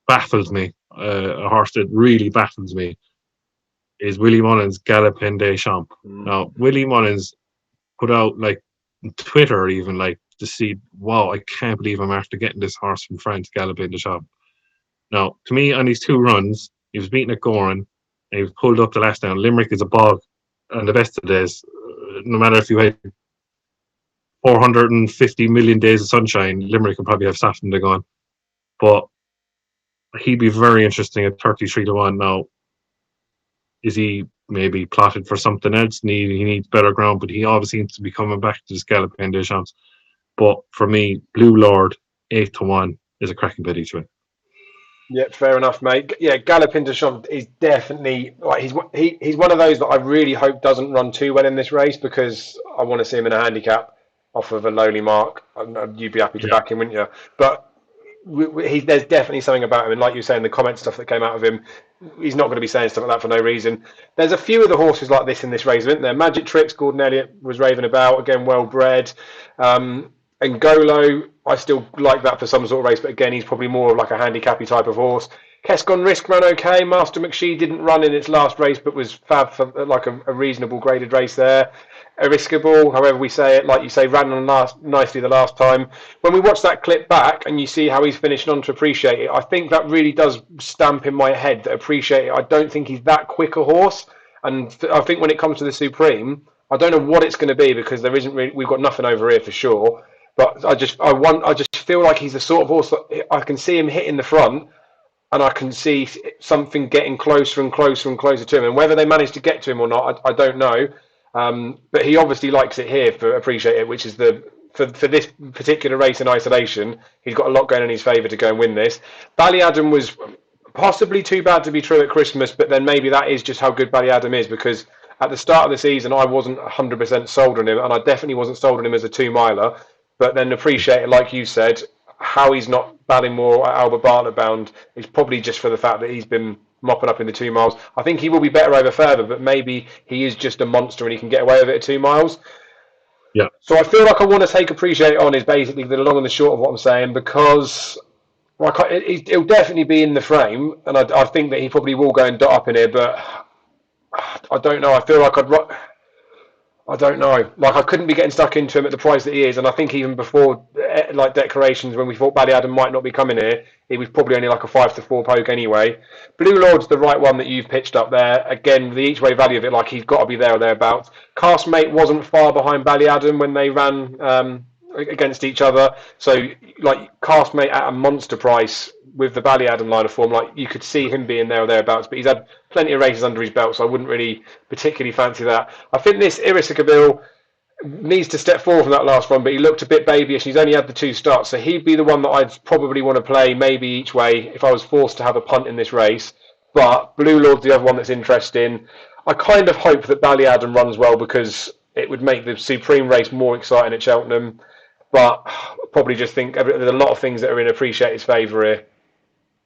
baffles me. A horse that really baffles me is Willie Mullins' Galopin des Champs. Now, Willie Mullins put out, like, on Twitter even, like, to see, wow, I can't believe I'm after getting this horse from France, Galopin des Champs. Now, to me, on these 2 runs, he was beaten at Goran, and he was pulled up the last down. Limerick is a bog, and the best of days, no matter if you had 450 million days of sunshine, Limerick would probably have softened and gone. But he'd be very interesting at 33 to 1. Now, is he maybe plotted for something else? He needs better ground, but he obviously seems to be coming back to this Galopin des Champs. But for me, Blue Lord 8 to 1 is a cracking bet each way. Yeah, fair enough, mate. Yeah, Galopin des Champs is definitely like he's one of those that I really hope doesn't run too well in this race, because I want to see him in a handicap off of a lowly mark. You'd be happy to back him, wouldn't you? But there's definitely something about him, and like you were saying, the comment stuff that came out of him, he's not going to be saying stuff like that for no reason. There's a few of the horses like this in this race, isn't there? Magic Tricks, Gordon Elliott was raving about, again, well bred. And Golo, I still like that for some sort of race, but again, he's probably more of like a handicappy type of horse. Kescon Risk ran okay. Master McShee didn't run in its last race, but was fab for like a reasonable graded race there. Irriscable, however we say it, like you say, ran on nicely the last time. When we watch that clip back and you see how he's finishing on to Appreciate It, I think that really does stamp in my head that Appreciate It, I don't think he's that quick a horse. And I think when it comes to the Supreme, I don't know what it's going to be, because there isn't really, we've got nothing over here for sure. But I just feel like he's the sort of horse that I can see him hitting the front, and I can see something getting closer and closer and closer to him. And whether they manage to get to him or not, I don't know. But he obviously likes it here for Appreciate It, which is for this particular race in isolation. He's got a lot going in his favour to go and win this. Ballyadam was possibly too bad to be true at Christmas, but then maybe that is just how good Ballyadam is, because at the start of the season I wasn't 100% sold on him, and I definitely wasn't sold on him as a 2-miler, but then appreciate it, like you said, how he's not Ballymore at Albert Bartlett bound is probably just for the fact that he's been mopping up in the 2 miles. I think he will be better over further, but maybe he is just a monster and he can get away with it at 2 miles. Yeah. So I feel like I want to take Appreciate on is basically the long and the short of what I'm saying, because like it'll definitely be in the frame, and I think that he probably will go and dot up in here, but I don't know. I feel like I don't know. Like, I couldn't be getting stuck into him at the price that he is, and I think even before like declarations, when we thought Ballyadam might not be coming here, he was probably only like a 5-4 poke anyway. Blue Lord's the right one that you've pitched up there. Again, the each way value of it, like, he's got to be there or thereabouts. Castmate wasn't far behind Ballyadam when they ran against each other, so like Castmate at a monster price with the Ballyadam line of form, like, you could see him being there or thereabouts, but he's had plenty of races under his belt, so I wouldn't really particularly fancy that. I think this Irresistible needs to step forward from that last one, but he looked a bit babyish. He's only had the 2 starts, so he'd be the one that I'd probably want to play maybe each way if I was forced to have a punt in this race. But Blue Lord's the other one that's interesting. I kind of hope that Ballyadam runs well, because it would make the Supreme race more exciting at Cheltenham, but I probably just think there's a lot of things that are in Appreciate's favour here.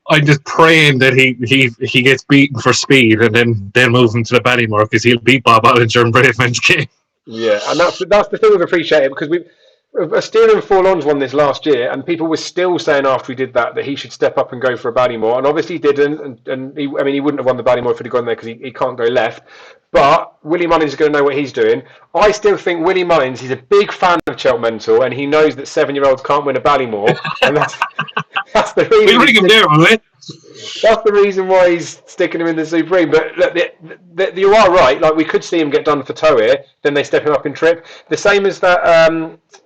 I'm just praying that he gets beaten for speed and then moves him to the Ballymore, because he'll beat Bob Allinger and Brave Men's Game. Yeah, and that's the thing with Appreciate It, because Steering and Forlorns won this last year, and people were still saying after he did that he should step up and go for a Ballymore, and obviously he didn't, and he wouldn't have won the Ballymore if he'd gone there, because he can't go left. But Willie Mullins is going to know what he's doing. I still think Willie Mullins, he's a big fan of Cheltmental, and he knows that 7-year-olds can't win a Ballymore, and that's the reason. We'll bring him there, will we? That's the reason why he's sticking him in the Supreme. But look, you are right. Like, we could see him get done for toe here, then they step him up in trip. The same as that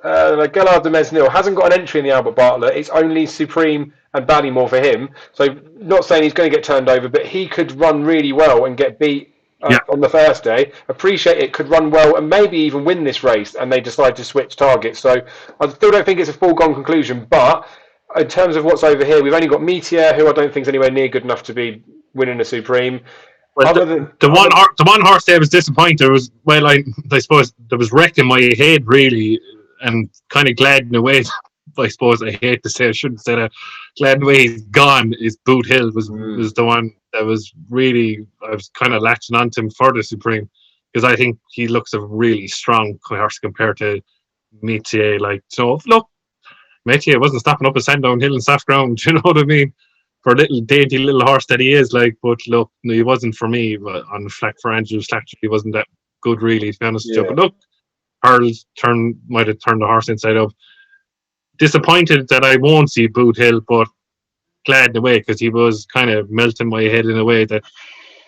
Gellard de Mesnil hasn't got an entry in the Albert Bartlett. It's only Supreme and Ballymore for him. So, not saying he's going to get turned over, but he could run really well and get beat on the first day. Appreciate It could run well and maybe even win this race, and they decide to switch targets. So, I still don't think it's a foregone conclusion, but in terms of what's over here, we've only got Meteor, who I don't think is anywhere near good enough to be winning a Supreme. Well, the one horse there was disappointed. Was, well, I suppose that was wrecked in my head, really, and kind of glad in a way. I suppose I hate to say, I shouldn't say that. Glad in a way he's gone. Is Boot Hill was the one that was really, I was kind of latching onto him for the Supreme, because I think he looks a really strong horse compared to Meteor. Like, so look, Meteor wasn't stopping up a Sandown Hill and soft ground, you know what I mean? For a little dainty little horse that he is, like, but look, no, he wasn't for me on flat for Andrew Slack. He wasn't that good, really, to be honest with you. But look, Earl's might have turned the horse inside up. Disappointed that I won't see Boot Hill, but glad in a way, because he was kind of melting my head in a way that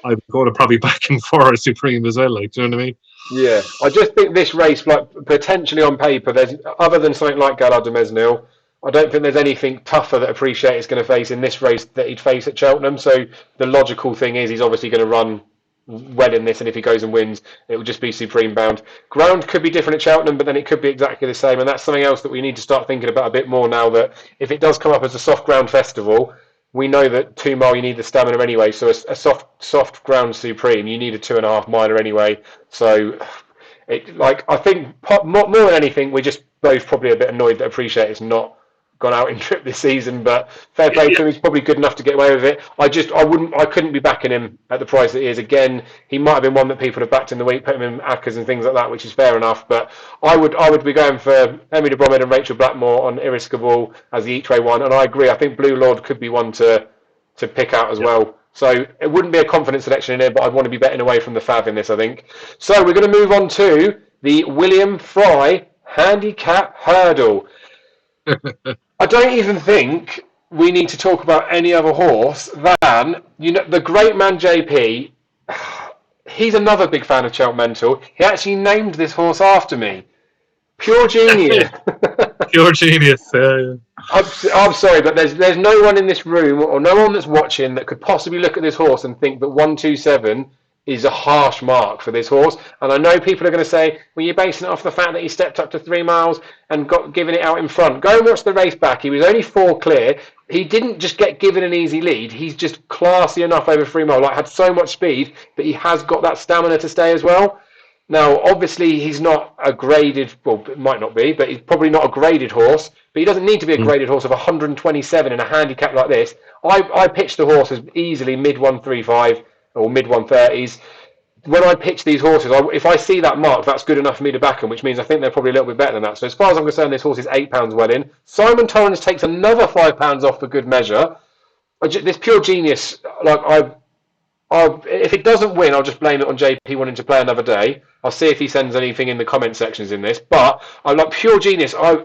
I'm going to probably back him for a Supreme as well, like, do you know what I mean? Yeah, I just think this race, like, potentially on paper, there's other than something like Gallard de Mesnil, I don't think there's anything tougher that Appreciate is going to face in this race that he'd face at Cheltenham. So the logical thing is he's obviously going to run well in this, and if he goes and wins, it will just be Supreme bound. Ground could be different at Cheltenham, but then it could be exactly the same, and that's something else that we need to start thinking about a bit more now, that if it does come up as a soft ground festival, we know that 2 mile you need the stamina anyway, so a soft ground Supreme, you need a 2.5 miler anyway. So I think more than anything, we're just both probably a bit annoyed that Appreciate it's not gone out in trip this season, but fair play to him, he's probably good enough to get away with it. I couldn't be backing him at the price that he is. Again, he might have been one that people have backed in the week, put him in Ackers and things like that, which is fair enough, but I would be going for Emily de Bromhead and Rachel Blackmore on Irresistible as the each way one, and I agree, I think Blue Lord could be one to pick out as well. So it wouldn't be a confident selection in here, but I'd want to be betting away from the Fav in this, I think. So we're going to move on to the William Fry Handicap Hurdle. I don't even think we need to talk about any other horse than, the great man JP. He's another big fan of Cheltmental. He actually named this horse after me. Pure genius. Pure genius. I'm sorry, but there's no one in this room or no one that's watching that could possibly look at this horse and think that 127 is a harsh mark for this horse. And I know people are going to say, well, you're basing it off the fact that he stepped up to 3 miles and got given it out in front. Go and watch the race back. He was only 4 clear. he didn't just get given an easy lead. He's just classy enough over 3 mile. Like, had so much speed, but he has got that stamina to stay as well. Now, obviously, he's not a graded, well, it might not be, but he's probably not a graded horse. But he doesn't need to be a graded horse of 127 in a handicap like this. I pitched the horse as easily mid 135 or mid 130s. When I pitch these horses, if I see that mark, that's good enough for me to back them, which means I think they're probably a little bit better than that. So as far as I'm concerned, this horse is £8 well in. Simon Torrance takes another £5 off for good measure. This Pure Genius, like if it doesn't win, I'll just blame it on JP wanting to play another day. I'll see if he sends anything in the comment sections in this. But I like Pure Genius. I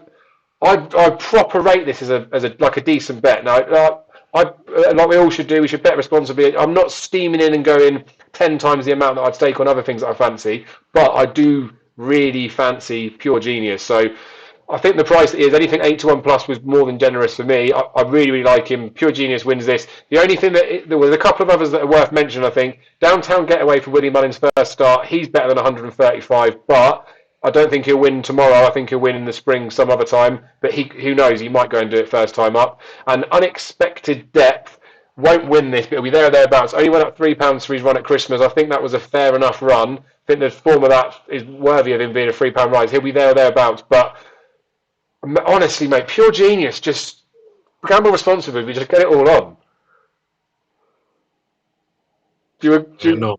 proper rate this as a decent bet. Now, like we all should do, we should bet responsibly. I'm not steaming in and going 10 times the amount that I'd stake on other things that I fancy, but I do really fancy Pure Genius. So I think the price is anything 8-1 plus was more than generous for me. I really, really like him. Pure Genius wins this. The only thing there was a couple of others that are worth mentioning, I think. Downtown Getaway for Willie Mullins' first start. He's better than 135, but I don't think he'll win tomorrow. I think he'll win in the spring some other time. But who knows? He might go and do it first time up. And Unexpected Depth won't win this, but it'll be there or thereabouts. Only went up £3 for his run at Christmas. I think that was a fair enough run. I think the form of that is worthy of him being a £3 rise. He'll be there or thereabouts. But honestly, mate, Pure Genius, just gamble responsibly. We just get it all on. No.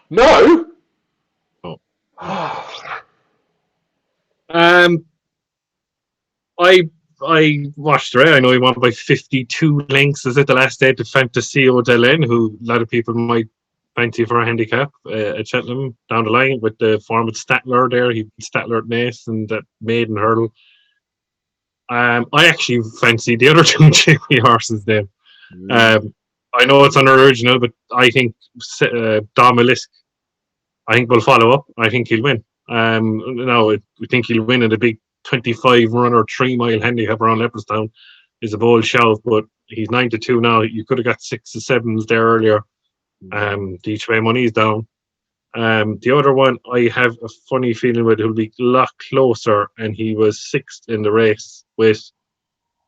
No? No. I watched Ray. I know he won by 52 lengths. Is it the last day to Fantasio Delen, who a lot of people might fancy for a handicap at Cheltenham down the line with the form with Statler there. He Statler at Nace and that maiden hurdle. I actually fancy the other two Jimmy horses there. I know it's unoriginal, but I think Domilisk, I think will follow up. I think he'll win. We think he'll win in the big 25 runner 3 mile handicap around Leopardstown. Is a bold shout, but he's 9-2 now. You could have got 6 to 7s there earlier. The each way money's down. The other one I have a funny feeling with, who'll be a lot closer, and he was 6th in the race with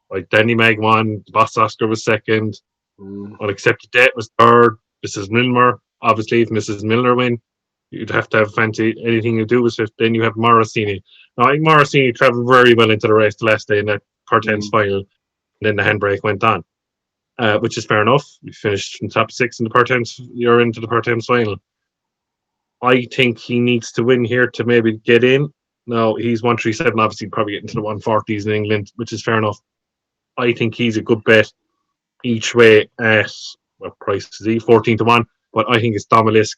like Danny Magman. Boss Oscar was 2nd. Unaccepted Debt was 3rd. Mrs. Milner, obviously, if Mrs. Milner win, you'd have to have fancy anything you do with 5th. Then you have Morosini. Now, I think Morosini travelled very well into the race the last day in that part-10 final. And then the handbrake went on, which is fair enough. You finished from top 6 in the part-10. You're into the part-10 final. I think he needs to win here to maybe get in. Now, he's 137, obviously, probably getting to the 140s in England, which is fair enough. I think he's a good bet each way at, what price is he? 14-1. But I think it's Domilisk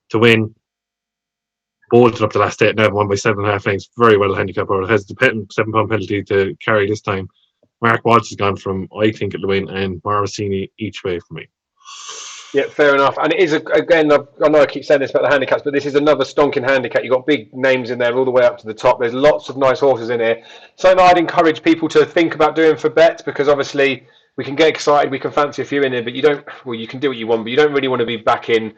to win. Bolted up the last day, now won by 7.5 lengths. Very well handicap. Or has the £7 penalty to carry this time. Mark Walsh has gone from, I think it'll win, and Morosini each way for me. Yeah, fair enough. And it is, again, I know I keep saying this about the handicaps, but this is another stonking handicap. You've got big names in there all the way up to the top. There's lots of nice horses in here. Something I'd encourage people to think about doing for bets, because obviously we can get excited, we can fancy a few in here, but you can do what you want, but you don't really want to be backing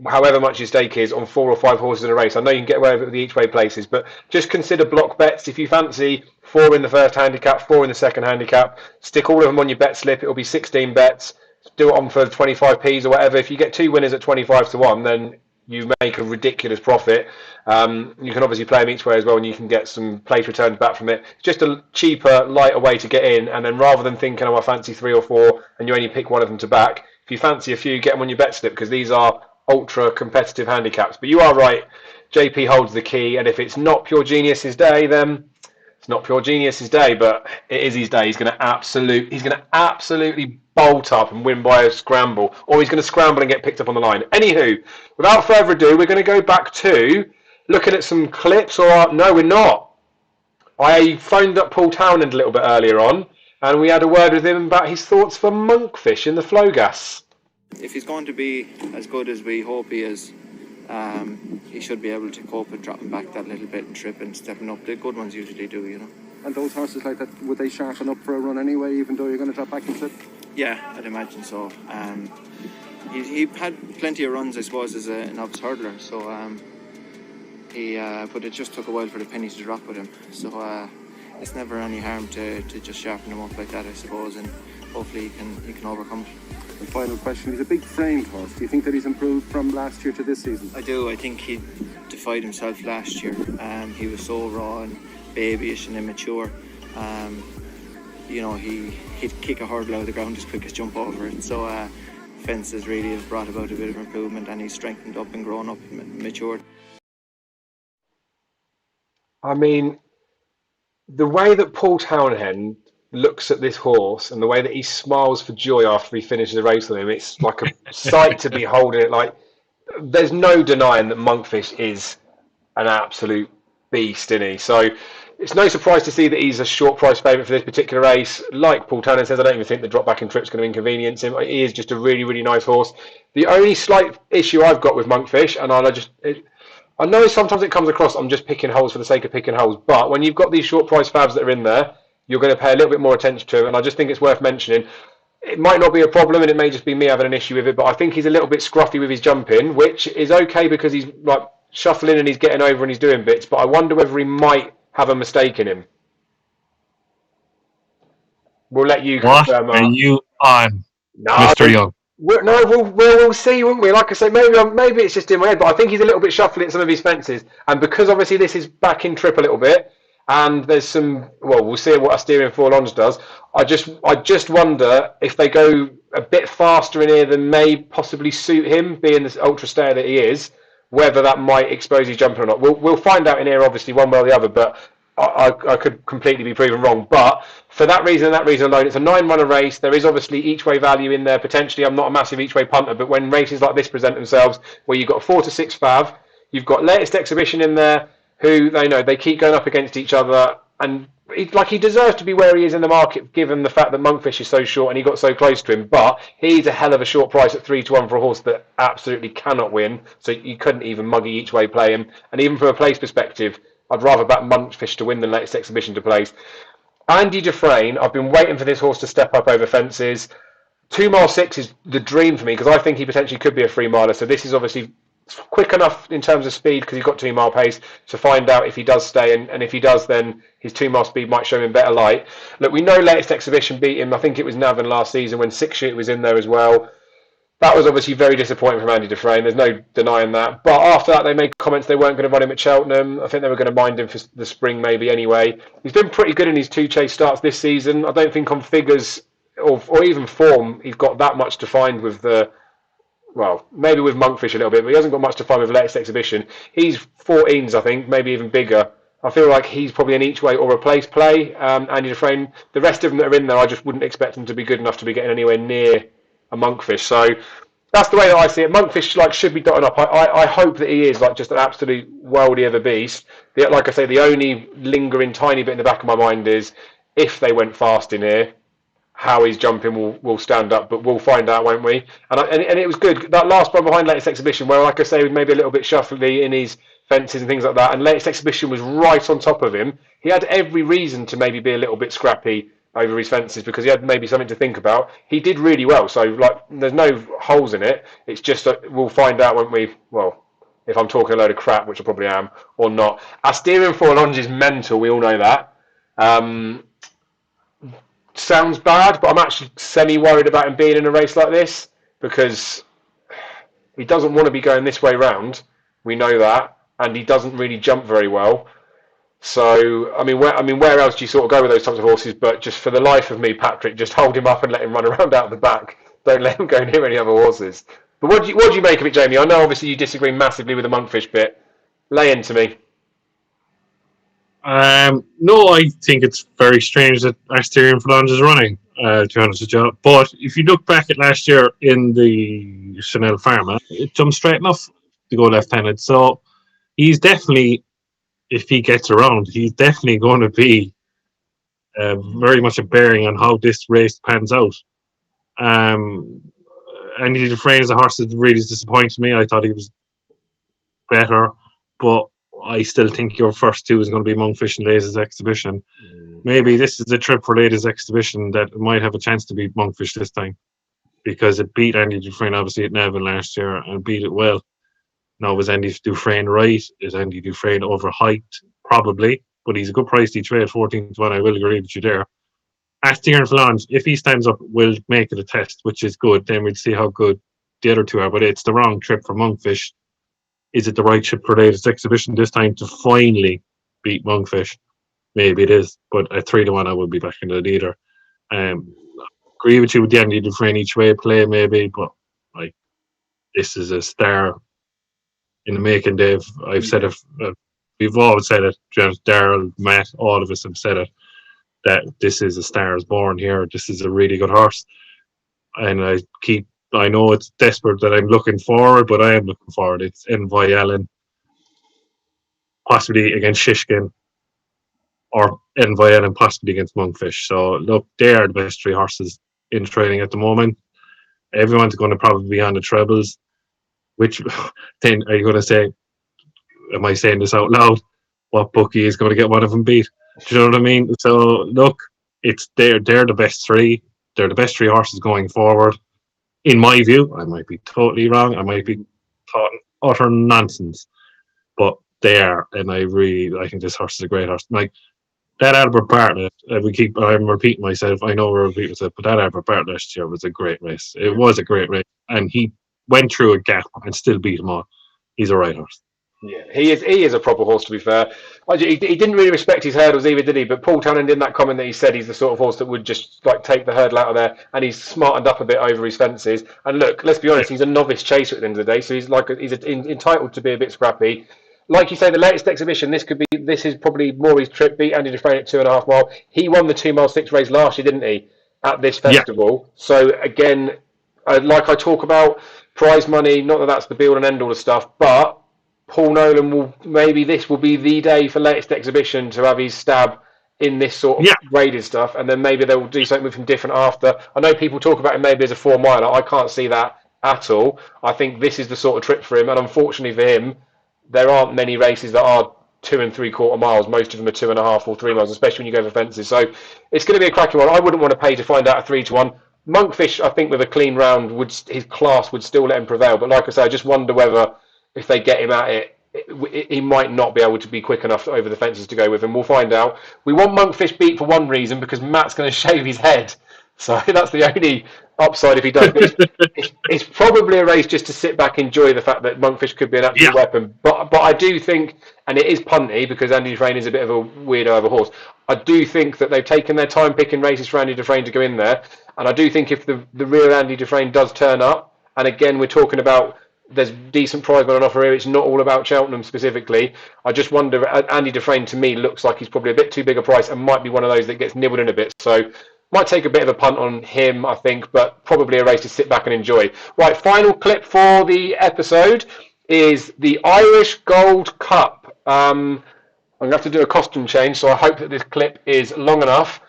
however much your stake is on 4 or 5 horses in a race. I know you can get away with it with the each way places, but just consider block bets. If you fancy 4 in the first handicap, 4 in the second handicap, stick all of them on your bet slip. It'll be 16 bets. Do it on for 25p's or whatever. If you get 2 winners at 25-1, then you make a ridiculous profit. You can obviously play them each way as well, and you can get some place returns back from it. It's just a cheaper, lighter way to get in, and then rather than thinking, I fancy 3 or 4, and you only pick one of them to back, if you fancy a few, get them on your bet slip, because these are ultra competitive handicaps. But you are right, JP holds the key, and if it's not Pure Genius's day, then it's not Pure Genius's day, but it is his day. He's going to absolutely bolt up and win by a scramble, or he's going to scramble and get picked up on the line. Anywho, without further ado, we're going to go back to looking at some clips. No, we're not. I phoned up Paul Townend a little bit earlier on, and we had a word with him about his thoughts for Monkfish in the Flowgas. If he's going to be as good as we hope he is, he should be able to cope with dropping back that little bit and tripping, stepping up. The good ones usually do, you know. And those horses like that, would they sharpen up for a run anyway, even though you're going to drop back and slip? Yeah, I'd imagine so. He had plenty of runs, I suppose, as an novice hurdler. So but it just took a while for the penny to drop with him. So it's never any harm to just sharpen him up like that, I suppose. And hopefully he can overcome it. The final question, he's a big framed horse. Do you think that he's improved from last year to this season? I do. I think he defied himself last year. He was so raw and babyish and immature. He'd kick a hurdle out of the ground as quick as jump over it. So fences really have brought about a bit of improvement, and he's strengthened up and grown up and matured. I mean, the way that Paul Townend looks at this horse and the way that he smiles for joy after he finishes the race with him, it's like a sight to behold. It like there's no denying that Monkfish is an absolute beast, isn't he? So it's no surprise to see that he's a short price favourite for this particular race. Like Paul Townend says, I don't even think the drop back in trip's going to inconvenience him. He is just a really, really nice horse. The only slight issue I've got with Monkfish, and I know sometimes it comes across I'm just picking holes for the sake of picking holes, but when you've got these short price favs that are in there, you're going to pay a little bit more attention to him, and I just think it's worth mentioning. It might not be a problem, and it may just be me having an issue with it, but I think he's a little bit scruffy with his jumping, which is okay because he's like shuffling and he's getting over and he's doing bits, but I wonder whether he might have a mistake in him. We'll let you confirm. What are you on, no, Mr. Young? We'll see, won't we? Like I say, maybe it's just in my head, but I think he's a little bit shuffling at some of his fences, and because obviously this is back in trip a little bit, and there's some, well, we'll see what a steering four longe does. I just wonder if they go a bit faster in here than may possibly suit him, being this ultra stayer that he is, whether that might expose his jumping or not. We'll find out in here, obviously, one way or the other, but I could completely be proven wrong. But for that reason and that reason alone, it's a 9-runner race. There is obviously each-way value in there, potentially. I'm not a massive each-way punter, but when races like this present themselves, where you've got 4 to 6 fav, you've got latest exhibition in there, who they keep going up against each other, and he deserves to be where he is in the market, given the fact that Monkfish is so short and he got so close to him. But he's a hell of a short price at 3-1 for a horse that absolutely cannot win. So you couldn't even muggy each way play him. And even from a place perspective, I'd rather back Monkfish to win than latest exhibition to place. Andy Dufresne, I've been waiting for this horse to step up over fences. 2 mile 6 is the dream for me because I think he potentially could be a 3-miler. So this is obviously quick enough in terms of speed because he's got 2 mile pace to find out if he does stay, and if he does, then his 2 mile speed might show him better light. Look, we know latest exhibition beat him. I think it was Navan last season when 6 Shoot was in there as well. That was obviously very disappointing from Andy Dufresne. There's no denying that. But after that, they made comments they weren't going to run him at Cheltenham. I think they were going to mind him for the spring maybe anyway. He's been pretty good in his 2 chase starts this season. I don't think on figures or even form he's got that much to find with the, well, maybe with Monkfish a little bit, but he hasn't got much to find with latest exhibition. He's 14s, I think, maybe even bigger. I feel like he's probably an each way or replace play. Andy Dufresne, the rest of them that are in there, I just wouldn't expect them to be good enough to be getting anywhere near a Monkfish. So that's the way that I see it. Monkfish should be dotted up. I hope that he is just an absolute worldie of a beast. Like I say, the only lingering tiny bit in the back of my mind is if they went fast in here, how his jumping will stand up, but we'll find out, won't we? And it was good. That last run behind latest exhibition, where, like I say, was maybe a little bit shuffly in his fences and things like that, and latest exhibition was right on top of him. He had every reason to maybe be a little bit scrappy over his fences because he had maybe something to think about. He did really well, so there's no holes in it. It's just that we'll find out, won't we? Well, if I'm talking a load of crap, which I probably am, or not. Our steering for Longe is mental. We all know that. Sounds bad, but I'm actually semi-worried about him being in a race like this because he doesn't want to be going this way round. We know that, and he doesn't really jump very well. So, where else do you sort of go with those types of horses? But just for the life of me, Patrick, just hold him up and let him run around out the back. Don't let him go near any other horses. But what do you make of it, Jamie? I know obviously you disagree massively with the Monkfish bit. Lay into me. No, I think it's very strange that Asterion Falange is running, to be honest with you. But if you look back at last year in the Chanel Pharma, it jumped straight enough to go left-handed. So he's definitely, if he gets around, he's definitely going to be very much a bearing on how this race pans out. Andy Dufresne is a horse that really disappointed me. I thought he was better, but I still think your first 2 is going to be Monkfish and latest exhibition. Maybe this is a trip for latest exhibition that might have a chance to beat Monkfish this time because it beat Andy Dufresne obviously at Navan last year and beat it well. Now, was Andy Dufresne right? Is Andy Dufresne overhyped? Probably, but he's a good price each way at 14-1. I will agree with you there. Astier and Flange, if he stands up, we'll make it a test, which is good. Then we'll see how good the other two are. But it's the wrong trip for Monkfish. Is it the right trip for latest exhibition this time to finally beat Monkfish? Maybe it is. But at 3-1, I will be back in the leader. Agree with you with the Andy Dufresne each way play, maybe. But like, this is a star in the making, Dave. I've said it. We've all said it. Daryl, Matt, all of us have said it. That this is a star is born here. This is a really good horse, and I know it's desperate that I'm looking forward, but I am looking forward. It's Envoy Allen, possibly against Shishkin, or Envoy Allen possibly against Monkfish. So look, they are the best 3 horses in training at the moment. Everyone's going to probably be on the trebles. Which then are you going to say? Am I saying this out loud? What bookie is going to get one of them beat? Do you know what I mean? So look, they're the best 3. They're the best 3 horses going forward. In my view, I might be totally wrong. I might be talking utter nonsense, but they are, and I think this horse is a great horse. Like that Albert Bartlett, I'm repeating myself. I know we're repeating myself, but that Albert Bartlett last year was a great race. It was a great race, and he went through a gap and still beat them all. He's a right horse. Yeah, he is a proper horse, to be fair. He didn't really respect his hurdles either, did he? But Paul Townend, in that comment that he said, he's the sort of horse that would just like take the hurdle out of there, and he's smartened up a bit over his fences. And look, let's be honest, he's a novice chaser at the end of the day, so he's entitled to be a bit scrappy. Like you say, the latest exhibition, this is probably more his trip. Beat Andy Dufresne at 2.5 mile. He won the 2 mile 6 race last year, didn't he? At this festival. Yeah. So again, like I talk about prize money, not that that's the be all and end all of stuff, but Paul Nolan this will be the day for latest exhibition to have his stab in this sort of graded stuff, and then maybe they'll do something with him different after. I know people talk about him maybe as a 4 miler. I can't see that at all. I think this is the sort of trip for him, and unfortunately for him, there aren't many races that are 2 3/4 miles. Most of them are 2.5 or 3 miles, especially when you go for fences. So it's going to be a cracking one. I wouldn't want to pay to find out a 3-1. Monkfish, I think with a clean round, his class would still let him prevail. But like I say, I just wonder whether if they get him at it, he might not be able to be quick enough over the fences to go with him. We'll find out. We want Monkfish beat for one reason, because Matt's going to shave his head. So that's the only upside if he does. It's probably a race just to sit back and enjoy the fact that Monkfish could be an absolute weapon. But I do think, and it is punty because Andy Dufresne is a bit of a weirdo of a horse, I do think that they've taken their time picking races for Andy Dufresne to go in there. And I do think if the real Andy Dufresne does turn up, and again, we're talking about there's decent prize money on offer here. It's not all about Cheltenham specifically. I just wonder, Andy Dufresne to me looks like he's probably a bit too big a price and might be one of those that gets nibbled in a bit. So might take a bit of a punt on him, I think, but probably a race to sit back and enjoy. Right, final clip for the episode is the Irish Gold Cup. I'm going to have to do a costume change, so I hope that this clip is long enough.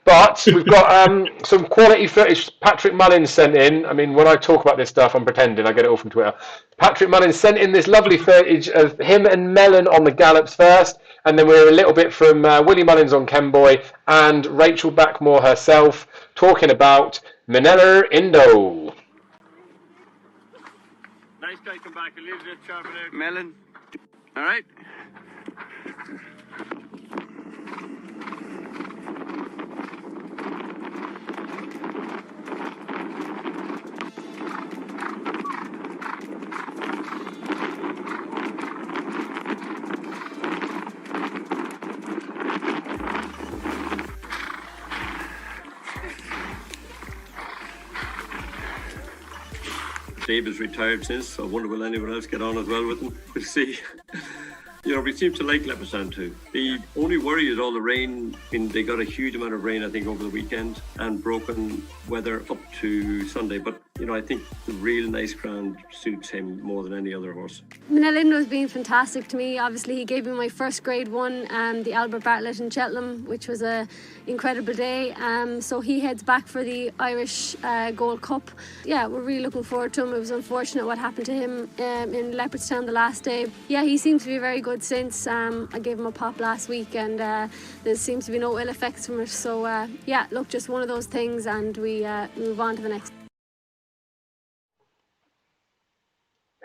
But we've got some quality footage Patrick Mullins sent in. I mean, when I talk about this stuff, I'm pretending. I get it all from Twitter. Patrick Mullins sent in this lovely footage of him and Mellon on the gallops first. And then we're a little bit from Willie Mullins on Kenboy and Rachel Backmore herself talking about Manila Indo. Nice guy, come back a little bit sharper there. Mellon. All right. Dave is retired since, so I wonder will anyone else get on as well with him. We'll see. You know, we seem to like Leopardstown too. The only worry is all the rain. I mean, they got a huge amount of rain, I think, over the weekend, and broken weather up to Sunday. But, you know, I think the real nice ground suits him more than any other horse. Manila Indo's been fantastic to me. Obviously, he gave me my first grade one, the Albert Bartlett in Cheltenham, which was an incredible day. So he heads back for the Irish Gold Cup. Yeah, we're really looking forward to him. It was unfortunate what happened to him in Leopardstown the last day. Yeah, he seems to be very good since. I gave him a pop last week, and there seems to be no ill effects from it. So yeah, look, just one of those things, and we move on to the next.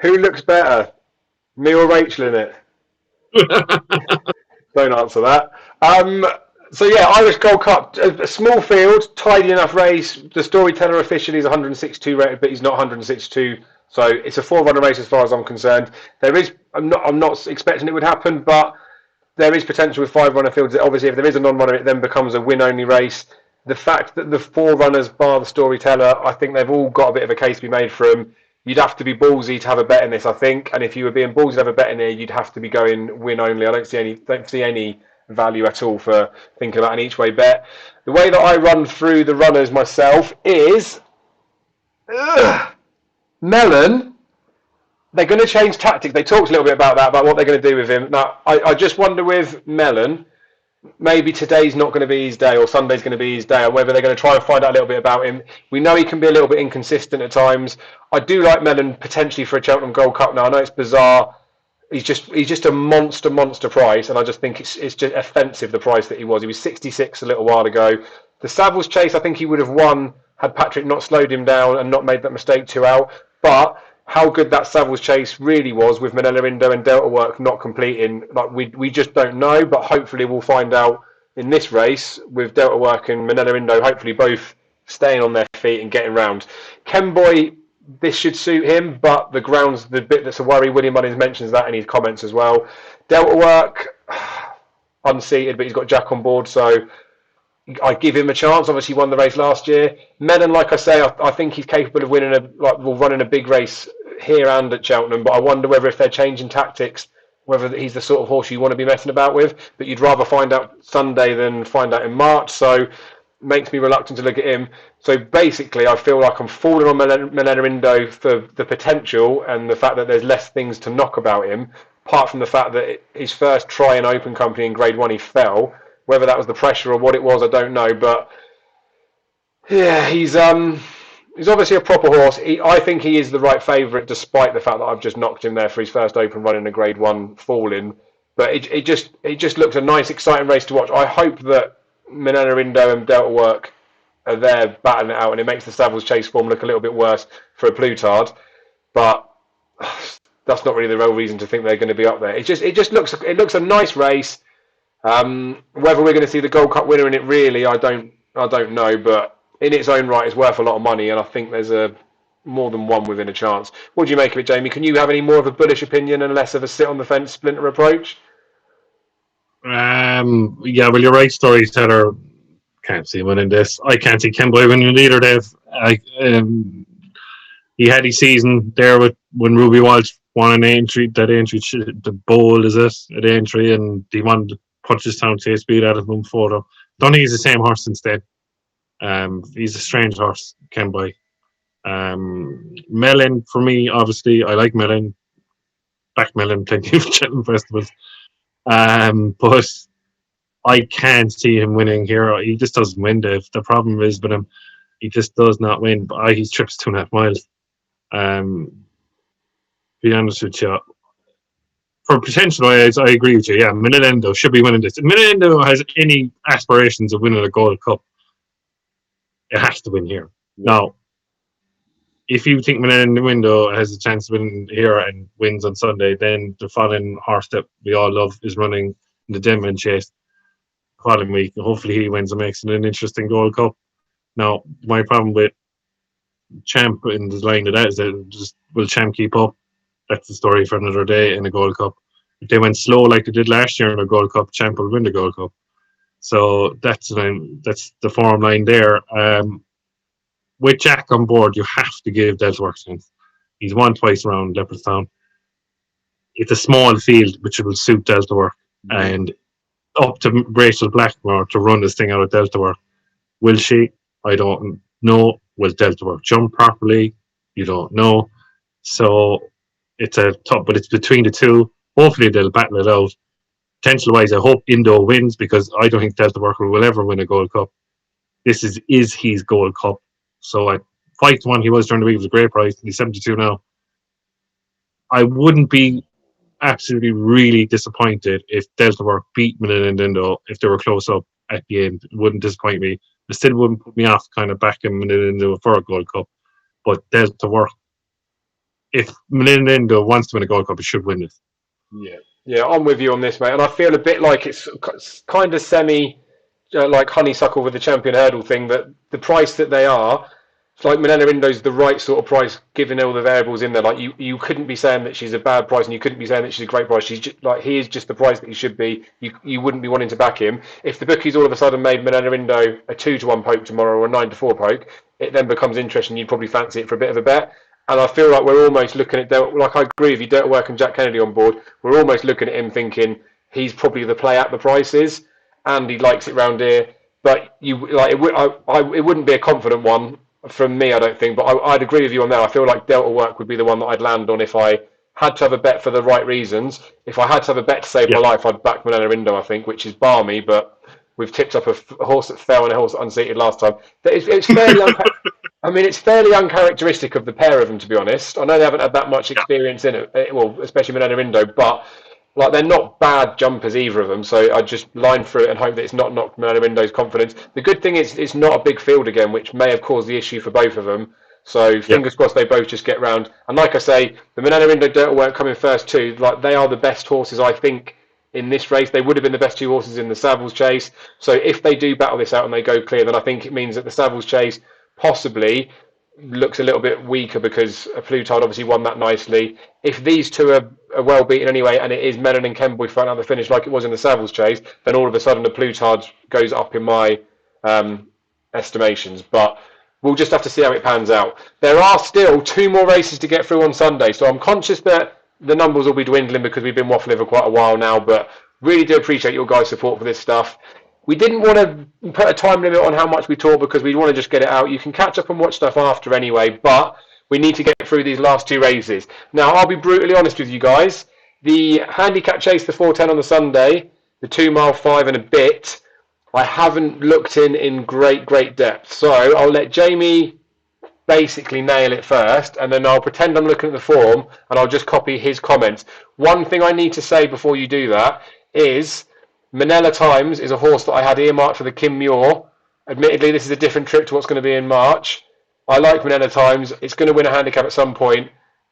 Who looks better, me or Rachel in it? Don't answer that. So yeah, Irish Gold Cup, a small field, tidy enough race. The storyteller officially is 162 rated, but he's not 162. So it's a 4-runner race as far as I'm concerned. I'm not expecting it would happen, but there is potential with 5-runner fields. Obviously, if there is a non-runner, it then becomes a win-only race. The fact that the 4 runners, bar the storyteller, I think they've all got a bit of a case to be made for him. You'd have to be ballsy to have a bet in this, I think. And if you were being ballsy to have a bet in here, you'd have to be going win-only. I don't see any value at all for thinking about an each-way bet. The way that I run through the runners myself is Mellon. They're going to change tactics. They talked a little bit about that, about what they're going to do with him. Now, I just wonder with Mellon, maybe today's not going to be his day or Sunday's going to be his day, or whether they're going to try and find out a little bit about him. We know he can be a little bit inconsistent at times. I do like Mellon potentially for a Cheltenham Gold Cup. Now, I know it's bizarre. He's just a monster price, and I just think it's just offensive, the price that he was. He was 66 a little while ago. The Savills Chase, I think he would have won had Patrick not slowed him down and not made that mistake 2 out. But how good that Savills Chase really was with Manila Indo and Delta Work not completing, like we just don't know. But hopefully we'll find out in this race with Delta Work and Manila Indo, hopefully both staying on their feet and getting round. Kenboy, this should suit him, but the ground's the bit that's a worry. William Mullins mentions that in his comments as well. Delta Work, unseated, but he's got Jack on board, so I give him a chance. Obviously, he won the race last year. Mellon, like I say, I think he's capable of running a big race here and at Cheltenham, but I wonder whether if they're changing tactics, whether he's the sort of horse you want to be messing about with. But you'd rather find out Sunday than find out in March, so makes me reluctant to look at him. So basically, I feel like I'm falling on Manila Indo for the potential and the fact that there's less things to knock about him, apart from the fact that his first try in Open Company in Grade 1, he fell. Whether that was the pressure or what it was, I don't know. But yeah, he's obviously a proper horse. I think he is the right favourite, despite the fact that I've just knocked him there for his first Open run in a Grade 1 falling. But it just looks a nice, exciting race to watch. I hope that Manila Indo and Delta Work are there battling it out, and it makes the Savills Chase form look a little bit worse for a Plutard. But that's not really the real reason to think they're going to be up there. It just looks a nice race. Whether we're going to see the Gold Cup winner in it, really, I don't know. But in its own right, it's worth a lot of money, and I think there's more than one within a chance. What do you make of it, Jamie? Can you have any more of a bullish opinion and less of a sit on the fence splinter approach? Yeah, well, you're right, storyteller. Can't see winning this. I can't see Kenboy winning either, Dave. He had his season there when Ruby Walsh won an entry. That entry, the bowl is it? At entry, and he wanted to punch his town to speed out of him photo. Don't think he's the same horse instead. He's a strange horse, Kenboy. Mellon, for me, obviously, I like Mellon. Back Mellon, plenty of Cheltenham festivals. But I can't see him winning here. He just doesn't win, Dave. The problem is with him, he just does not win. But he trips 2.5 miles. Be honest with you, for potential wise, I agree with you. Yeah, Manila Indo should be winning this. If Manila Indo has any aspirations of winning a Gold Cup, it has to win here. Now, if you think Manila Indo has a chance to win here and wins on Sunday, then the following horse that we all love is running the Denman Chase the following week. Hopefully he wins and makes it an interesting Gold Cup. Now, my problem with Champ in the line of that is that just will Champ keep up? That's the story for another day in the Gold Cup. If they went slow like they did last year in the Gold Cup, Champ will win the Gold Cup. So that's the form line there. With Jack on board, you have to give Delta Work chance. He's won twice around Leopardstown. It's a small field, which will suit Delta Work. And up to Rachel Blackmore to run this thing out of Delta Work. Will she? I don't know. Will Delta Work jump properly? You don't know. So it's a tough, but it's between the two. Hopefully they'll battle it out. Potential-wise, I hope Indo wins, because I don't think Delta Work will ever win a Gold Cup. This is his Gold Cup. So at 5-1 he was during the week, it was a great price. He's 72 now. I wouldn't be absolutely really disappointed if Delta Work beat Manila and Indo if they were close up at the end. It wouldn't disappoint me. It still wouldn't put me off kind of backing Manila and Indo for a Gold Cup. But Delta Work, if Manila and Indo wants to win a Gold Cup, it should win it. Yeah, I'm with you on this, mate. And I feel a bit like it's kind of like honeysuckle with the champion hurdle thing, that the price that they are, it's like Manella Indo's the right sort of price given all the variables in there. Like you couldn't be saying that she's a bad price, and you couldn't be saying that she's a great price. She's just, like, he is just the price that he should be. You wouldn't be wanting to back him. If the bookies all of a sudden made Manella Indo a 2-1 poke tomorrow or a 9-4 poke, it then becomes interesting. You'd probably fancy it for a bit of a bet. And I feel like we're almost looking at, like I agree with you, Dirk Work and Jack Kennedy on board. We're almost looking at him thinking he's probably the play at the prices, and he likes it round here. But it wouldn't be a confident one from me, I don't think. But I'd agree with you on that. I feel like Delta Work would be the one that I'd land on if I had to have a bet for the right reasons. If I had to have a bet to save my life, I'd back Manella Indo, I think, which is balmy, but we've tipped up a horse that fell and a horse that unseated last time. It's fairly it's fairly uncharacteristic of the pair of them, to be honest. I know they haven't had that much experience in it, well, especially Manella Indo, but like they're not bad jumpers, either of them. So I just line through it and hope that it's not knocked Manella Indo's confidence. The good thing is it's not a big field again, which may have caused the issue for both of them. So fingers crossed they both just get round. And like I say, the Manella Indo Dirt weren't coming first too. Like, they are the best horses, I think, in this race. They would have been the best two horses in the Savills Chase. So if they do battle this out and they go clear, then I think it means that the Savills Chase possibly looks a little bit weaker, because Plutard obviously won that nicely. If these two are well beaten anyway, and it is Menon and Kemboy fighting out the finish like it was in the Savills Chase, then all of a sudden the Plutard goes up in my estimations. But we'll just have to see how it pans out. There are still 2 more races to get through on Sunday, so I'm conscious that the numbers will be dwindling because we've been waffling for quite a while now, but really do appreciate your guys' support for this stuff. We didn't want to put a time limit on how much we talk because we want to just get it out. You can catch up and watch stuff after anyway, but we need to get through these last 2 races. Now, I'll be brutally honest with you guys. The Handicap Chase, the 410 on the Sunday, the 2 mile 5 and a bit, I haven't looked in great depth. So I'll let Jamie basically nail it first, and then I'll pretend I'm looking at the form and I'll just copy his comments. One thing I need to say before you do that is Manella Times is a horse that I had earmarked for the Kim Muir. Admittedly, this is a different trip to what's going to be in March. I like Manella Times. It's going to win a handicap at some point.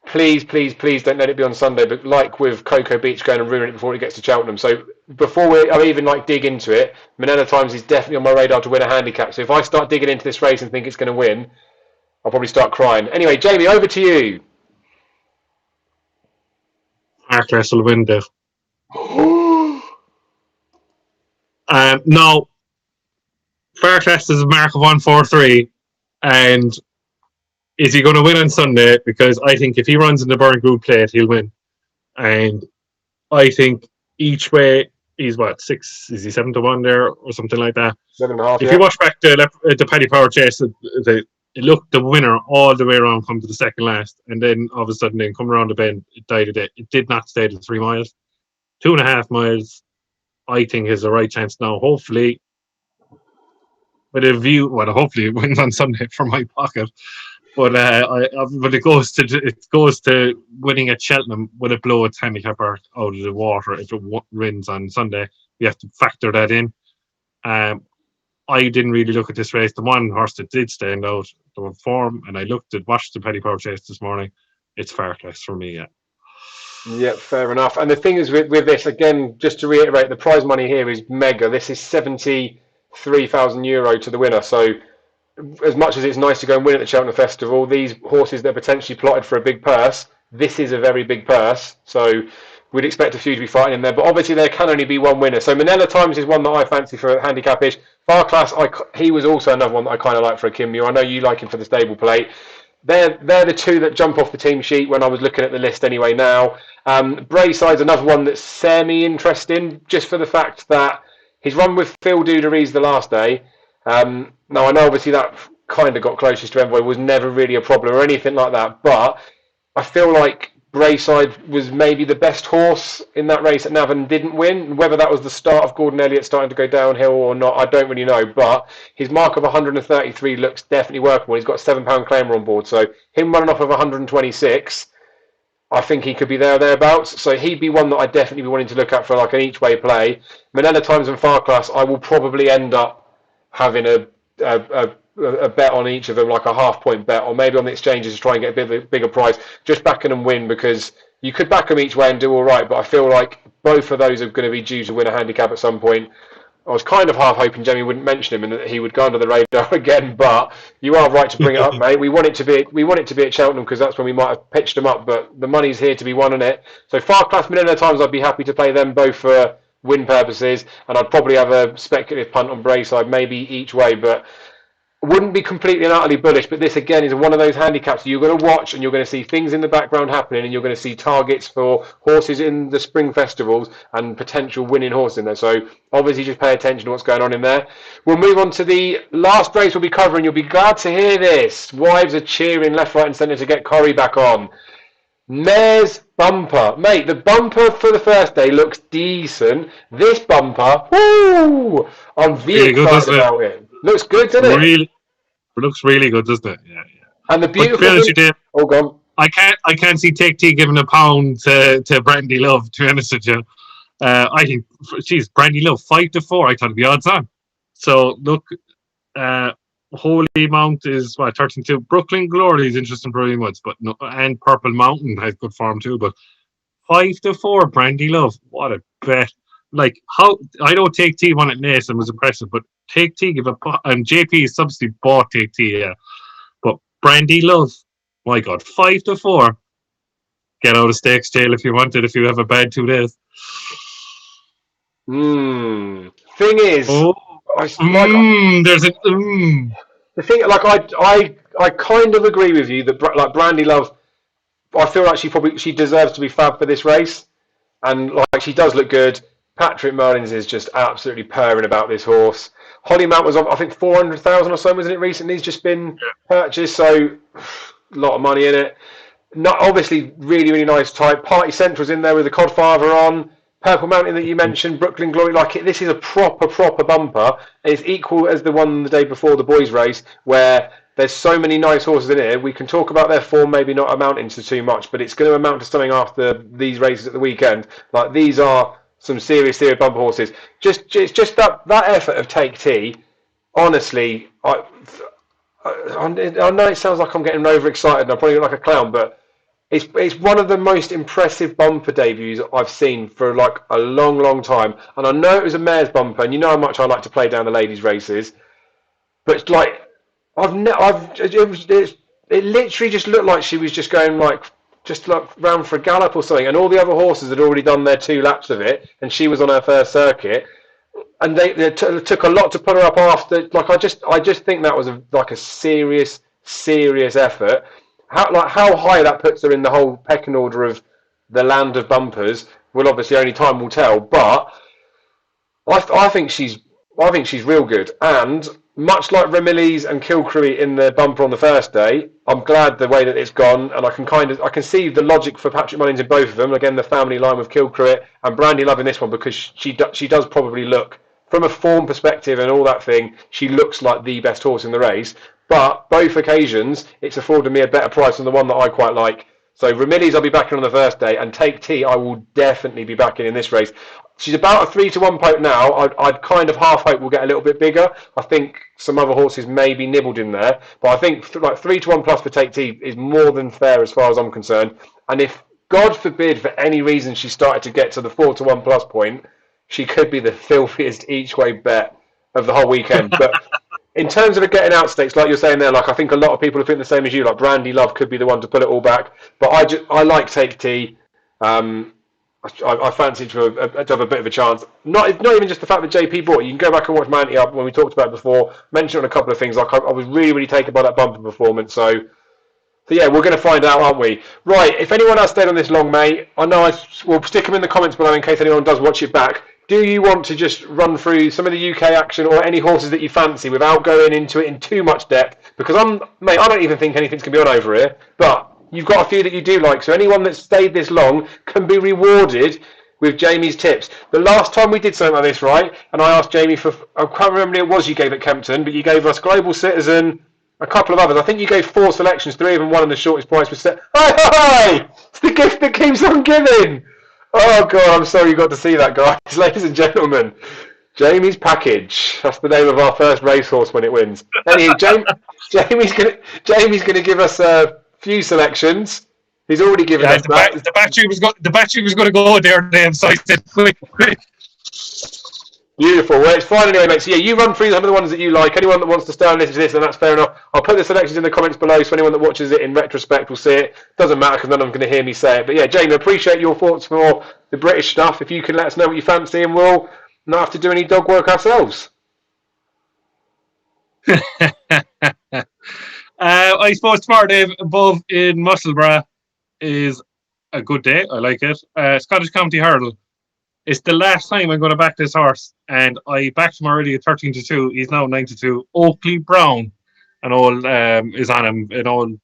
Please don't let it be on Sunday, but like with Cocoa Beach, going and ruin it before it gets to Cheltenham. So before I even dig into it, Manella Times is definitely on my radar to win a handicap. So if I start digging into this race and think it's going to win, I'll probably start crying. Anyway, Jamie, over to you. Arcless will win, Dave. No, Faircrest is a mark of 143, and is he going to win on Sunday? Because I think if he runs in the Burn Group plate, he'll win. And I think each way he's 6? Is he 7-1 there or something like that? 7.5. If you watch back the Paddy Power Chase, it looked the winner all the way around, come to the second last, and then all of a sudden, then come around the bend, it died a bit. It did not stay to 3 miles, 2.5 miles. I think is the right chance now. Hopefully, with a view, hopefully it wins on Sunday for my pocket. But but it goes to winning at Cheltenham. Will it blow its handicapper out of the water if it wins on Sunday? We have to factor that in. I didn't really look at this race. The one horse that did stand out, the form, and I watched the Paddy Power Chase this morning. It's Faircrest for me. Yeah, fair enough. And the thing is with this, again, just to reiterate, the prize money here is mega. This is €73,000 to the winner. So as much as it's nice to go and win at the Cheltenham Festival, these horses that are potentially plotted for a big purse, this is a very big purse. So we'd expect a few to be fighting in there. But obviously there can only be one winner. So Manella Times is one that I fancy for handicap-ish. Farclas, he was also another one that I kind of like for a Kim Muir. I know you like him for the stable plate. They're the 2 that jump off the team sheet when I was looking at the list anyway now. Brayside's another one that's semi-interesting, just for the fact that he's run with Phil Duderies the last day. Now, I know obviously that kind of got closest to Envoy, was never really a problem or anything like that, but I feel like Brayside was maybe the best horse in that race at Navan, didn't win. Whether that was the start of Gordon Elliott starting to go downhill or not, I don't really know. But his mark of 133 looks definitely workable. He's got a £7 claimer on board. So him running off of 126, I think he could be there or thereabouts. So he'd be one that I'd definitely be wanting to look at for like an each-way play. Manella Times and Farclas, I will probably end up having a bet on each of them, like a half-point bet, or maybe on the exchanges to try and get a bit of a bigger price. Just backing them win, because you could back them each way and do all right, but I feel like both of those are going to be due to win a handicap at some point. I was kind of half hoping Jamie wouldn't mention him and that he would go under the radar again. But you are right to bring it up, mate. We want it to be at Cheltenham because that's when we might have pitched them up. But the money's here to be won on it. So Far Class Manila Times, I'd be happy to play them both for win purposes, and I'd probably have a speculative punt on Brayside, maybe each way, but wouldn't be completely and utterly bullish. But this again is one of those handicaps you're going to watch, and you're going to see things in the background happening, and you're going to see targets for horses in the spring festivals and potential winning horse in there. So obviously just pay attention to what's going on in there. We'll move on to the last race we'll be covering. You'll be glad to hear this. Wives are cheering left, right and centre to get Corrie back on. Mare's bumper. Mate, the bumper for the first day looks decent. This bumper, woo! I'm really excited about it. Looks good, doesn't it? Really, it looks really good, doesn't it? Yeah, yeah. And the beautiful thing... Oh, go on. I can't see Take T giving £1 to Brandy Love, to be honest with you. I think, geez, Brandy Love, 5-4, I thought it'd be odds on. So, look, Holy Mount is 13-2. Brooklyn Glory is interesting for Woods, but no, and Purple Mountain has good form too. But 5-4, Brandy Love, what a bet! Like how I know Take T won at Nace and was impressive, but Take T and JP substitute bought Take T, yeah. But Brandy Love, my God, 5-4. Get out of stakes jail if you wanted. If you have a bad 2 days. Thing is. There's a The thing, like I kind of agree with you that like Brandy Love, I feel like she deserves to be fab for this race, and like she does look good. Patrick Mullins is just absolutely purring about this horse. Holly Mount was I think 400,000 or so, wasn't it recently? He's just been purchased, so a lot of money in it. Not obviously really nice type. Party Central's in there with the Codfather on. Purple Mountain that you mentioned, Brooklyn Glory, this is a proper bumper. It's equal as the one the day before the boys' race, where there's so many nice horses in here. We can talk about their form maybe not amounting to too much, but it's going to amount to something after these races at the weekend. Like these are some serious bumper horses. It's just that effort of Take T. Honestly, I know it sounds like I'm getting overexcited and I'm probably like a clown, but it's one of the most impressive bumper debuts I've seen for like a long time. And I know it was a mare's bumper, and you know how much I like to play down the ladies' races. But it's like it literally just looked like she was just going just round for a gallop or something, and all the other horses had already done their 2 laps of it, and she was on her first circuit. And they took a lot to put her up after. Like I just think that was a serious effort. How high that puts her in the whole pecking order of the land of bumpers, well, obviously only time will tell. But I think she's real good, and much like Ramillies and Kilcrewy in the bumper on the first day, I'm glad the way that it's gone, and I can see the logic for Patrick Mullins in both of them. Again, the family line with Kilcrewy and Brandy Love in this one, because she does probably look, from a form perspective and all that thing, she looks like the best horse in the race. But both occasions, it's afforded me a better price than the one that I quite like. So Ramillies, I'll be backing on the first day, and Take T, I will definitely be backing in this race. She's about a 3-1 poke now. I'd kind of half hope we'll get a little bit bigger. I think some other horses may be nibbled in there, but I think like 3-1 plus for Take T is more than fair as far as I'm concerned. And if God forbid for any reason she started to get to the 4-1 plus point, she could be the filthiest each way bet of the whole weekend. But in terms of the getting out stakes, like you're saying there, like I think a lot of people think the same as you. Like Brandy Love could be the one to pull it all back, but I like Take T. I fancy to have a bit of a chance. Not even just the fact that JP bought it. You can go back and watch Manty Up when we talked about it before. Mentioned on a couple of things. Like I was really taken by that bumper performance. So yeah, we're going to find out, aren't we? Right. If anyone else stayed on this long, mate, I know we'll stick them in the comments below in case anyone does watch it back. Do you want to just run through some of the UK action or any horses that you fancy without going into it in too much depth? Because I don't even think anything's going to be on over here. But you've got a few that you do like. So anyone that's stayed this long can be rewarded with Jamie's tips. The last time we did something like this, right? And I asked Jamie for, I can't remember who it was you gave at Kempton, but you gave us Global Citizen, a couple of others. I think you gave 4 selections, 3 of them won, and the shortest price was set. Hi! It's the gift that keeps on giving. Oh, God, I'm sorry you got to see that, guys. Ladies and gentlemen, Jamie's Package. That's the name of our first racehorse when it wins. Anyway, Jamie's going to give us a few selections. He's already given us that. The battery was going to go there, so I said, quick. Beautiful. Well, it's fine anyway, mate. So, yeah, you run through some of the ones that you like. Anyone that wants to stay and listen to this, then that's fair enough. I'll put the selections in the comments below so anyone that watches it in retrospect will see it. Doesn't matter because none of them going to hear me say it. But, yeah, Jamie, I appreciate your thoughts for the British stuff. If you can let us know what you fancy, and we'll not have to do any dog work ourselves. I suppose tomorrow, Dave, above in Musselburgh is a good day. I like it. Scottish County Hurdle. It's the last time I'm going to back this horse, and I backed him already at 13-2. He's now 9-2. Oakley Brown, is on him. I think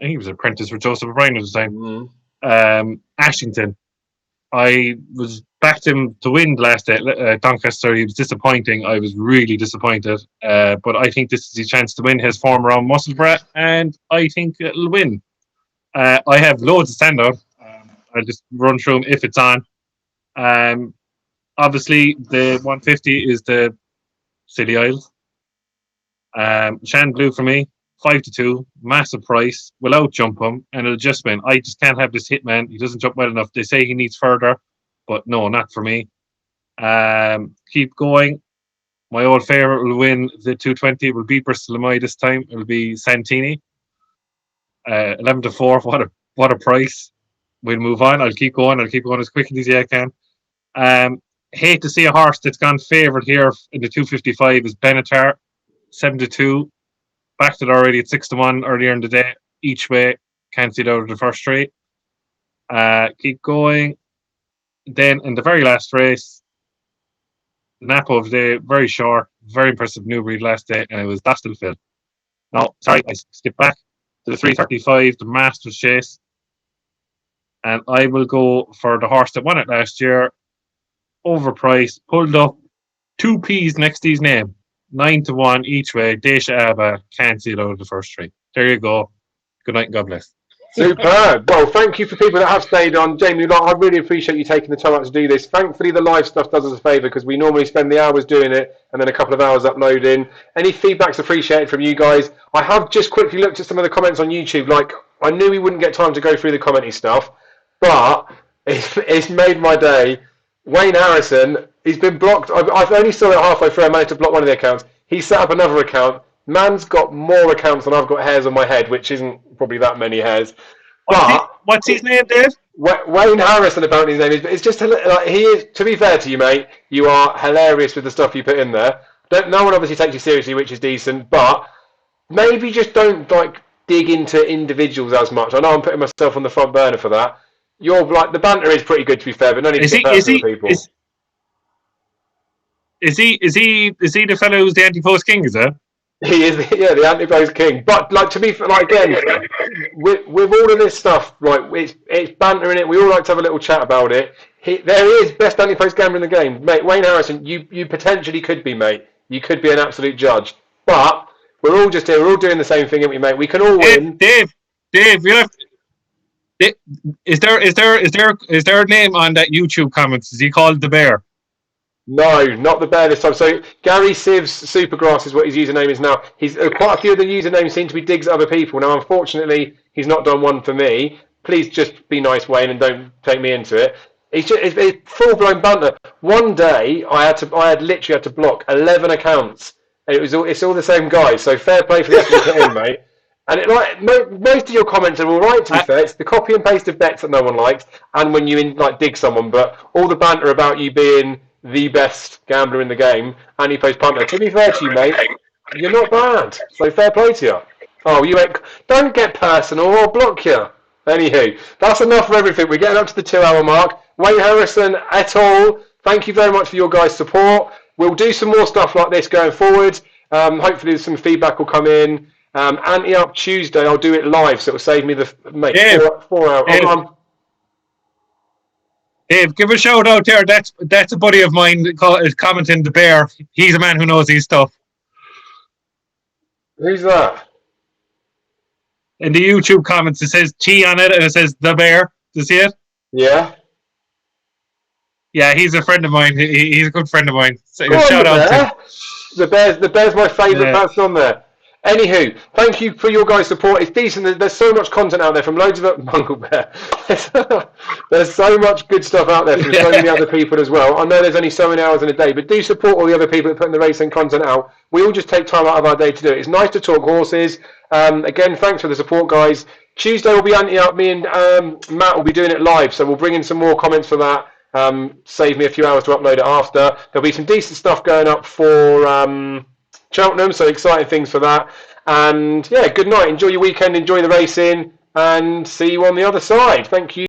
he was an apprentice for Joseph O'Brien at the time. Ashington. I was backed him to win last day at Doncaster. He was disappointing. I was really disappointed. But I think this is his chance to win his form around Musselburgh, and I think it'll win. I have loads of standout. I'll just run through them if it's on. Obviously, the 150 is the City Isles. Shan Blue for me, 5-2, massive price. Will out jump him, and it'll just win. I just can't have this hitman. He doesn't jump well enough. They say he needs further, but no, not for me. Keep going. My old favourite will win the 220. It will beat Bristol Lamai this time. It will be Santini. 11-4. What a price. We'll move on. I'll keep going. I'll keep going as quick and easy as I can. Hate to see a horse that's gone favourite here in the 255 is Benatar, 7-2. Backed it already at 6-1 earlier in the day. Each way, can't see it out of the first straight. Keep going. Then in the very last race, Napa of the day, very short, very impressive new breed last day, and it was Dastelfield. No, sorry, I skipped back to the 335, the Masters Chase. And I will go for the horse that won it last year. Overpriced, pulled up 2 P's next to his name. 9-1 each way. Desha Abba, can't see it out of the first three. There you go. Good night and God bless. Superb. Well, thank you for people that have stayed on. Jamie, I really appreciate you taking the time out to do this. Thankfully, the live stuff does us a favour because we normally spend the hours doing it and then a couple of hours uploading. Any feedback's appreciated from you guys. I have just quickly looked at some of the comments on YouTube. Like, I knew we wouldn't get time to go through the commenting stuff, but it's made my day. Wayne Harrison, he's been blocked. I've only saw it halfway through. I managed to block one of the accounts. He set up another account. Man's got more accounts than I've got hairs on my head, which isn't probably that many hairs. But what's his name, Dave? Wayne Harrison, apparently his name is. But it's just like he is. To be fair to you, mate, you are hilarious with the stuff you put in there. No one obviously takes you seriously, which is decent. But maybe just don't like dig into individuals as much. I know I'm putting myself on the front burner for that. You're like the banter is pretty good, to be fair, but no need to get personal with people. Is he the fellow who's the anti-post king? Is it? He is, yeah, the anti-post king. But like to be like again, with all of this stuff, right? It's banter in it. We all like to have a little chat about it. There is best anti-post gambler in the game, mate. Wayne Harrison, you potentially could be, mate. You could be an absolute judge, but we're all just here. We're all doing the same thing, aren't we, mate? We can all win. Dave, you have. Is there a name on that YouTube comments? Is he called the Bear? No, not the Bear this time. So Gary Sivs Supergrass is what his username is now. He's quite a few of the usernames seem to be digs at other people. Now, unfortunately, he's not done one for me. Please just be nice, Wayne, and don't take me into it. It's full blown banter. One day, I literally had to block 11 accounts, and it's all the same guys. So fair play for the effort you put in, mate. And most of your comments are all right, to be fair. It's the copy and paste of bets that no one likes, and when you dig someone. But all the banter about you being the best gambler in the game, anti-post punter. To be fair to you, mate, you're not bad. So fair play to you. Oh, don't get personal or I'll block you. Anywho, that's enough for everything. We're getting up to the 2-hour mark. Wayne Harrison et al., thank you very much for your guys' support. We'll do some more stuff like this going forward. Hopefully some feedback will come in. Anti-Up Tuesday, I'll do it live, so it'll save me the 4 hours. Dave, give a shout out there. That's a buddy of mine commenting the Bear. He's a man who knows his stuff. Who's that? In the YouTube comments, it says T on it, and it says the Bear. Do you see it? Yeah. Yeah, he's a friend of mine. He's a good friend of mine. So shout out to him. The Bear's my favourite person on there. Anywho, thank you for your guys' support. It's decent. There's so much content out there from loads of Uncle Bear. There's so much good stuff out there from so many other people as well. I know there's only so many hours in a day, but do support all the other people that are putting the racing content out. We all just take time out of our day to do it. It's nice to talk horses. Again, thanks for the support, guys. Tuesday will be anting up. Me and Matt will be doing it live, so we'll bring in some more comments for that. Save me a few hours to upload it after. There'll be some decent stuff going up for Cheltenham, so exciting things for that. And yeah, good night. Enjoy your weekend. Enjoy the racing, and see you on the other side. Thank you.